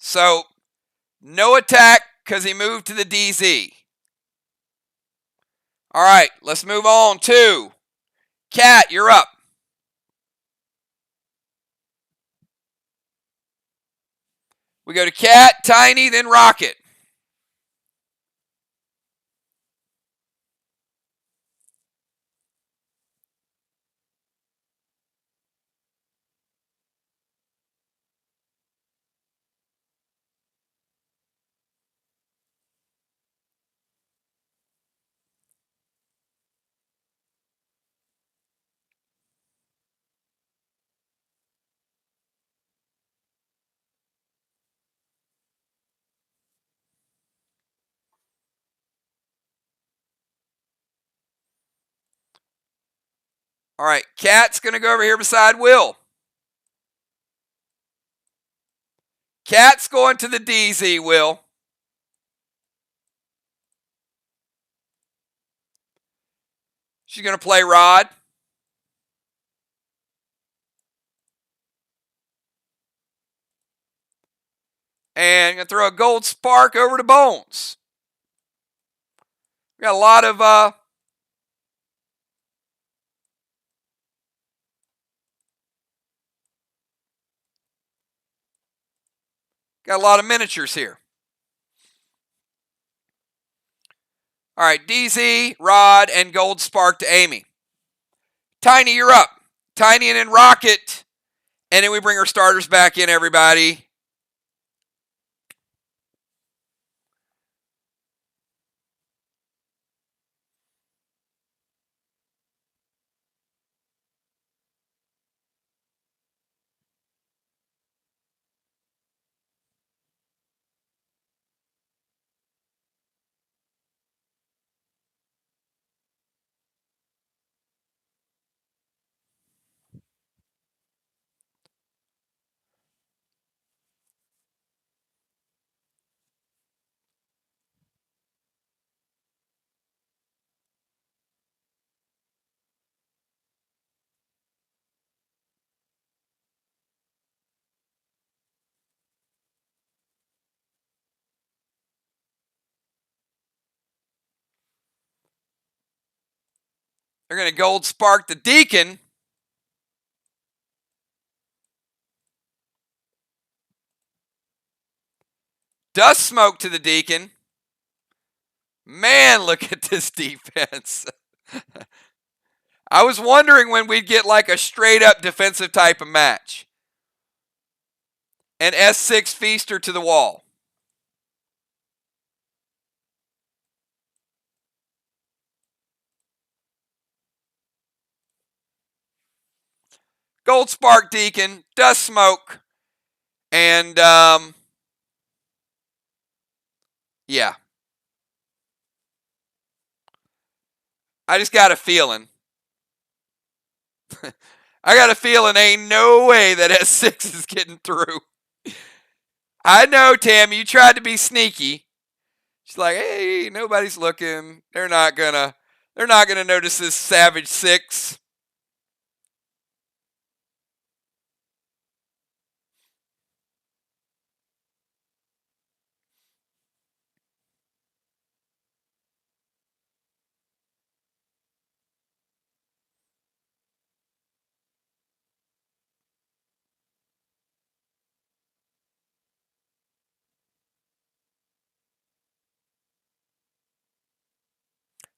So, no attack because he moved to the DZ. All right, let's move on to Cat, you're up. We go to Cat, Tiny, then Rocket. All right, Cat's going to go over here beside Will. Cat's going to the DZ, Will. She's going to play Rod. And going to throw a Gold Spark over to Bones. We got a lot of miniatures here. All right, DZ, Rod, and Gold Spark to Amy. Tiny, you're up. Tiny and then Rocket. And then we bring our starters back in, everybody. They're going to gold spark the Deacon. Dust smoke to the Deacon. Man, look at this defense. I was wondering when we'd get like a straight up defensive type of match. An S6 Feaster to the wall. Gold Spark Deacon, Dust Smoke, and yeah. I just got a feeling. I got a feeling ain't no way that S6 is getting through. I know, Tam, you tried to be sneaky. She's like, hey, nobody's looking. They're not gonna notice this Savage 6.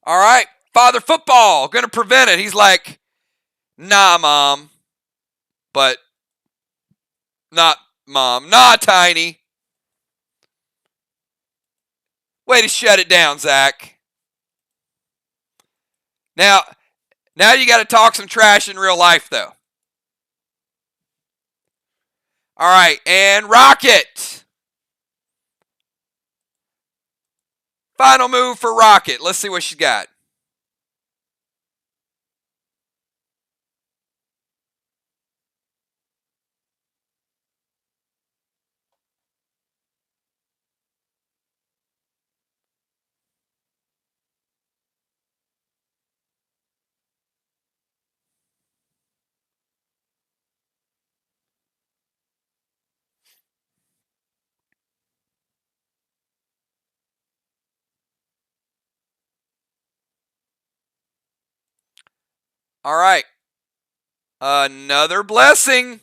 All right, Father Football, gonna prevent it. He's like, nah, Mom. But not Mom. Nah, Tiny. Way to shut it down, Zach. Now you got to talk some trash in real life, though. All right, and Rocket. Final move for Rocket. Let's see what she's got. All right. Another blessing.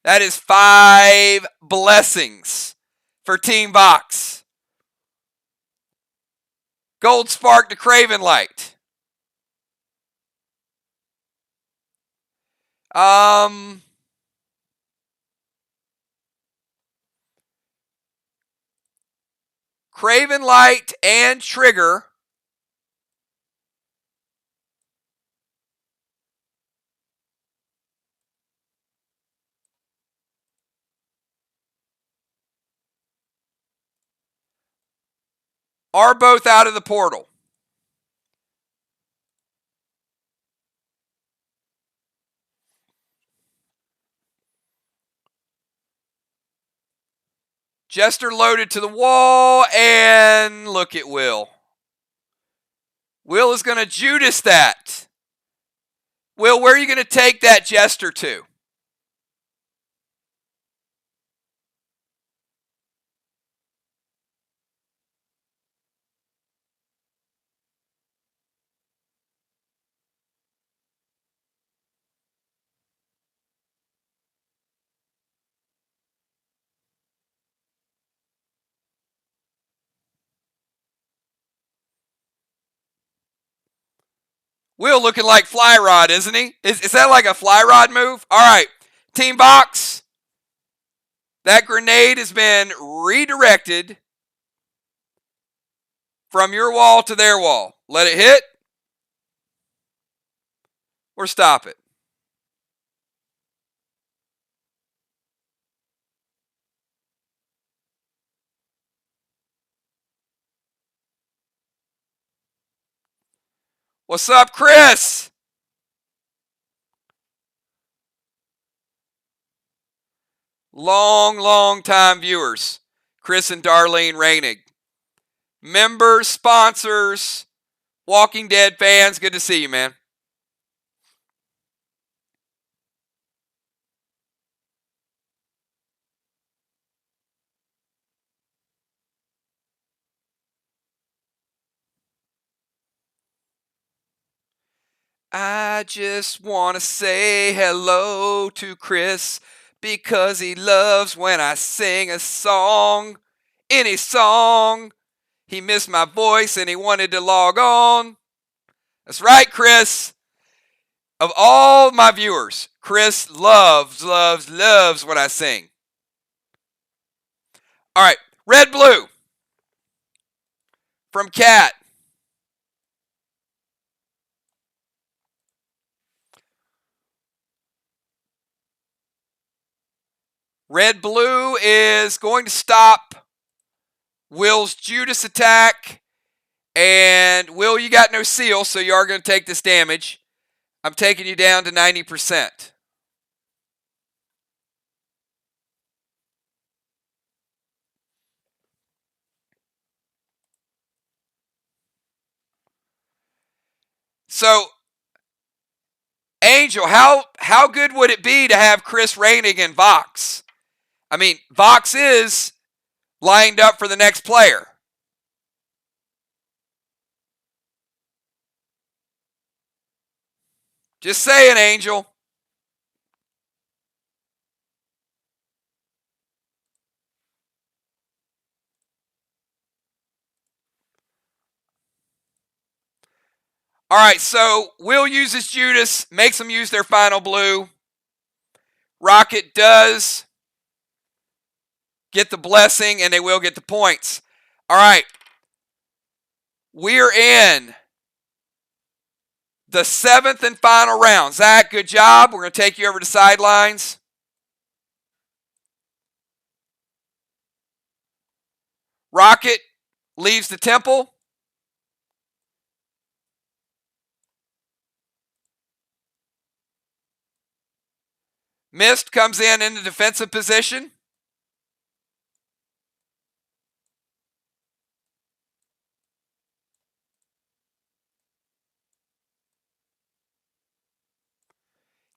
That is 5 blessings for Team VOX. Gold Spark to Craven Light. Craven Light and Trigger. Are both out of the portal. Jester loaded to the wall, and look at Will. Will is going to Judas that. Will, where are you going to take that Jester to? Will looking like Fly Rod, isn't he? Is that like a Fly Rod move? All right, Team VOX. That grenade has been redirected from your wall to their wall. Let it hit or stop it. What's up, Chris? Long time viewers. Chris and Darlene Rainig. Members, sponsors, Walking Dead fans, good to see you, man. I just want to say hello to Chris because he loves when I sing a song. Any song. He missed my voice and he wanted to log on. That's right, Chris. Of all my viewers, Chris loves when I sing. All right, red blue from Cat. Red blue is going to stop Will's Judas attack. And Will, you got no seal, so you are going to take this damage. I'm taking you down to 90%. So, Angel, how good would it be to have Chris reigning in VOX? I mean, VOX is lined up for the next player. Just saying, Angel. All right, so Will uses Judas, makes them use their final blue. Rocket does get the blessing, and they will get the points. All right, we're in the 7th and final round. Zach, good job. We're going to take you over to sidelines. Rocket leaves the temple. Mist comes in the defensive position.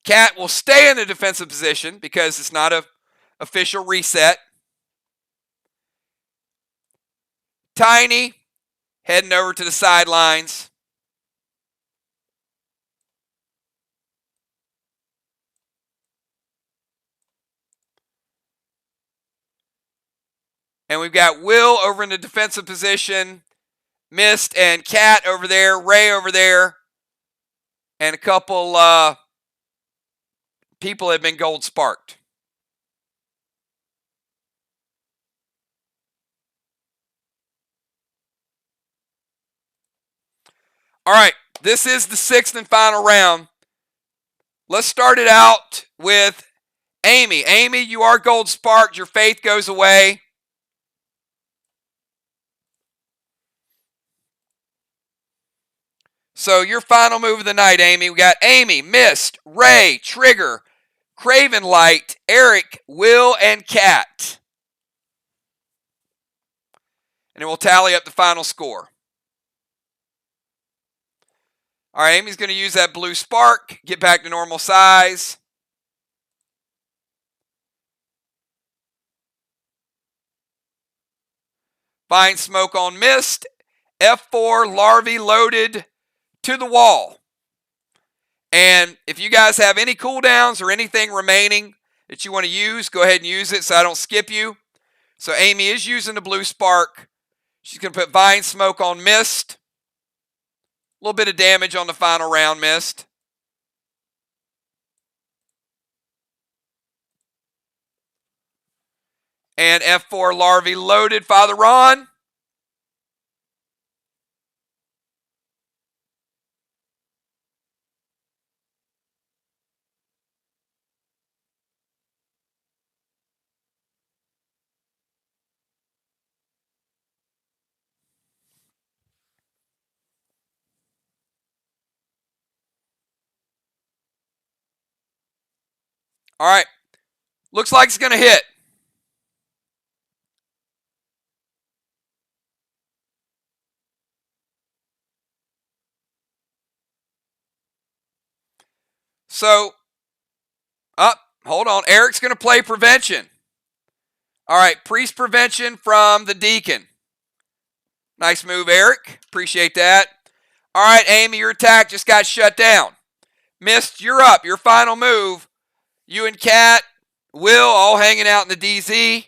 Cat will stay in the defensive position because it's not an official reset. Tiny heading over to the sidelines. And we've got Will over in the defensive position. Mist and Cat over there. Ray over there. And a couple people have been gold sparked. All right, this is the 6th and final round. Let's start it out with Amy. Amy, you are gold sparked. Your faith goes away. So your final move of the night, Amy. We got Amy, Mist, Ray, Trigger, Craven Light, Eric, Will, and Cat. And then we'll tally up the final score. All right, Amy's going to use that blue spark, get back to normal size. Vine Smoke on Mist. F4 Larvae loaded to the wall. And if you guys have any cooldowns or anything remaining that you want to use, go ahead and use it so I don't skip you. So Amy is using the blue spark. She's going to put Vine Smoke on Mist. A little bit of damage on the final round, Mist. And F4 Larvae loaded, Father Ron. All right. Looks like it's going to hit. So, hold on. Eric's going to play Prevention. All right, Priest Prevention from the Deacon. Nice move, Eric. Appreciate that. All right, Amy, your attack just got shut down. Mist, you're up. Your final move. You and Cat, Will, all hanging out in the DZ.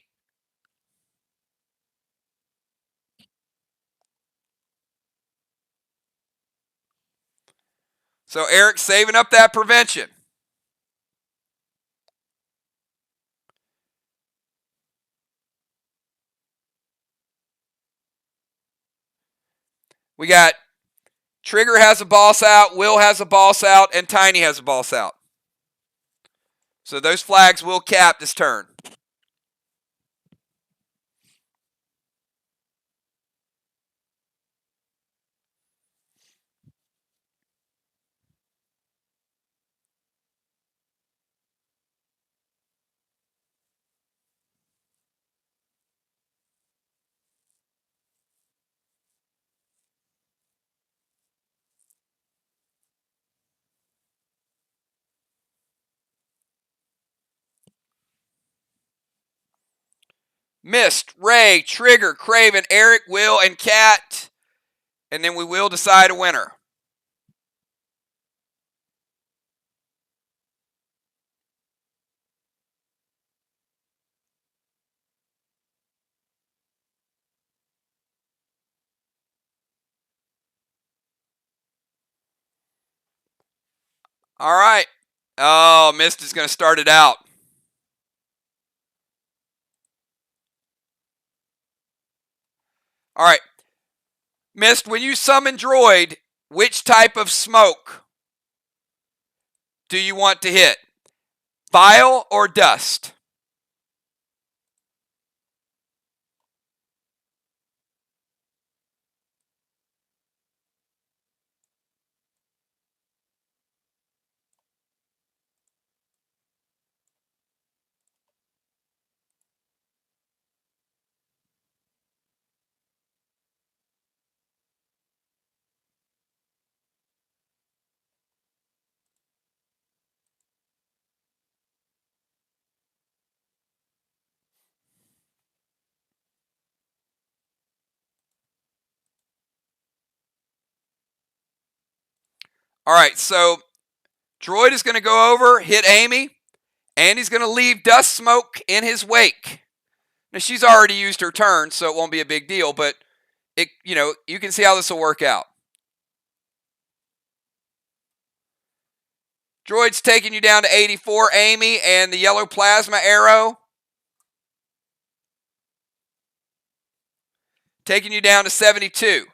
So Eric's saving up that prevention. We got Trigger has a boss out, Will has a boss out, and Tiny has a boss out. So those flags will cap this turn. Mist, Ray, Trigger, Craven, Eric, Will, and Cat. And then we will decide a winner. All right. Oh, Mist is going to start it out. All right. Mist, when you summon Droid, which type of smoke do you want to hit? Bile or dust? All right, so Droid is going to go over, hit Amy, and he's going to leave dust smoke in his wake. Now, she's already used her turn, so it won't be a big deal, but you can see how this will work out. Droid's taking you down to 84, Amy, and the yellow plasma arrow taking you down to 72.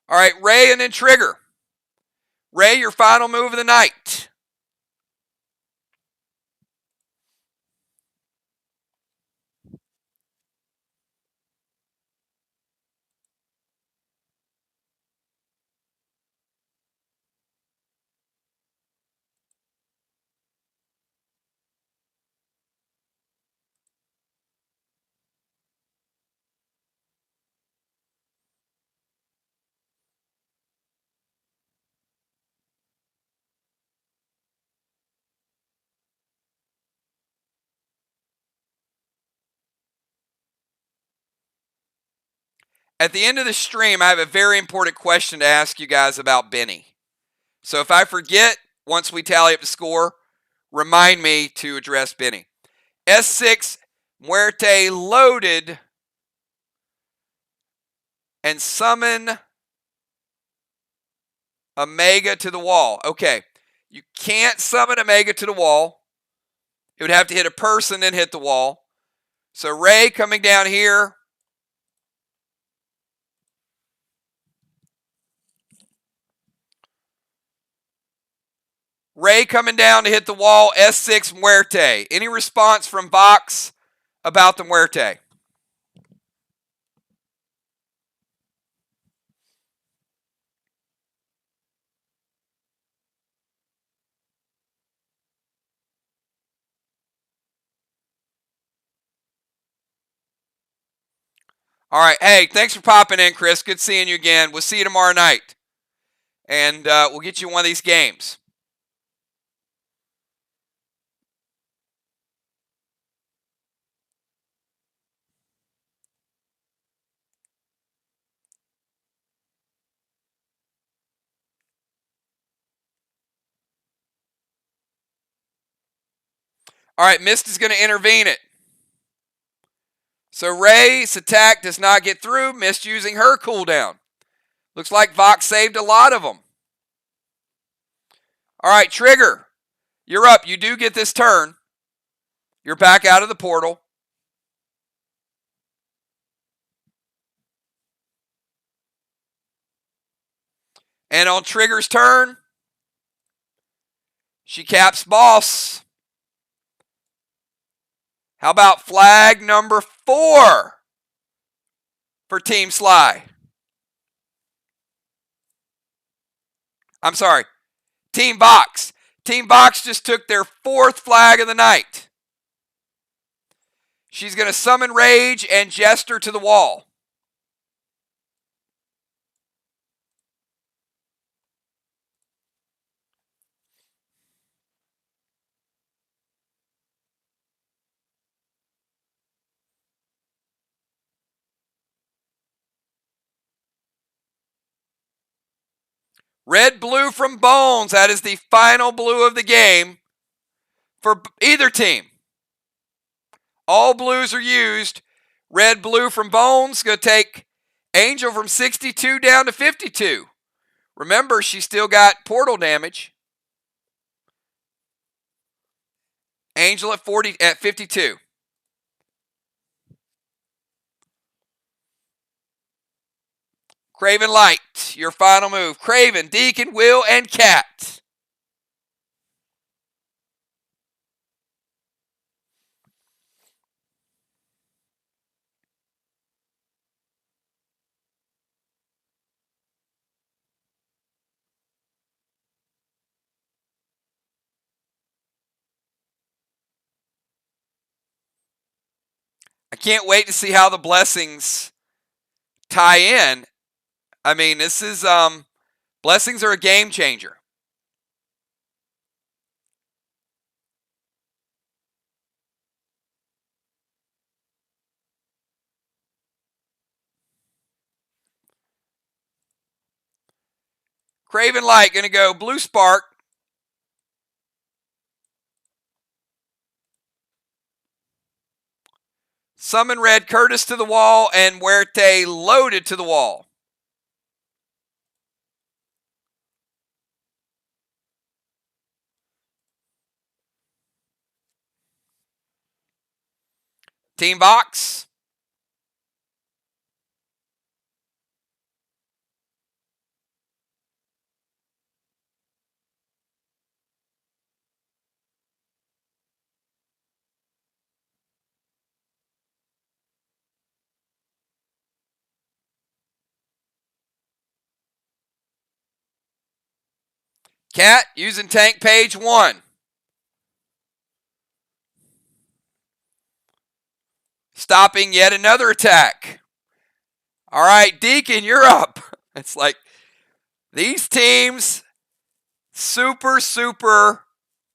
All right, Ray and then Trigger. Ray, your final move of the night. At the end of the stream, I have a very important question to ask you guys about Benny. So if I forget, once we tally up the score, remind me to address Benny. S6, Muerte loaded, and summon Omega to the wall. Okay, you can't summon Omega to the wall. It would have to hit a person and hit the wall. So Ray coming down here. Ray coming down to hit the wall, S6 Muerte. Any response from VOX about the Muerte? All right. Hey, thanks for popping in, Chris. Good seeing you again. We'll see you tomorrow night. And we'll get you one of these games. All right, Mist is going to intervene it. So Ray's attack does not get through. Mist using her cooldown. Looks like VOX saved a lot of them. All right, Trigger, you're up. You do get this turn. You're back out of the portal. And on Trigger's turn, she caps Boss. How about flag number 4 for Team SLY? I'm sorry, Team VOX. Team VOX just took their 4th flag of the night. She's going to summon Rage and Jester to the wall. Red blue from Bones. That is the final blue of the game for either team. All blues are used. Red blue from Bones going to take Angel from 62 down to 52. Remember, she still got portal damage. Angel at 52. Craven Light, your final move. Craven, Deacon, Will, and Cat. I can't wait to see how the blessings tie in. I mean, this is blessings are a game changer. Craven Light going to go Blue Spark. Summon Red Curtis to the wall and Huerte loaded to the wall. Team VOX. Cat using tank page 1. Stopping yet another attack. All right, Deacon, you're up. It's like these teams super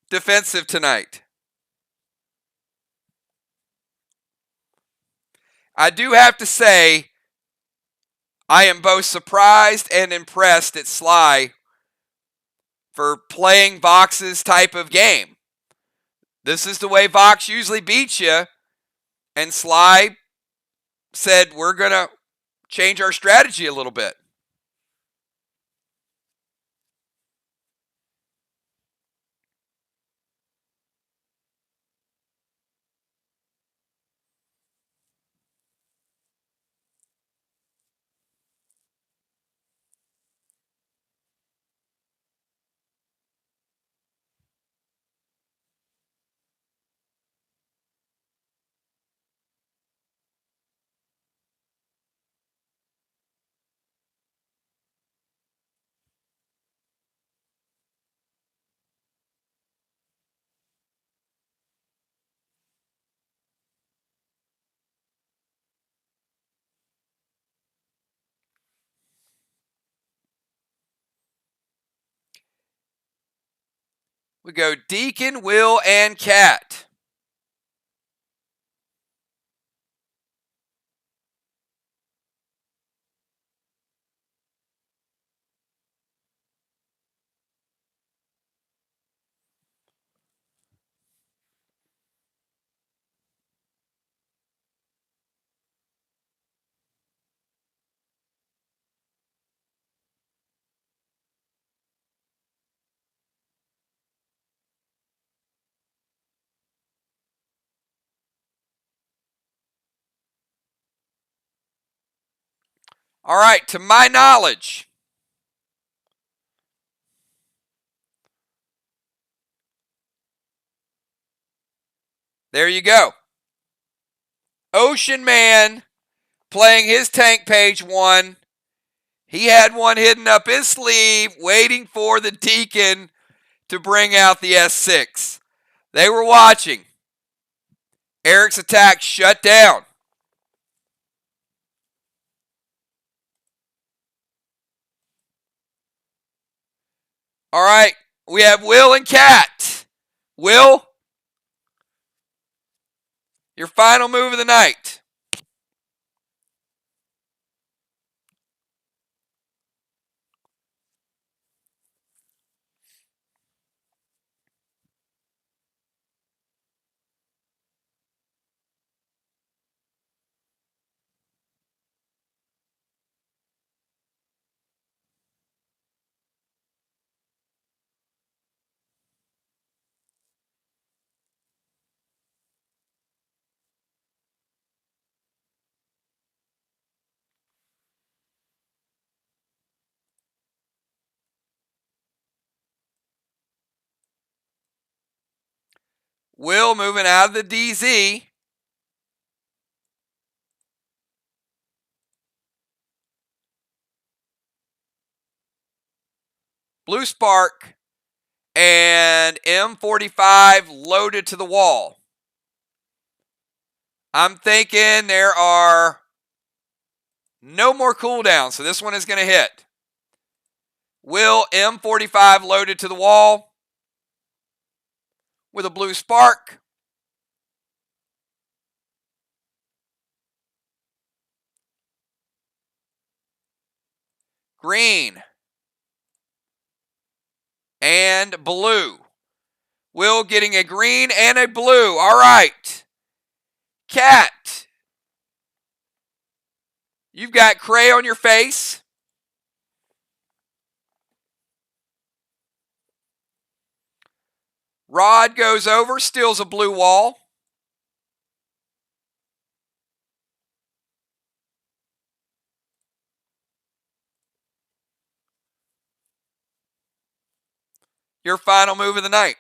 defensive tonight. I do have to say, I am both surprised and impressed at SLY for playing VOX's type of game. This is the way VOX usually beats you, and SLY said, we're going to change our strategy a little bit. We go Deacon, Will, and Cat. All right, to my knowledge, there you go. Ocean Man playing his tank page 1. He had one hidden up his sleeve, waiting for the Deacon to bring out the S6. They were watching. Eric's attack shut down. All right, we have Will and Cat. Will, your final move of the night. Will moving out of the DZ. Blue Spark and M45 loaded to the wall. I'm thinking there are no more cooldowns, so this one is going to hit. Will M45 loaded to the wall with a Blue Spark. Green and blue. Will getting a green and a blue. All right. Cat, you've got Cray on your face. Rod goes over, steals a blue wall. Your final move of the night.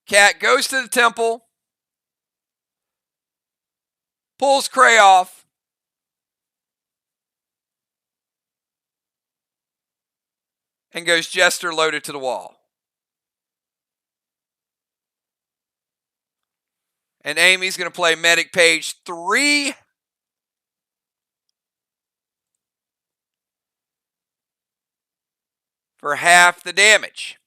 Cat goes to the temple, pulls Cray off, and goes Jester loaded to the wall. And Amy's going to play Medic page 3. For half the damage.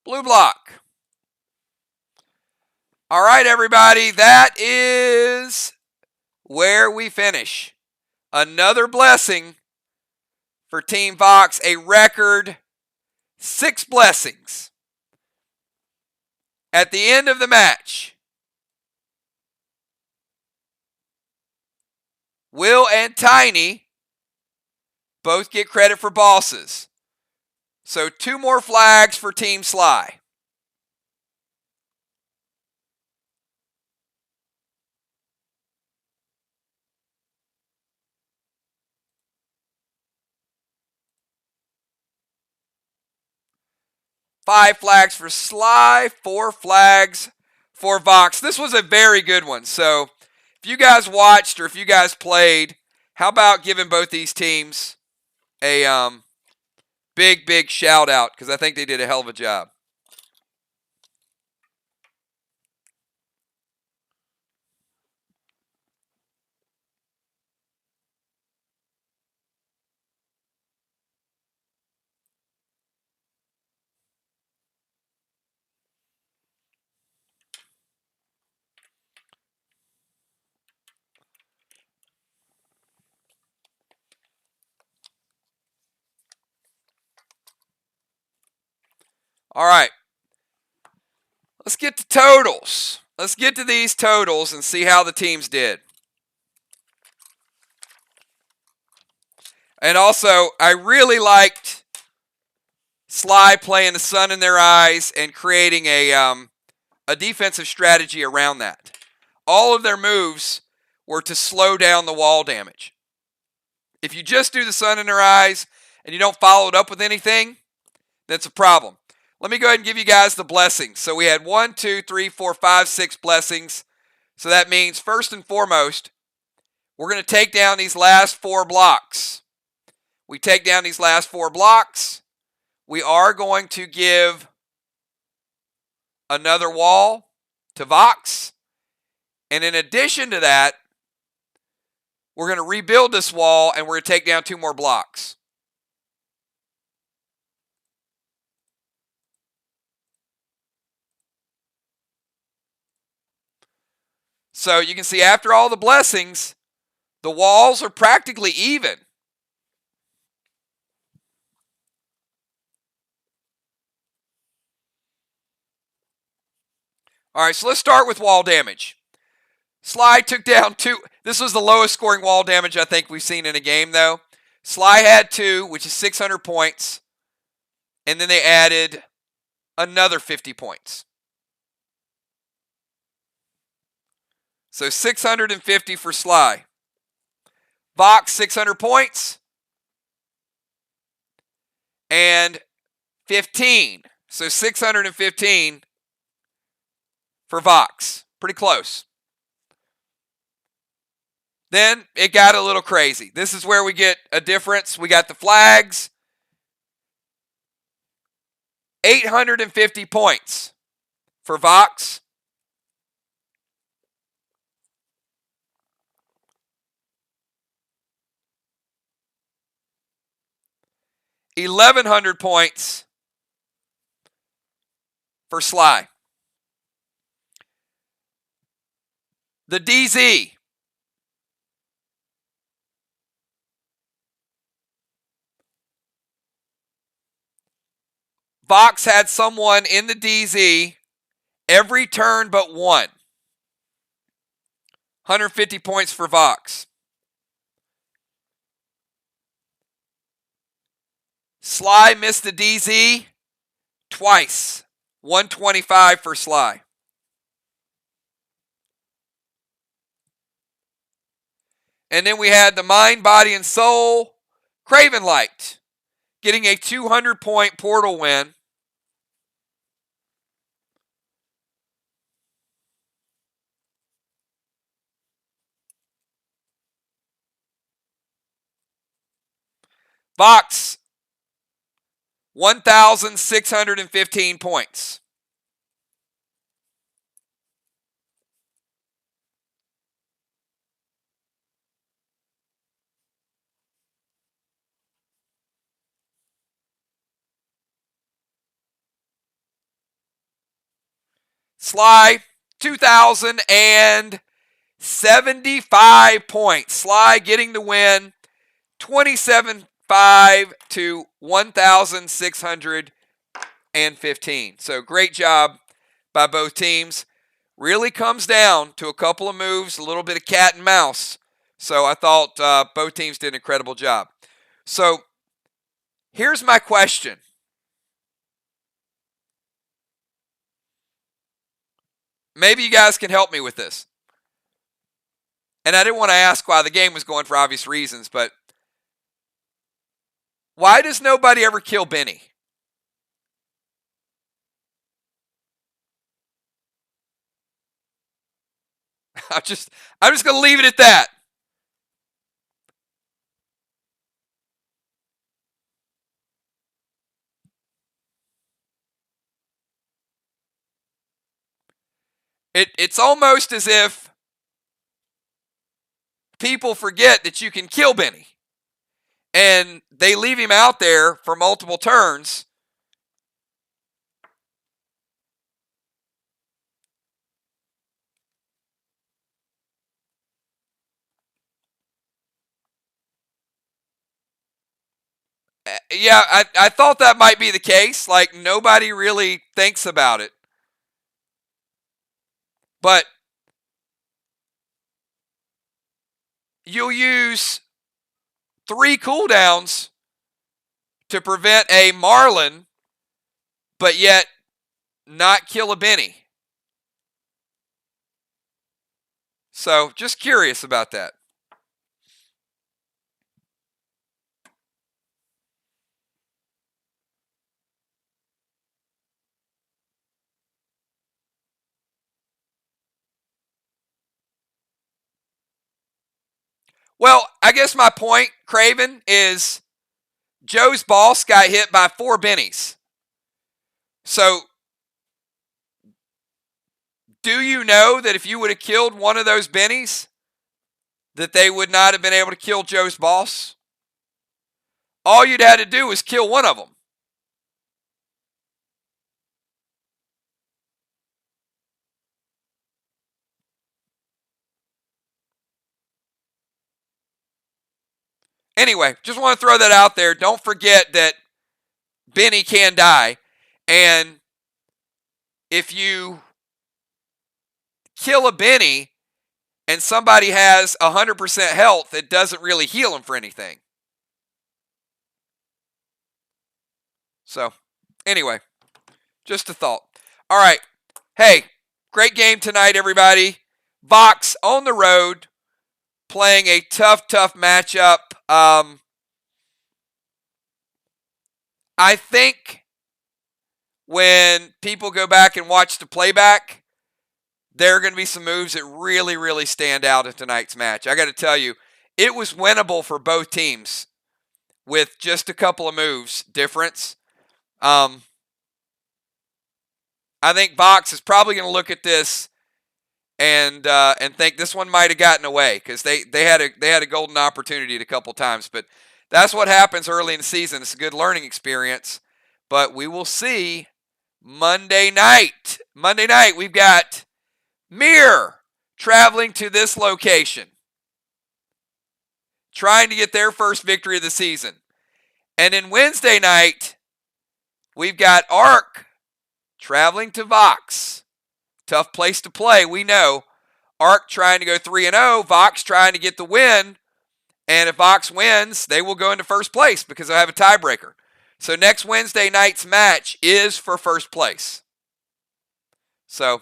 Blue block. All right, everybody, that is where we finish. Another blessing for Team VOX, a record 6 blessings. At the end of the match, Will and Tiny both get credit for bosses. So 2 more flags for Team SLY. Five flags for SLY, 4 flags for VOX. This was a very good one. So if you guys watched or if you guys played, how about giving both these teams a big shout out, because I think they did a hell of a job. All right. Let's get to totals. Let's get to these totals and see how the teams did. And also, I really liked SLY playing the sun in their eyes and creating a defensive strategy around that. All of their moves were to slow down the wall damage. If you just do the sun in their eyes and you don't follow it up with anything, that's a problem. Let me go ahead and give you guys the blessings. So we had 1, 2, 3, 4, 5, 6 blessings. So that means, first and foremost, we're going to take down these last 4 blocks. We take down these last 4 blocks. We are going to give another wall to VOX. And in addition to that, we're going to rebuild this wall and we're going to take down 2 more blocks. So you can see after all the blessings, the walls are practically even. All right, so let's start with wall damage. SLY took down 2. This was the lowest scoring wall damage I think we've seen in a game, though. SLY had 2, which is 600 points. And then they added another 50 points. So 650 for SLY. VOX, 600 points. And 15. So 615 for VOX. Pretty close. Then it got a little crazy. This is where we get a difference. We got the flags. 850 points for VOX. $1,100 points for SLY. The DZ. VOX had someone in the DZ every turn but one. 150 points for VOX. SLY missed the DZ twice. 125 for SLY. And then we had the Mind, Body, and Soul Craven Light getting a 200-point portal win. VOX, 1,615 points. SLY, 2,075 points. SLY getting the win, 27.5 to 1,615. So great job by both teams. Really comes down to a couple of moves, a little bit of cat and mouse. So I thought both teams did an incredible job. So here's my question. Maybe you guys can help me with this. And I didn't want to ask why the game was going for obvious reasons, but why does nobody ever kill Benny? I'm just going to leave it at that. It's almost as if people forget that you can kill Benny. And they leave him out there for multiple turns. Yeah, I thought that might be the case. Like, nobody really thinks about it. But you'll use 3 cooldowns to prevent a Marlin, but yet not kill a Benny. So, just curious about that. Well, I guess my point, Craven, is Joe's boss got hit by 4 bennies. So, do you know that if you would have killed one of those bennies, that they would not have been able to kill Joe's boss? All you'd had to do was kill one of them. Anyway, just want to throw that out there. Don't forget that Benny can die. And if you kill a Benny and somebody has 100% health, it doesn't really heal them for anything. So, anyway, just a thought. All right. Hey, great game tonight, everybody. VOX on the road, playing a tough matchup. I think when people go back and watch the playback, there are going to be some moves that really stand out in tonight's match. I got to tell you, it was winnable for both teams with just a couple of moves difference. I think VOX is probably going to look at this and think this one might have gotten away because they had a golden opportunity a couple times. But that's what happens early in the season. It's a good learning experience. But we will see Monday night. Monday night, we've got Mirror traveling to this location, trying to get their first victory of the season. And then Wednesday night, we've got Arc traveling to VOX. Tough place to play, we know. Arc trying to go 3-0, VOX trying to get the win. And if VOX wins, they will go into first place because they'll have a tiebreaker. So next Wednesday night's match is for first place. So,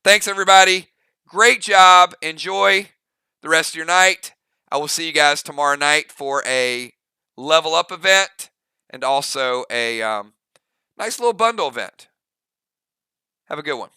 thanks everybody. Great job. Enjoy the rest of your night. I will see you guys tomorrow night for a level up event and also a nice little bundle event. Have a good one.